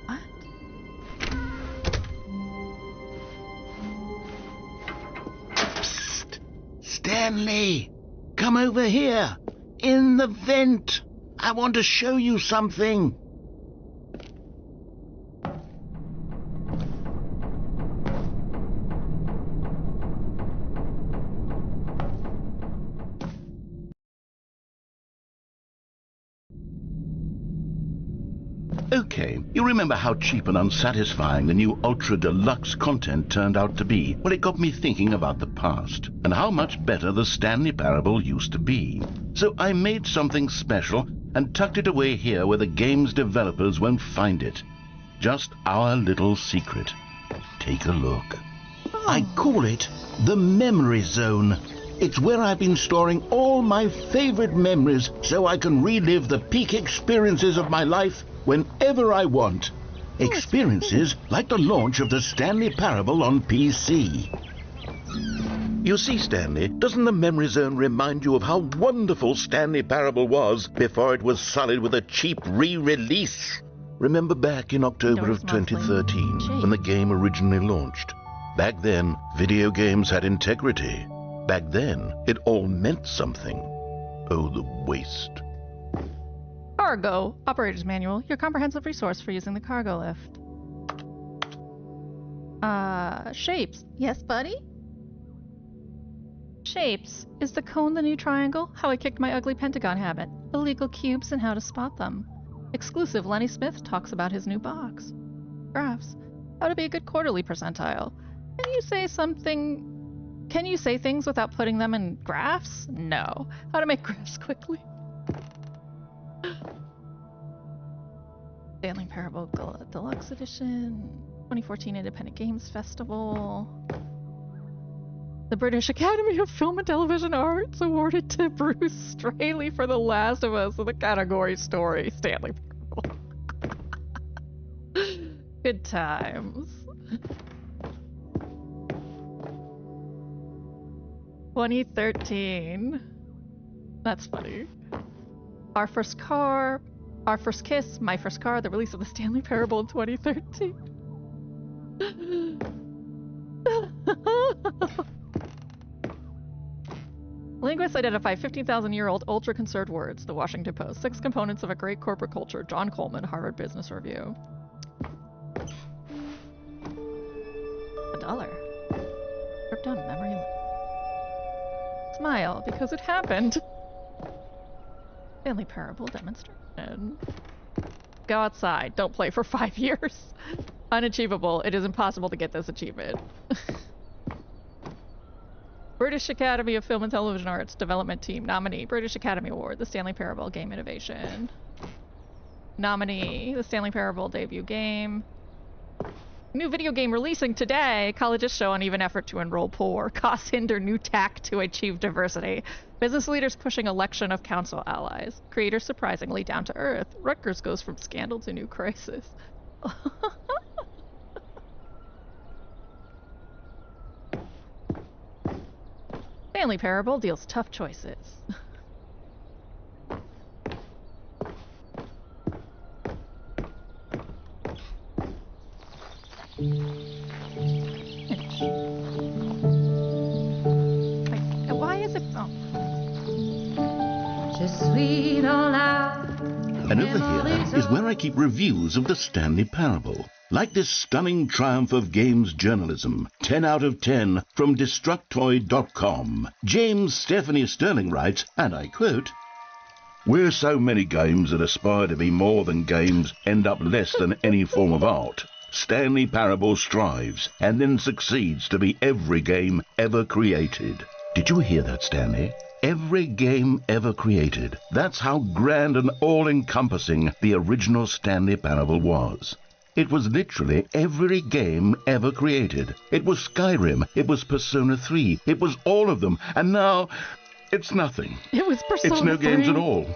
What? Psst! Stanley! Come over here! In the vent! I want to show you something! Okay, you remember how cheap and unsatisfying the new Ultra Deluxe content turned out to be? Well, it got me thinking about the past, and how much better the Stanley Parable used to be. So I made something special and tucked it away here where the game's developers won't find it. Just our little secret. Take a look. I call it the Memory Zone. It's where I've been storing all my favorite memories so I can relive the peak experiences of my life whenever I want. Experiences like the launch of the Stanley Parable on PC. You see, Stanley, doesn't the Memory Zone remind you of how wonderful Stanley Parable was before it was sullied with a cheap re-release? Remember back in October of 2013 when the game originally launched? Back then, video games had integrity. Back then, it all meant something. Oh, the waste. Cargo Operator's Manual, your comprehensive resource for using the cargo lift. Shapes. Yes, buddy? Shapes. Is the cone the new triangle? How I kicked my ugly pentagon habit. Illegal cubes and how to spot them. Exclusive Lenny Smith talks about his new box. Graphs. How to be a good quarterly percentile. Can you say things without putting them in graphs? No. How to make graphs quickly. Stanley Parable Deluxe Edition. 2014 Independent Games Festival. The British Academy of Film and Television Arts awarded to Bruce Straley for The Last of Us in the category Story. Stanley Parable. Good times. 2013. That's funny. Our First Car, Our First Kiss, My First Car, the release of the Stanley Parable in 2013. Linguists identify 15,000-year-old ultra-conserved words, The Washington Post. 6 components of a great corporate culture, John Coleman, Harvard Business Review. $1. Ripped down memory lane. Smile, because it happened. Stanley Parable demonstration. Go outside. Don't play for 5 years. Unachievable. It is impossible to get this achievement. British Academy of Film and Television Arts Development Team nominee. British Academy Award. The Stanley Parable Game Innovation. Nominee. The Stanley Parable debut game. New video game releasing today. Colleges show uneven effort to enroll poor. Costs hinder new tack to achieve diversity. Business leaders pushing election of council allies. Creators surprisingly down to earth. Rutgers goes from scandal to new crisis. Stanley Parable deals tough choices. Why is it? Oh. And over here is where I keep reviews of the Stanley Parable. Like this stunning triumph of games journalism, 10 out of 10 from Destructoid.com. James Stephanie Sterling writes, and I quote, "Where so many games that aspire to be more than games end up less than any form of art, Stanley Parable strives and then succeeds to be every game ever created." Did you hear that, Stanley? Every game ever created. That's how grand and all-encompassing the original Stanley Parable was. It was literally every game ever created. It was Skyrim, it was Persona 3, it was all of them, and now it's nothing. It was Persona 3. It's no games at all.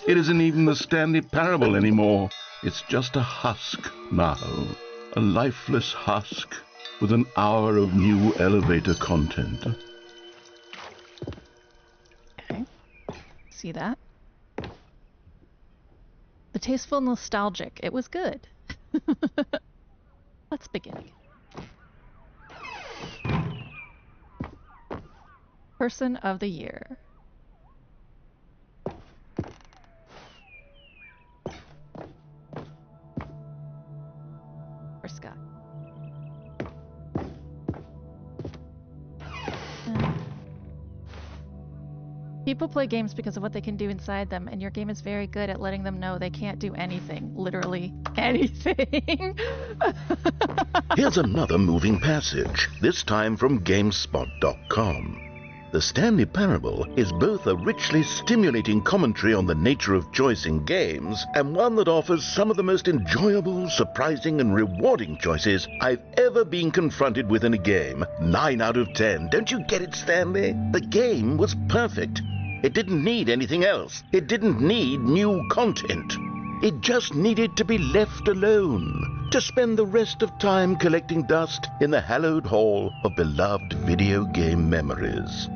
It isn't even the Stanley Parable anymore. It's just a husk now. A lifeless husk with an hour of new elevator content. Okay. See that? The tasteful nostalgic. It was good. Let's begin. Person of the Year. For Scott. People play games because of what they can do inside them, and your game is very good at letting them know they can't do anything. Literally anything. Here's another moving passage, this time from GameSpot.com. The Stanley Parable is both a richly stimulating commentary on the nature of choice in games and one that offers some of the most enjoyable, surprising, and rewarding choices I've ever been confronted with in a game. 9 out of 10. Don't you get it, Stanley? The game was perfect. It didn't need anything else. It didn't need new content. It just needed to be left alone, to spend the rest of time collecting dust in the hallowed hall of beloved video game memories.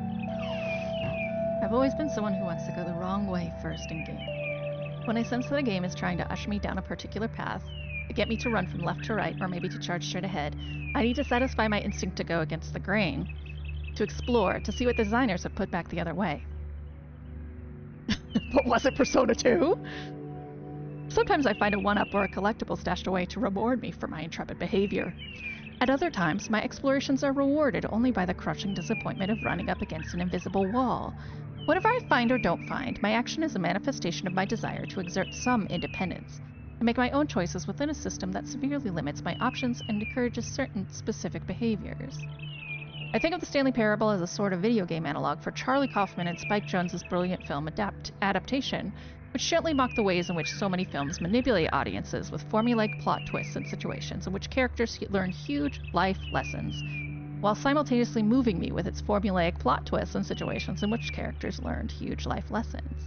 I've always been someone who wants to go the wrong way first in game. When I sense that a game is trying to usher me down a particular path, to get me to run from left to right, or maybe to charge straight ahead, I need to satisfy my instinct to go against the grain, to explore, to see what designers have put back the other way. But was it Persona 2? Sometimes I find a one-up or a collectible stashed away to reward me for my intrepid behavior. At other times, my explorations are rewarded only by the crushing disappointment of running up against an invisible wall. Whatever I find or don't find, my action is a manifestation of my desire to exert some independence, to make my own choices within a system that severely limits my options and encourages certain specific behaviors. I think of the Stanley Parable as a sort of video game analog for Charlie Kaufman and Spike Jonze's brilliant film adaptation, which gently mocked the ways in which so many films manipulate audiences with formulaic plot twists and situations in which characters learn huge life lessons, while simultaneously moving me with its formulaic plot twists and situations in which characters learned huge life lessons.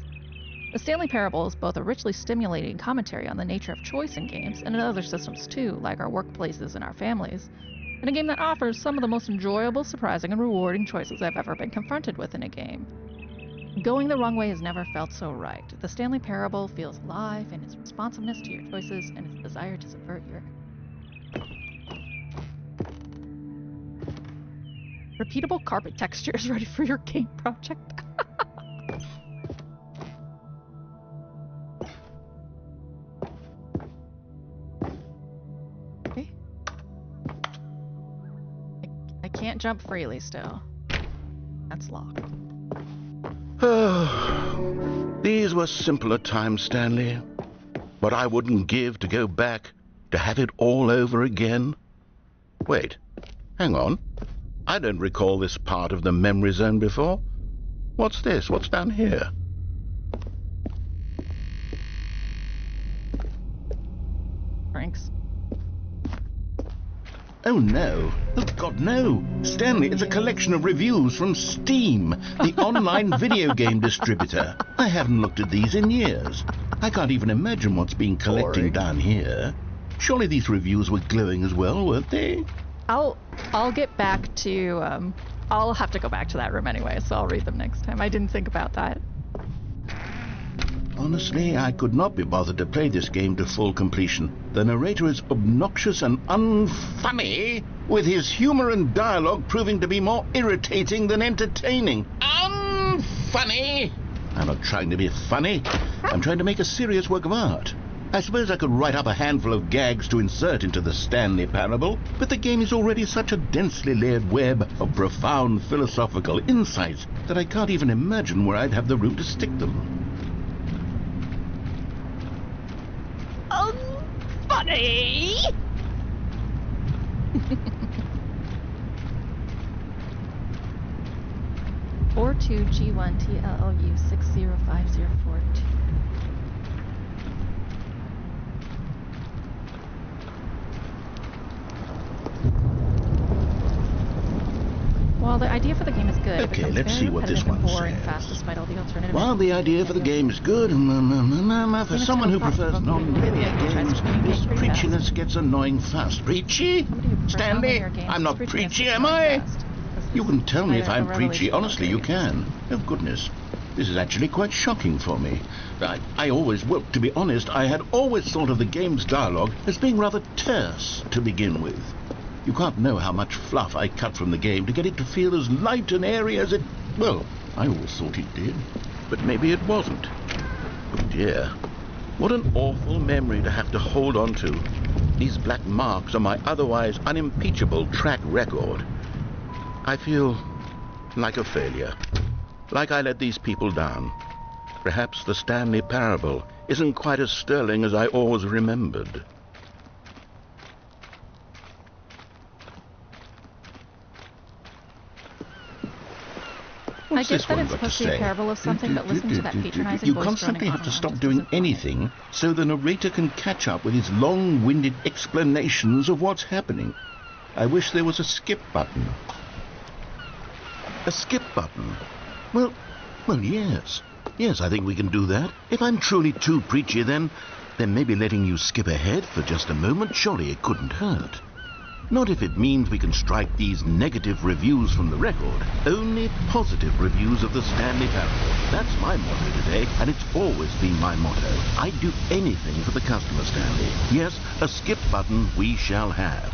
The Stanley Parable is both a richly stimulating commentary on the nature of choice in games and in other systems too, like our workplaces and our families, and a game that offers some of the most enjoyable, surprising, and rewarding choices I've ever been confronted with in a game. Going the wrong way has never felt so right. The Stanley Parable feels alive in its responsiveness to your choices and its desire to subvert your... Repeatable carpet textures ready for your game project. Okay. I can't jump freely still. That's locked. These were simpler times, Stanley. But I wouldn't give to go back, to have it all over again. Wait, hang on. I don't recall this part of the memory zone before. What's this? What's down here? Franks. Oh no. Oh God, no. Stanley, it's a collection of reviews from Steam, the online video game distributor. I haven't looked at these in years. I can't even imagine what's being collecting down here. Surely these reviews were glowing as well, weren't they? I'll get back to, I'll have to go back to that room anyway, so I'll read them next time. I didn't think about that. Honestly, I could not be bothered to play this game to full completion. The narrator is obnoxious and unfunny, with his humor and dialogue proving to be more irritating than entertaining. Unfunny! I'm not trying to be funny. I'm trying to make a serious work of art. I suppose I could write up a handful of gags to insert into the Stanley Parable, but the game is already such a densely layered web of profound philosophical insights that I can't even imagine where I'd have the room to stick them. Funny! 42G1TLLU605042. While the idea for the game is good, Okay, let's see what this one boring, says. fast despite all the alternative. While the idea for the game is good, for someone who prefers non-linear games, this preachiness gets annoying fast. Preachy? Stanley? I'm not preachy, am I? You can tell me if I'm preachy. Honestly, you can. Oh, goodness. This is actually quite shocking for me. Well, to be honest, I had always thought of the game's dialogue as being rather terse to begin with. You can't know how much fluff I cut from the game to get it to feel as light and airy as it... Well, I always thought it did. But maybe it wasn't. Oh dear. What an awful memory to have to hold on to. These black marks on my otherwise unimpeachable track record. I feel like a failure. Like I let these people down. Perhaps the Stanley Parable isn't quite as sterling as I always remembered. I guess that it's supposed to be a parable of something, but listening to that patronizing You voice constantly droning have on to and stop on doing just isn't anything so the narrator can catch up with his long-winded explanations of what's happening. I wish there was a skip button. A skip button? Well, yes. Yes, I think we can do that. If I'm truly too preachy, then maybe letting you skip ahead for just a moment, surely it couldn't hurt. Not if it means we can strike these negative reviews from the record. Only positive reviews of the Stanley Parable. That's my motto today, and it's always been my motto. I'd do anything for the customer, Stanley. Yes, a skip button we shall have.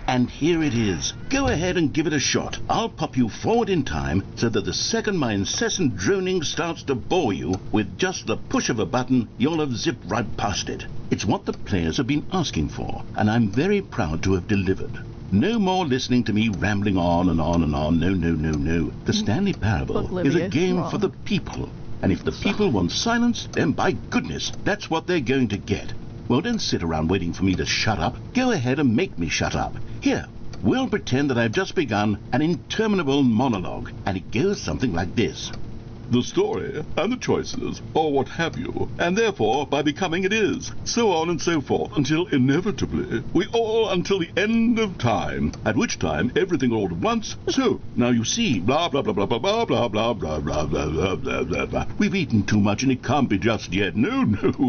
And here it is. Go ahead and give it a shot. I'll pop you forward in time so that the second my incessant droning starts to bore you, with just the push of a button, you'll have zipped right past it. It's what the players have been asking for, and I'm very proud to have delivered. No more listening to me rambling on and on and on. No. The Stanley Parable is a game for the people. And if the people want silence, then by goodness, that's what they're going to get. Well, don't sit around waiting for me to shut up. Go ahead and make me shut up. Here, we'll pretend that I've just begun an interminable monologue, and it goes something like this. The story and the choices, or what have you, and therefore by becoming it is, so on and so forth, until inevitably we all until the end of time, at which time everything all at once, so, now you see, blah blah blah blah blah blah blah blah blah blah blah blah blah blah blah. We've eaten too much and it can't be just yet, no,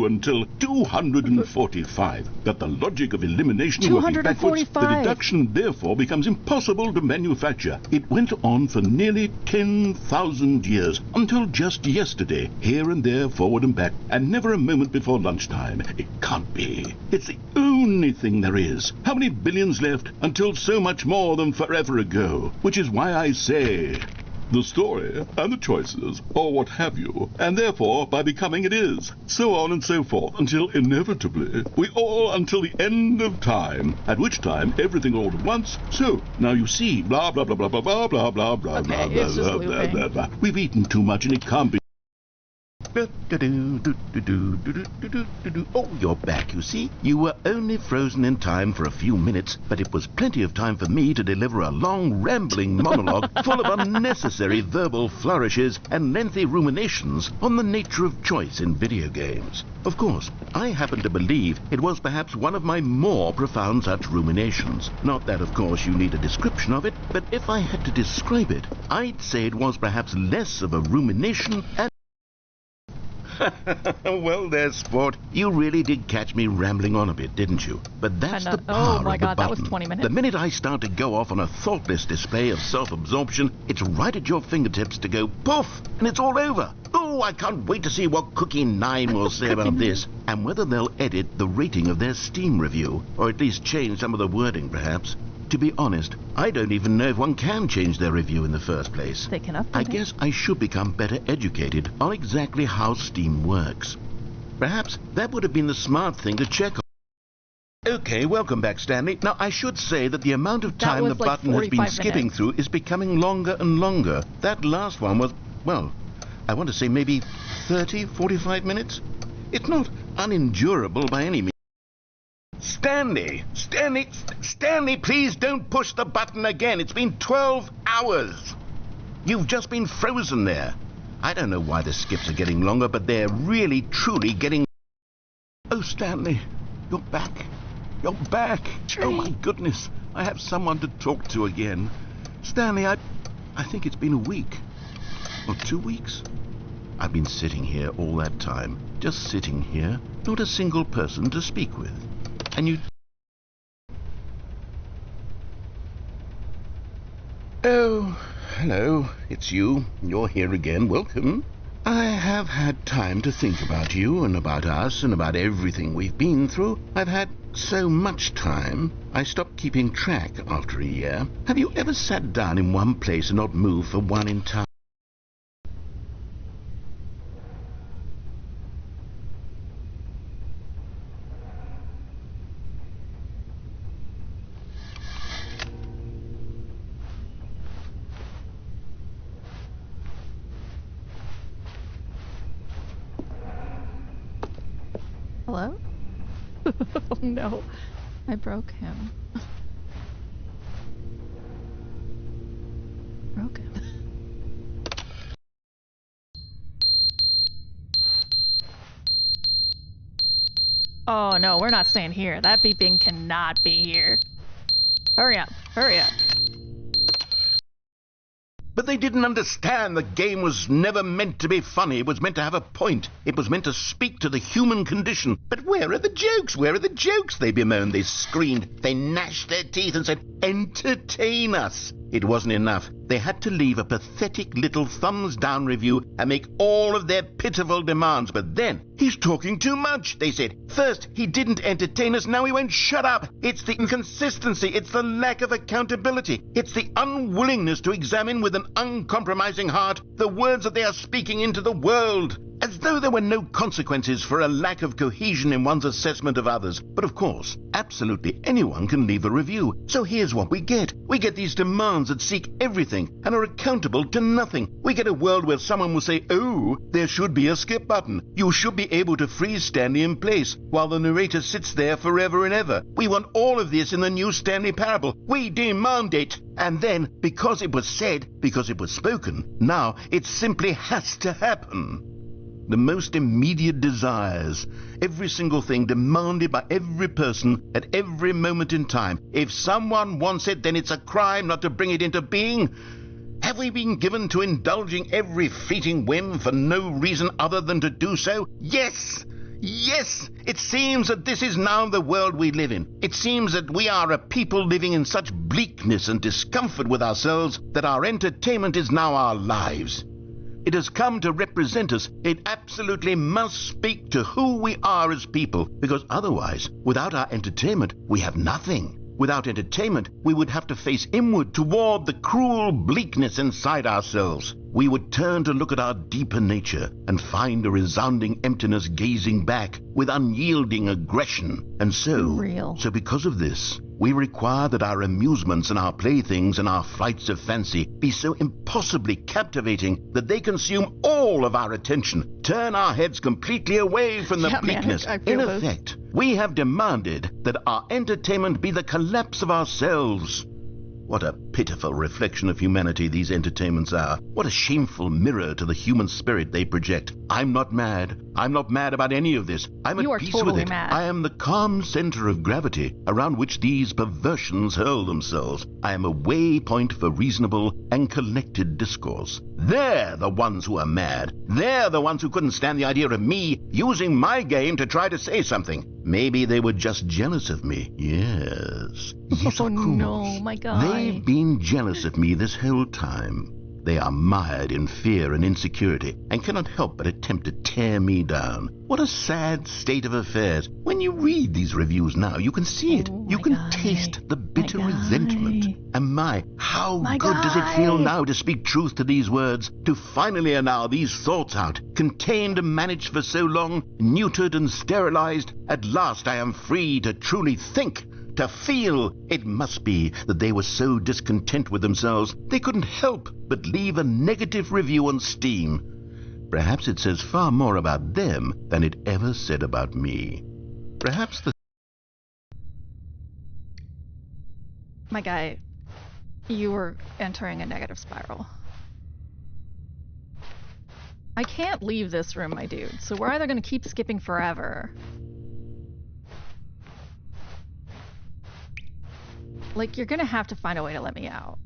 until 245. But the logic of elimination working backwards, the deduction therefore becomes impossible to manufacture. It went on for nearly 10,000 years, until just yesterday, here and there, forward and back, and never a moment before lunchtime. It can't be. It's the only thing there is. How many billions left until so much more than forever ago? Which is why I say, the story and the choices, or what have you, and therefore by becoming it is, so on and so forth, until inevitably we all until the end of time, at which time everything all at once, so, now you see, blah blah blah blah blah blah blah blah blah blah blah blah blah blah. We've eaten too much and it can't be. Oh, you're back, you see. You were only frozen in time for a few minutes, but it was plenty of time for me to deliver a long, rambling monologue full of unnecessary verbal flourishes and lengthy ruminations on the nature of choice in video games. Of course, I happen to believe it was perhaps one of my more profound such ruminations. Not that, of course, you need a description of it, but if I had to describe it, I'd say it was perhaps less of a rumination and well, there's sport. You really did catch me rambling on a bit, didn't you? But that's the power oh my of the God, that was button. 20 minutes. The minute I start to go off on a thoughtless display of self-absorption, it's right at your fingertips to go poof, and it's all over. Oh, I can't wait to see what Cookie 9 will say about this, and whether they'll edit the rating of their Steam review, or at least change some of the wording, perhaps. To be honest, I don't even know if one can change their review in the first place. They can update I it. guess I should become better educated on exactly how Steam works. Perhaps that would have been the smart thing to check on. Okay, welcome back, Stanley. Now, I should say that the amount of time the button has been skipping through is becoming longer and longer. That last one was, well, I want to say maybe 30, 45 minutes? It's not unendurable by any means. Stanley, please don't push the button again. It's been 12 hours. You've just been frozen there. I don't know why the skips are getting longer, but they're really, truly getting... Oh, Stanley, you're back. You're back. Tree. Oh, my goodness. I have someone to talk to again. Stanley, I think it's been a week. Or 2 weeks. I've been sitting here all that time. Just sitting here. Not a single person to speak with. And you... Oh, hello, it's you. You're here again. Welcome. I have had time to think about you and about us and about everything we've been through. I've had so much time, I stopped keeping track after a year. Have you ever sat down in one place and not moved for one entire... Hello? Oh no, I broke him. Broke him. Oh no, we're not staying here. That beeping cannot be here. Hurry up, hurry up. But they didn't understand the game was never meant to be funny. It was meant to have a point. It was meant to speak to the human condition. But where are the jokes? Where are the jokes? They bemoaned, they screamed, they gnashed their teeth and said, entertain us. It wasn't enough. They had to leave a pathetic little thumbs-down review and make all of their pitiful demands. But then, he's talking too much, they said. First, he didn't entertain us, now he won't shut up. It's the inconsistency, it's the lack of accountability. It's the unwillingness to examine with an uncompromising heart the words that they are speaking into the world. as though there were no consequences for a lack of cohesion in one's assessment of others. But of course, absolutely anyone can leave a review. So here's what we get. We get these demands that seek everything and are accountable to nothing. We get a world where someone will say, oh, there should be a skip button. You should be able to freeze Stanley in place while the narrator sits there forever and ever. We want all of this in the new Stanley Parable. We demand it. And then, because it was said, because it was spoken, now it simply has to happen. The most immediate desires, every single thing demanded by every person at every moment in time. If someone wants it, then it's a crime not to bring it into being. Have we been given to indulging every fleeting whim for no reason other than to do so? Yes! Yes! It seems that this is now the world we live in. It seems that we are a people living in such bleakness and discomfort with ourselves that our entertainment is now our lives. It has come to represent us. It absolutely must speak to who we are as people, because otherwise, without our entertainment, we have nothing. Without entertainment, we would have to face inward toward the cruel bleakness inside ourselves. We would turn to look at our deeper nature and find a resounding emptiness gazing back with unyielding aggression. And so because of this, we require that our amusements and our playthings and our flights of fancy be so impossibly captivating that they consume all of our attention, turn our heads completely away from the bleakness. In effect, we have demanded that our entertainment be the collapse of ourselves. What a pitiful reflection of humanity these entertainments are. What a shameful mirror to the human spirit they project. I'm not mad. I'm not mad about any of this. I'm at peace with it. I am the calm center of gravity around which these perversions hurl themselves. I am a waypoint for reasonable and collected discourse. They're the ones who are mad. They're the ones who couldn't stand the idea of me using my game to try to say something. Maybe they were just jealous of me. Yes. Yes, oh of course. no, my God. They've been jealous of me this whole time. They are mired in fear and insecurity and cannot help but attempt to tear me down. What a sad state of affairs. When you read these reviews now, you can see it. You can taste the bitter resentment. And how good does it feel now to speak truth to these words, to finally allow these thoughts out, contained and managed for so long, neutered and sterilized. At last I am free to truly think, to feel. It must be that they were so discontent with themselves they couldn't help but leave a negative review on Steam. Perhaps it says far more about them than it ever said about me. Perhaps the... My guy, you were entering a negative spiral. I can't leave this room, my dude, so we're either gonna keep skipping forever. Like, you're gonna have to find a way to let me out.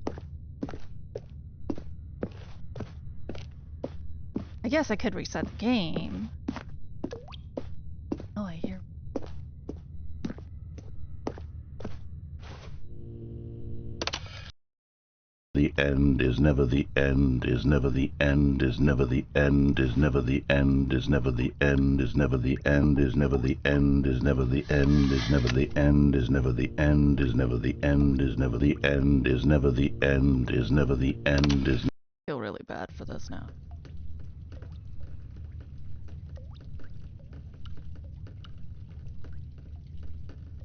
I guess I could reset the game. Oh, I hear... The end is never the end, is never the end, is never the end, is never the end, is never the end, is never the end, is never the end, is never the end, is never the end, is never the end, is never the end, is never the end, is never the end, is never the end, is... I feel really bad for this now.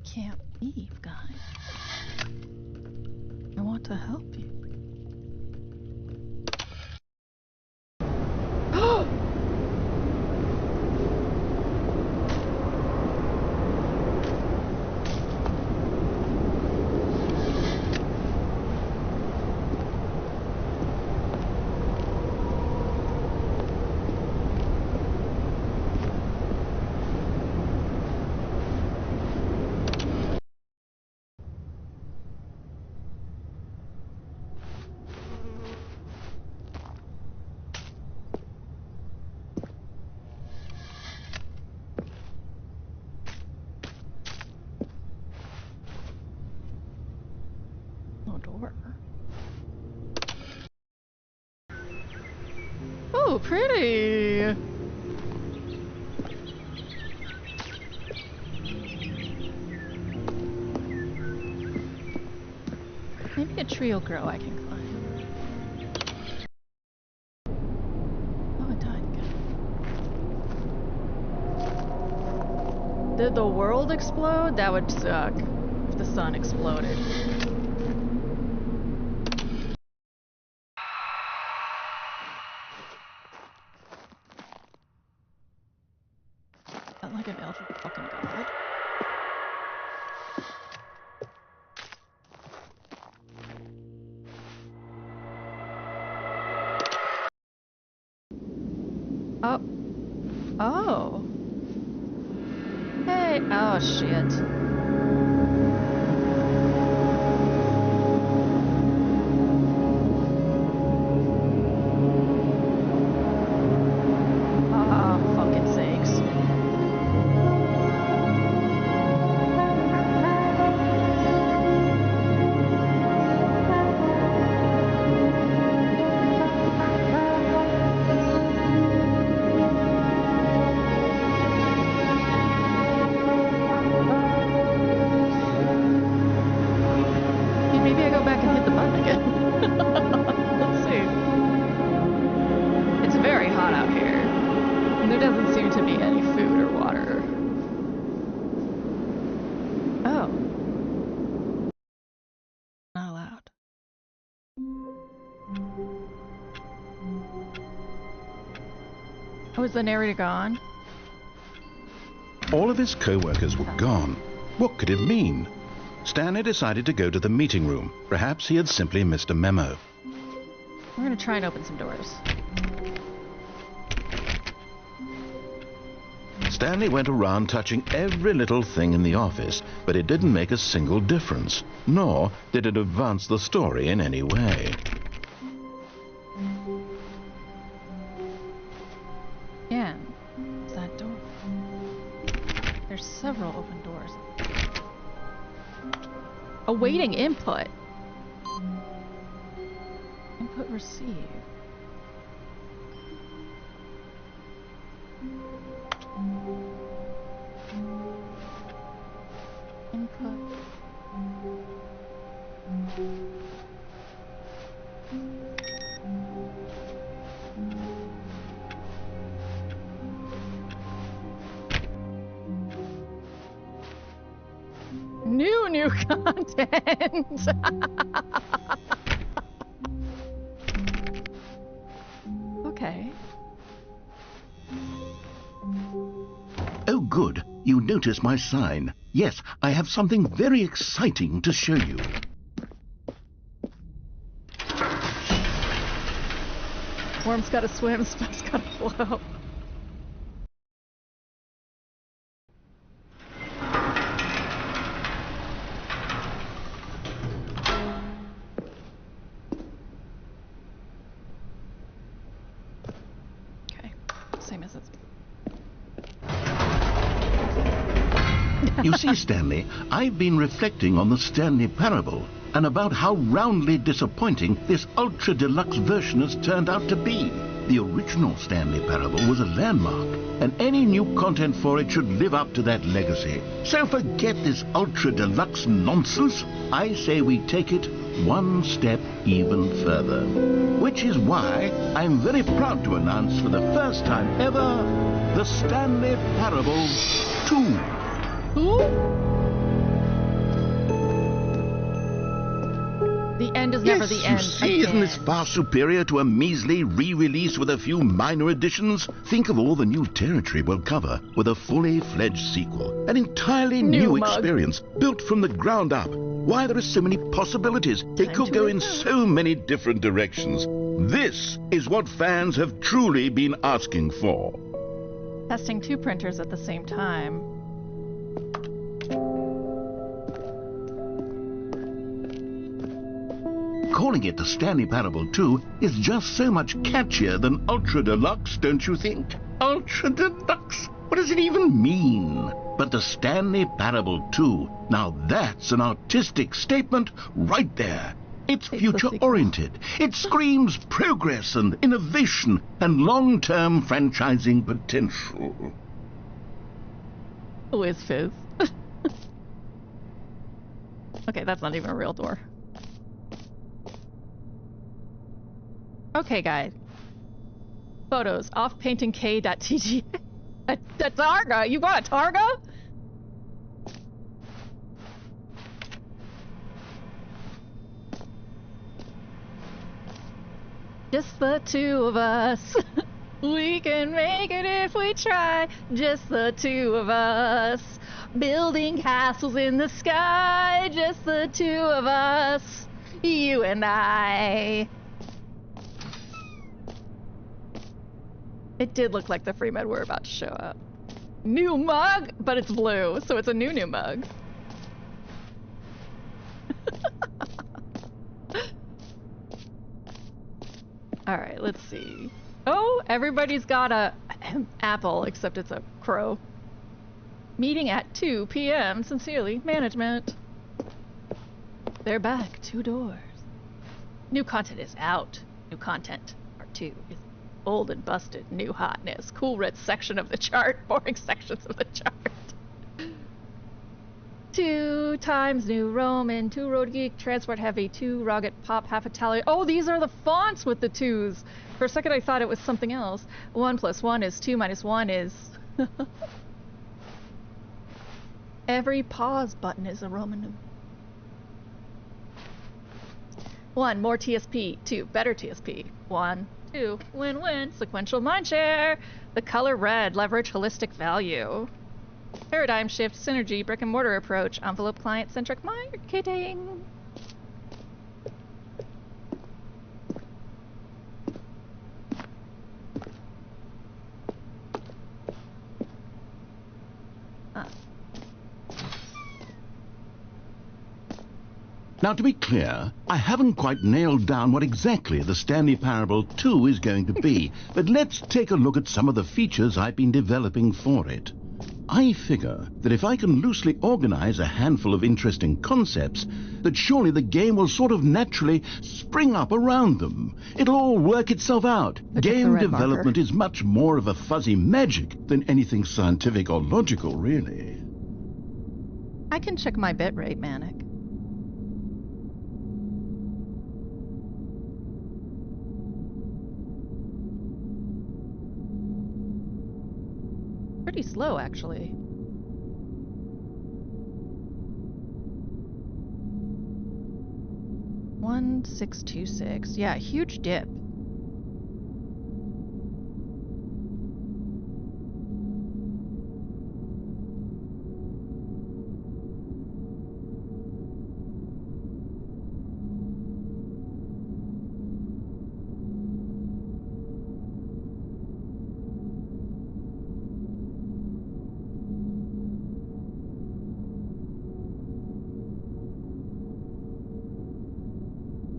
Can't leave, guys. I want to help you. Oh, pretty! Maybe a tree will grow I can climb. Oh, it died again. Did the world explode? That would suck if the sun exploded. Not like an elf fucking god. Oh. Oh. Hey. Oh, shit. Ah, fucking sakes. Maybe I go back and hit the button again. Let's see. It's very hot out here. And there doesn't seem to be any food or water. Oh. Not allowed. Oh, is the narrator gone? All of his co-workers were gone. What could it mean? Stanley decided to go to the meeting room. Perhaps he had simply missed a memo. We're gonna try and open some doors. Stanley went around touching every little thing in the office, but it didn't make a single difference, nor did it advance the story in any way. Again, it's that door. There's several open doors. Awaiting input. Input received. Input. New content. Okay. Oh, good. You notice my sign. Yes, I have something very exciting to show you. Worm's gotta swim, Spike's gotta float. You see, Stanley, I've been reflecting on the Stanley Parable and about how roundly disappointing this ultra-deluxe version has turned out to be. The original Stanley Parable was a landmark, and any new content for it should live up to that legacy. So forget this ultra-deluxe nonsense. I say we take it one step even further. Which is why I'm very proud to announce for the first time ever, the Stanley Parable 2. Who? The end is never the end. You see, isn't this far superior to a measly re-release with a few minor additions? Think of all the new territory we'll cover with a fully fledged sequel. An entirely new experience, built from the ground up. Why, there are so many possibilities. It could go in so many different directions. This is what fans have truly been asking for. Testing 2 printers at the same time. Calling it the Stanley Parable 2 is just so much catchier than Ultra Deluxe, don't you think? Ultra Deluxe? What does it even mean? But the Stanley Parable 2, now that's an artistic statement right there. It's future-oriented. It screams progress and innovation and long-term franchising potential. Who is Fizz? Okay, that's not even a real door. Okay, guys. Photos. Offpaintingk.tg. A Targa? You got a Targa? Just the two of us. We can make it if we try. Just the two of us. Building castles in the sky. Just the two of us. You and I. It did look like the Freemen were about to show up. New mug, but it's blue, so it's a new mug. Alright, let's see. Oh, everybody's got a apple, except it's a crow. Meeting at 2 p.m. Sincerely, management. They're back, 2 doors. New content is out. New content, part 2, is old and busted, new hotness. Cool red section of the chart, boring sections of the chart. 2 times New Roman, 2 Road Geek, Transport Heavy, 2 Rocket Pop, half Italian. Oh, these are the fonts with the 2s. For a second I thought it was something else. 1 + 1 is 2 - 1 is... Every pause button is a Roman numeral. 1, more TSP. 2, better TSP. 1, 2, win-win, sequential mindshare. The color red, leverage holistic value. Paradigm shift, synergy, brick and mortar approach, envelope client-centric marketing. Now, to be clear, I haven't quite nailed down what exactly the Stanley Parable 2 is going to be, but let's take a look at some of the features I've been developing for it. I figure that if I can loosely organize a handful of interesting concepts, that surely the game will sort of naturally spring up around them. It'll all work itself out. Game development is much more of a fuzzy magic than anything scientific or logical, really. I can check my bitrate, Manic. Pretty slow, actually. One 626. Yeah, huge dip.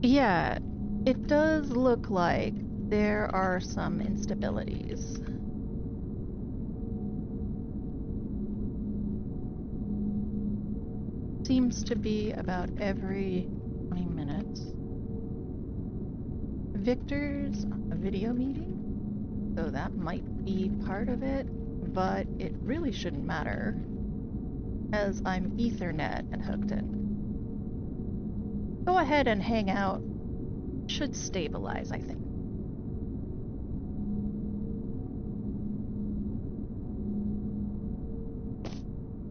Yeah, it does look like there are some instabilities. Seems to be about every 20 minutes. Victor's on a video meeting, so that might be part of it, but it really shouldn't matter, as I'm Ethernet and hooked in. Go ahead and hang out. Should stabilize, I think.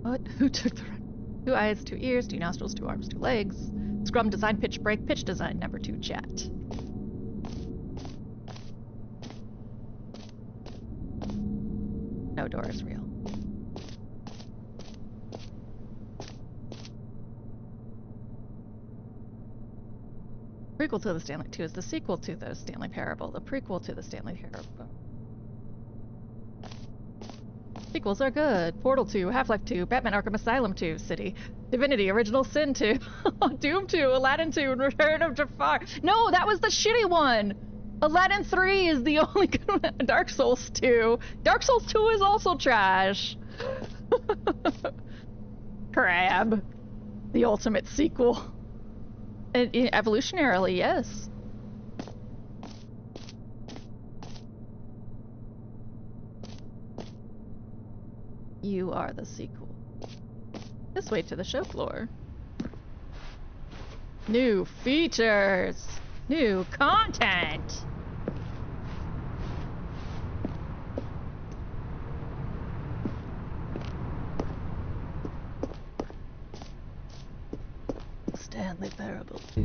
What? Who took the run? 2 eyes, 2 ears, 2 nostrils, 2 arms, 2 legs. Scrum design, pitch break, pitch design, number 2 chat. No door is real. Prequel to the Stanley 2 is the sequel to the Stanley Parable, the prequel to the Stanley Parable. Sequels are good. Portal 2, Half-Life 2, Batman Arkham Asylum 2, City, Divinity, Original Sin 2, Doom 2, Aladdin 2, and Return of Jafar. No, that was the shitty one! Aladdin 3 is the only good one. Dark Souls 2. Dark Souls 2 is also trash. Crab. The ultimate sequel. Evolutionarily, yes. You are the sequel. This way to the show floor. New features! New content! Stanley Parable 2.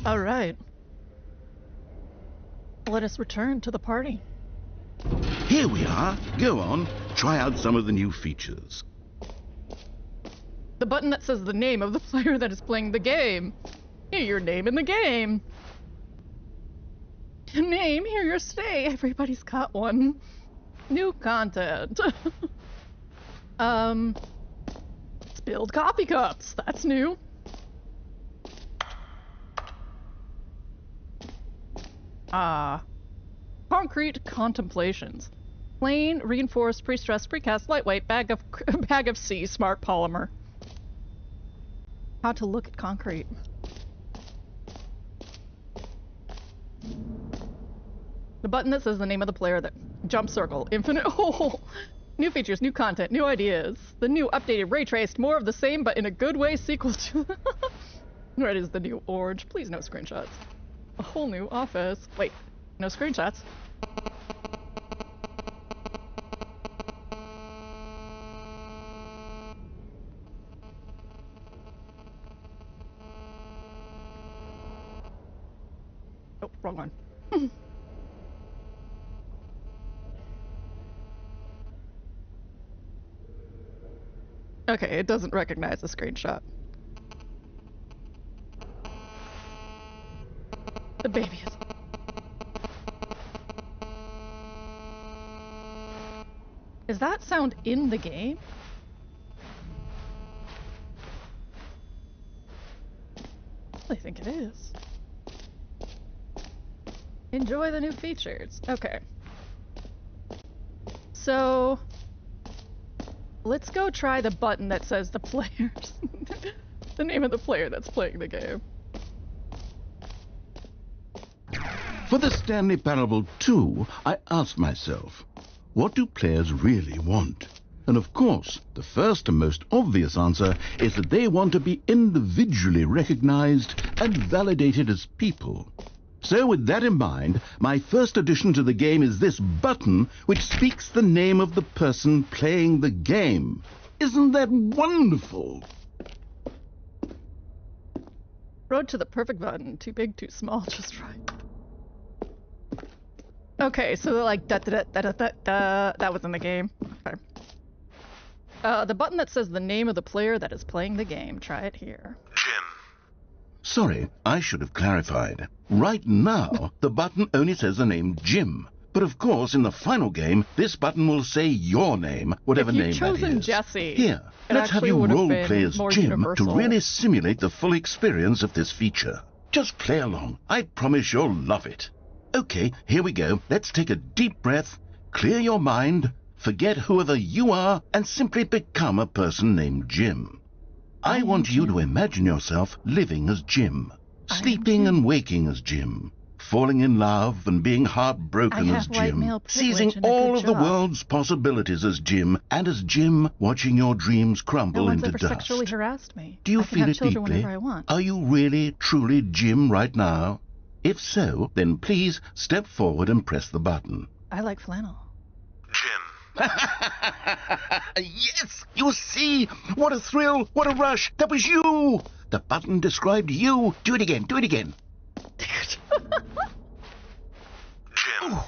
All right. Let us return to the party. Here we are. Go on, try out some of the new features. The button that says the name of the player that is playing the game. Hear your name in the game. Name, here your stay. Everybody's got one. New content. Spilled coffee cups. That's new. Concrete contemplations. Plain, reinforced, pre-stressed, precast, lightweight, bag of C, smart polymer. How to look at concrete. The button that says the name of the player, that jump circle, infinite hole. New features, new content, new ideas. The new updated ray traced, more of the same, but in a good way sequel to. Red is the new orange. Please no screenshots. A whole new office. Wait, no screenshots. Oh, wrong one. Okay, it doesn't recognize the screenshot. The baby is... Is that sound in the game? I think it is. Enjoy the new features. Okay. So... let's go try the button that says the players. The name of the player that's playing the game. For the Stanley Parable 2, I asked myself, what do players really want? And of course, the first and most obvious answer is that they want to be individually recognized and validated as people. So with that in mind, my first addition to the game is this button which speaks the name of the person playing the game. Isn't that wonderful? Road to the perfect button. Too big, too small, just right. Okay, so like that was in the game. Okay. The button that says the name of the player that is playing the game. Try it here. Jim. Sorry, I should have clarified. Right now, the button only says the name Jim. But of course, in the final game, this button will say your name, whatever name that is. If you'd chosen Jesse, here, let's have you role-play as Jim to really simulate the full experience of this feature. Just play along. I promise you'll love it. Okay, here we go. Let's take a deep breath, clear your mind, forget whoever you are, and simply become a person named Jim. I want you to imagine yourself living as Jim, sleeping and waking as Jim, falling in love and being heartbroken as Jim, seizing all of the world's possibilities as Jim, and as Jim watching your dreams crumble into dust. No one's ever sexually harassed me. Do you feel it deeply? Are you really, truly Jim right now? If so, then please step forward and press the button. I like flannel. Jim. Yes! You see? What a thrill! What a rush! That was you! The button described you! Do it again! Do it again! Jim.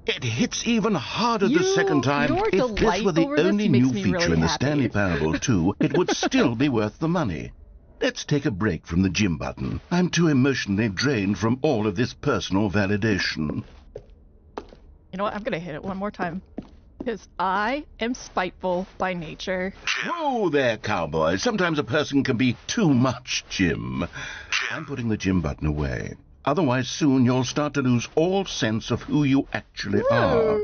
It hits even harder the second time. If this were the only new feature in the Stanley Parable 2, it would still be worth the money. Let's take a break from the Jim button. I'm too emotionally drained from all of this personal validation. You know what? I'm gonna hit it one more time. Because I am spiteful by nature. Whoa there, cowboy. Sometimes a person can be too much, Jim. I'm putting the Jim button away. Otherwise, soon you'll start to lose all sense of who you actually are.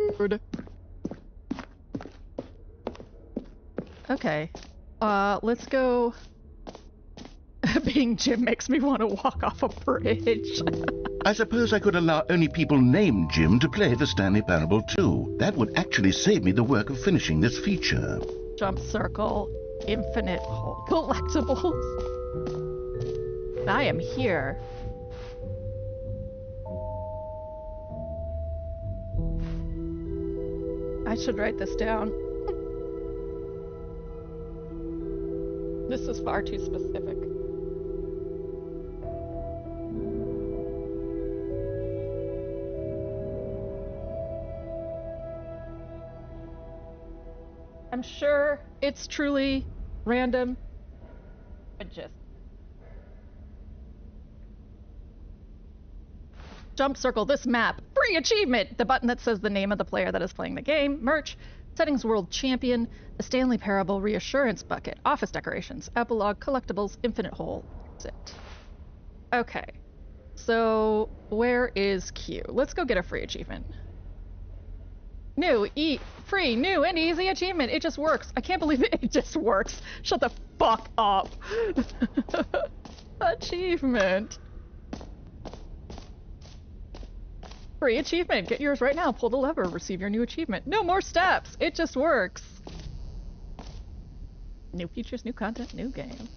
Okay. Let's go... Being Jim makes me want to walk off a bridge. I suppose I could allow only people named Jim to play the Stanley Parable 2. That would actually save me the work of finishing this feature. Jump circle, infinite hole, collectibles. I am here. I should write this down. This is far too specific. I'm sure it's truly random, but just jump circle this map. Free achievement! The button that says the name of the player that is playing the game. Merch. Settings World Champion. The Stanley Parable Reassurance Bucket. Office decorations. Epilogue. Collectibles. Infinite Hole. That's it. Okay. So, where is Q? Let's go get a free achievement. New, free, new, and easy achievement. It just works. I can't believe it just works. Shut the fuck up. Achievement. Free achievement. Get yours right now. Pull the lever. Receive your new achievement. No more steps. It just works. New features, new content, new game.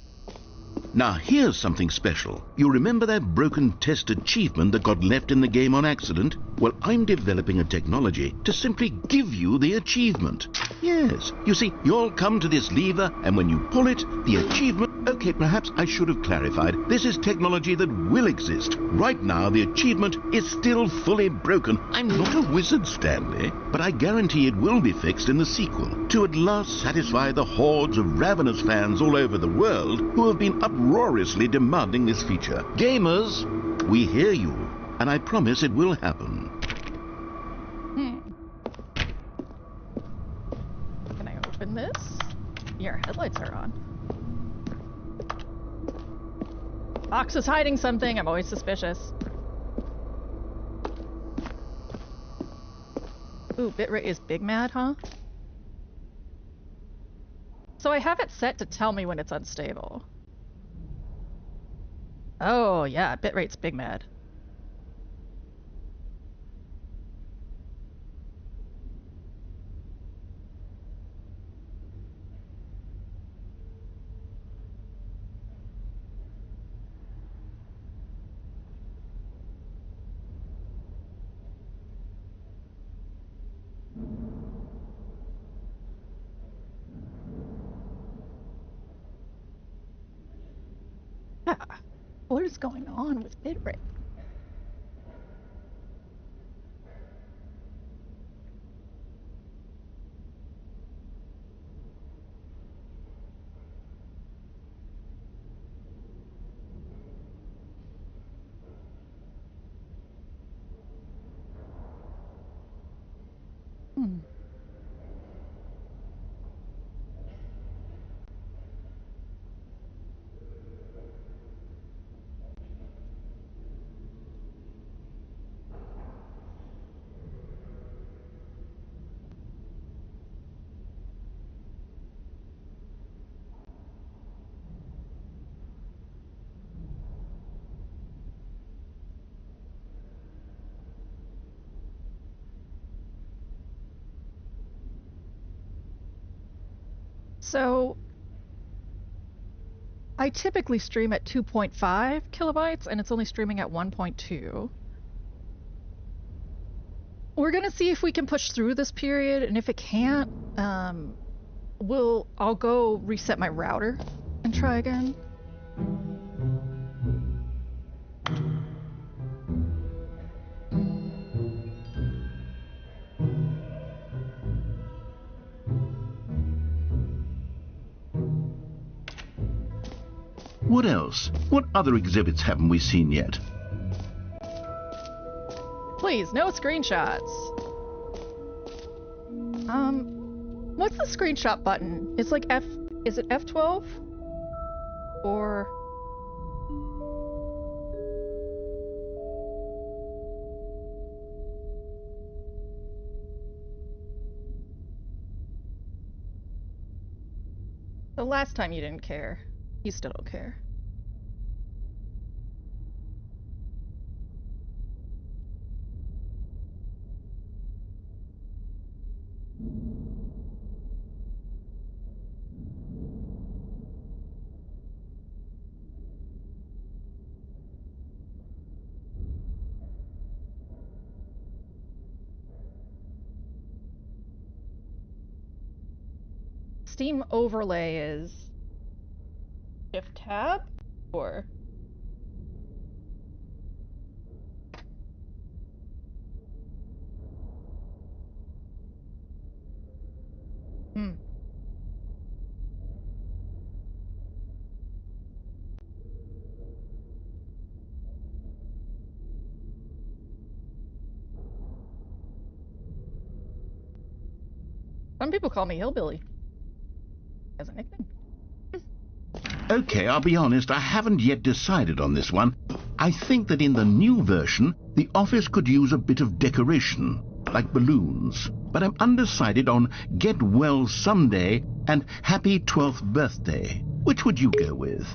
Now here's something special. You remember that broken test achievement that got left in the game on accident? Well, I'm developing a technology to simply give you the achievement. Yes, you see, you'll come to this lever, and when you pull it, the achievement... Okay, perhaps I should have clarified. This is technology that will exist. Right now, the achievement is still fully broken. I'm not a wizard, Stanley, but I guarantee it will be fixed in the sequel to at last satisfy the hordes of ravenous fans all over the world who have been uproariously demanding this feature. Gamers, we hear you, and I promise it will happen. Can I open this? Your headlights are on. Box is hiding something. I'm always suspicious. Ooh, bitrate is big mad, huh? So I have it set to tell me when it's unstable. Oh, yeah, bitrate's big mad. Yeah. What is going on with bitrate? So, I typically stream at 2.5 kilobytes, and it's only streaming at 1.2. We're gonna see if we can push through this period, and if it can't, I'll go reset my router and try again. What else? What other exhibits haven't we seen yet? Please, no screenshots. What's the screenshot button? It's like is it F12? Or... The last time you didn't care. You still don't care. Steam overlay is Shift Tab or Some people call me Hillbilly as a nickname. Okay, I'll be honest, I haven't yet decided on this one. I think that in the new version, the office could use a bit of decoration, like balloons. But I'm undecided on Get Well Someday and Happy 12th Birthday. Which would you go with?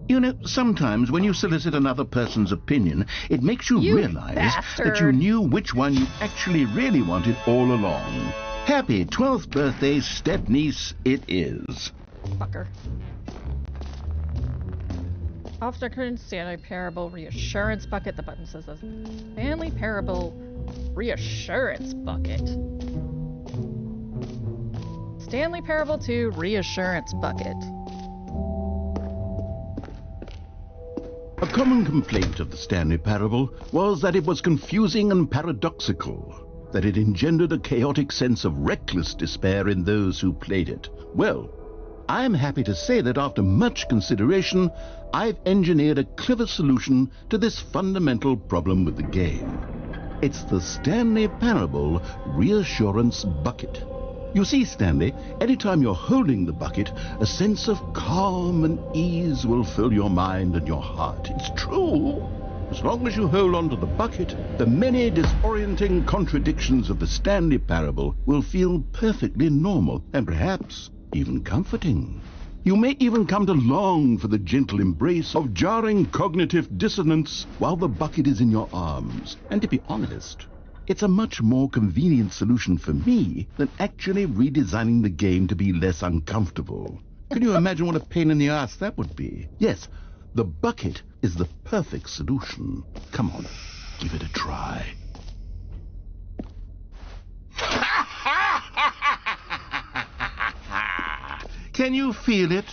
You know, sometimes when you solicit another person's opinion, it makes you realize that you knew which one you actually really wanted all along. Happy 12th birthday, step-niece, it is. Fucker. Officer Curtin, Stanley Parable Reassurance Bucket. The button says Stanley Parable Reassurance Bucket. Stanley Parable 2 Reassurance Bucket. A common complaint of the Stanley Parable was that it was confusing and paradoxical, that it engendered a chaotic sense of reckless despair in those who played it. Well, I am happy to say that after much consideration, I've engineered a clever solution to this fundamental problem with the game. It's the Stanley Parable Reassurance Bucket. You see, Stanley, anytime you're holding the bucket, a sense of calm and ease will fill your mind and your heart. It's true. As long as you hold on to the bucket, the many disorienting contradictions of the Stanley Parable will feel perfectly normal and perhaps even comforting. You may even come to long for the gentle embrace of jarring cognitive dissonance while the bucket is in your arms. And to be honest, it's a much more convenient solution for me than actually redesigning the game to be less uncomfortable. Can you imagine what a pain in the ass that would be? Yes, the bucket is the perfect solution. Come on, give it a try. Can you feel it?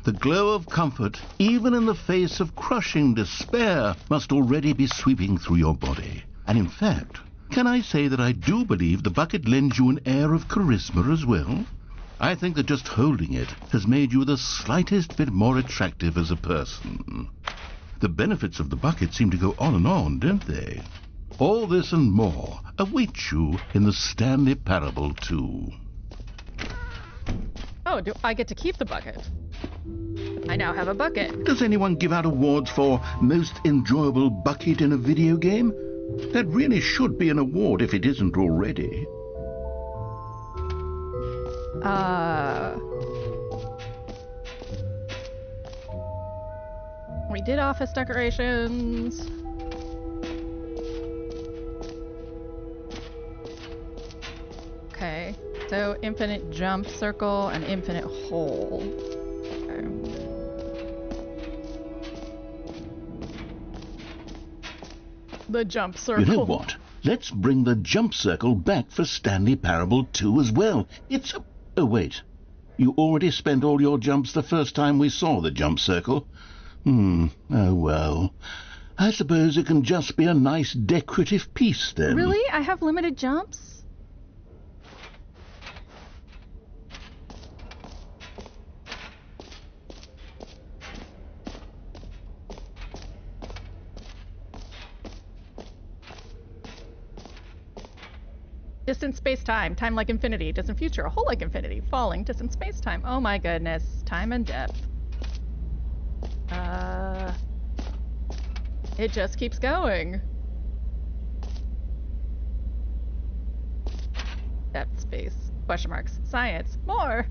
The glow of comfort, even in the face of crushing despair, must already be sweeping through your body. And in fact, can I say that I do believe the bucket lends you an air of charisma as well? I think that just holding it has made you the slightest bit more attractive as a person. The benefits of the bucket seem to go on, don't they? All this and more await you in the Stanley Parable 2. Oh, do I get to keep the bucket? I now have a bucket. Does anyone give out awards for most enjoyable bucket in a video game? That really should be an award if it isn't already. We did office decorations. Okay, so infinite jump circle and infinite hole. Okay. The jump circle. You know what? Let's bring the jump circle back for Stanley Parable 2 as well. It's a... Oh, wait. You already spent all your jumps the first time we saw the jump circle? Oh well. I suppose it can just be a nice decorative piece then. Really? I have limited jumps? Distant space-time, time like infinity, distant future, a hole like infinity, falling, distant space-time. Oh my goodness, time and depth. It just keeps going. Depth, space, question marks, science, more.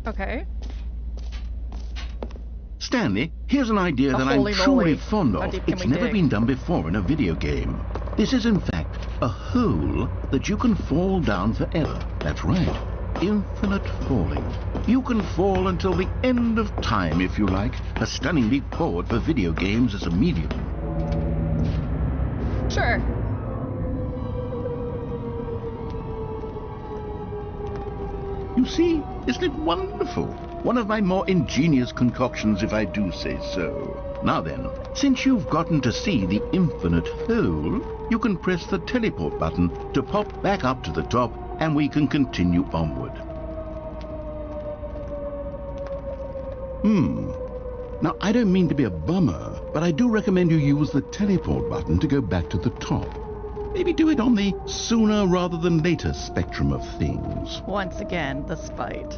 Okay. Stanley, here's an idea that I'm truly fond of. It's never been done before in a video game. This is in fact a hole that you can fall down forever. That's right. Infinite falling. You can fall until the end of time if you like. A stunning leap forward for video games as a medium. Sure. You see, isn't it wonderful? One of my more ingenious concoctions, if I do say so. Now then, since you've gotten to see the infinite hole, you can press the teleport button to pop back up to the top, and we can continue onward. Now, I don't mean to be a bummer, but I do recommend you use the teleport button to go back to the top. Maybe do it on the sooner rather than later spectrum of things. Once again, the spite.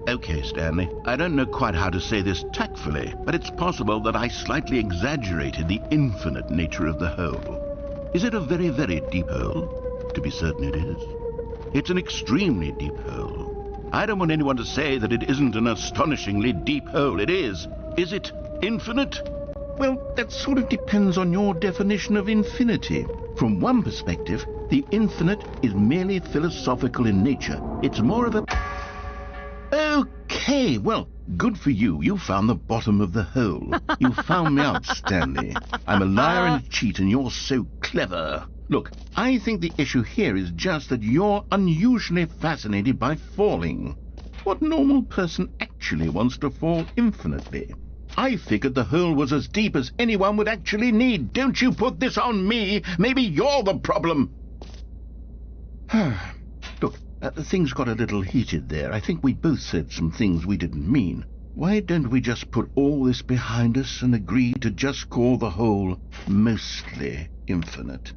Okay, Stanley, I don't know quite how to say this tactfully, but it's possible that I slightly exaggerated the infinite nature of the hole. Is it a very, very deep hole? To be certain it is. It's an extremely deep hole. I don't want anyone to say that it isn't an astonishingly deep hole. It is. Is it infinite? Well, that sort of depends on your definition of infinity. From one perspective, the infinite is merely philosophical in nature. It's more of a... Okay, well, good for you. You found the bottom of the hole. You found me out, Stanley. I'm a liar and a cheat, and you're so clever. Look, I think the issue here is just that you're unusually fascinated by falling. What normal person actually wants to fall infinitely? I figured the hole was as deep as anyone would actually need. Don't you put this on me. Maybe you're the problem. Look, things got a little heated there. I think we both said some things we didn't mean. Why don't we just put all this behind us and agree to just call the hole mostly infinite?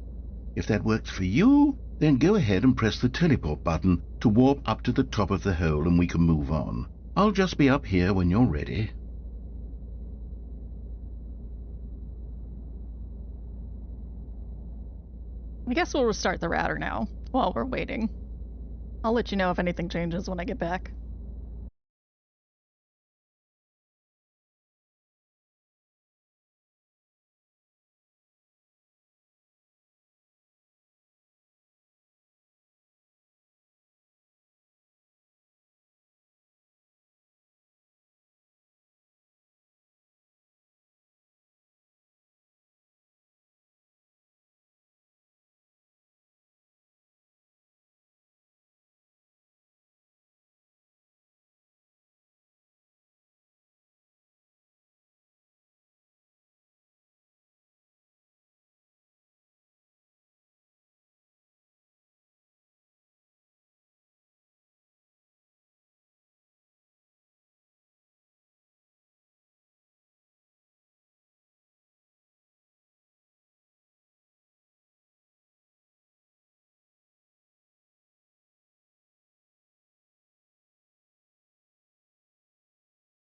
If that works for you, then go ahead and press the teleport button to warp up to the top of the hole and we can move on. I'll just be up here when you're ready. I guess we'll restart the router now, while we're waiting. I'll let you know if anything changes when I get back.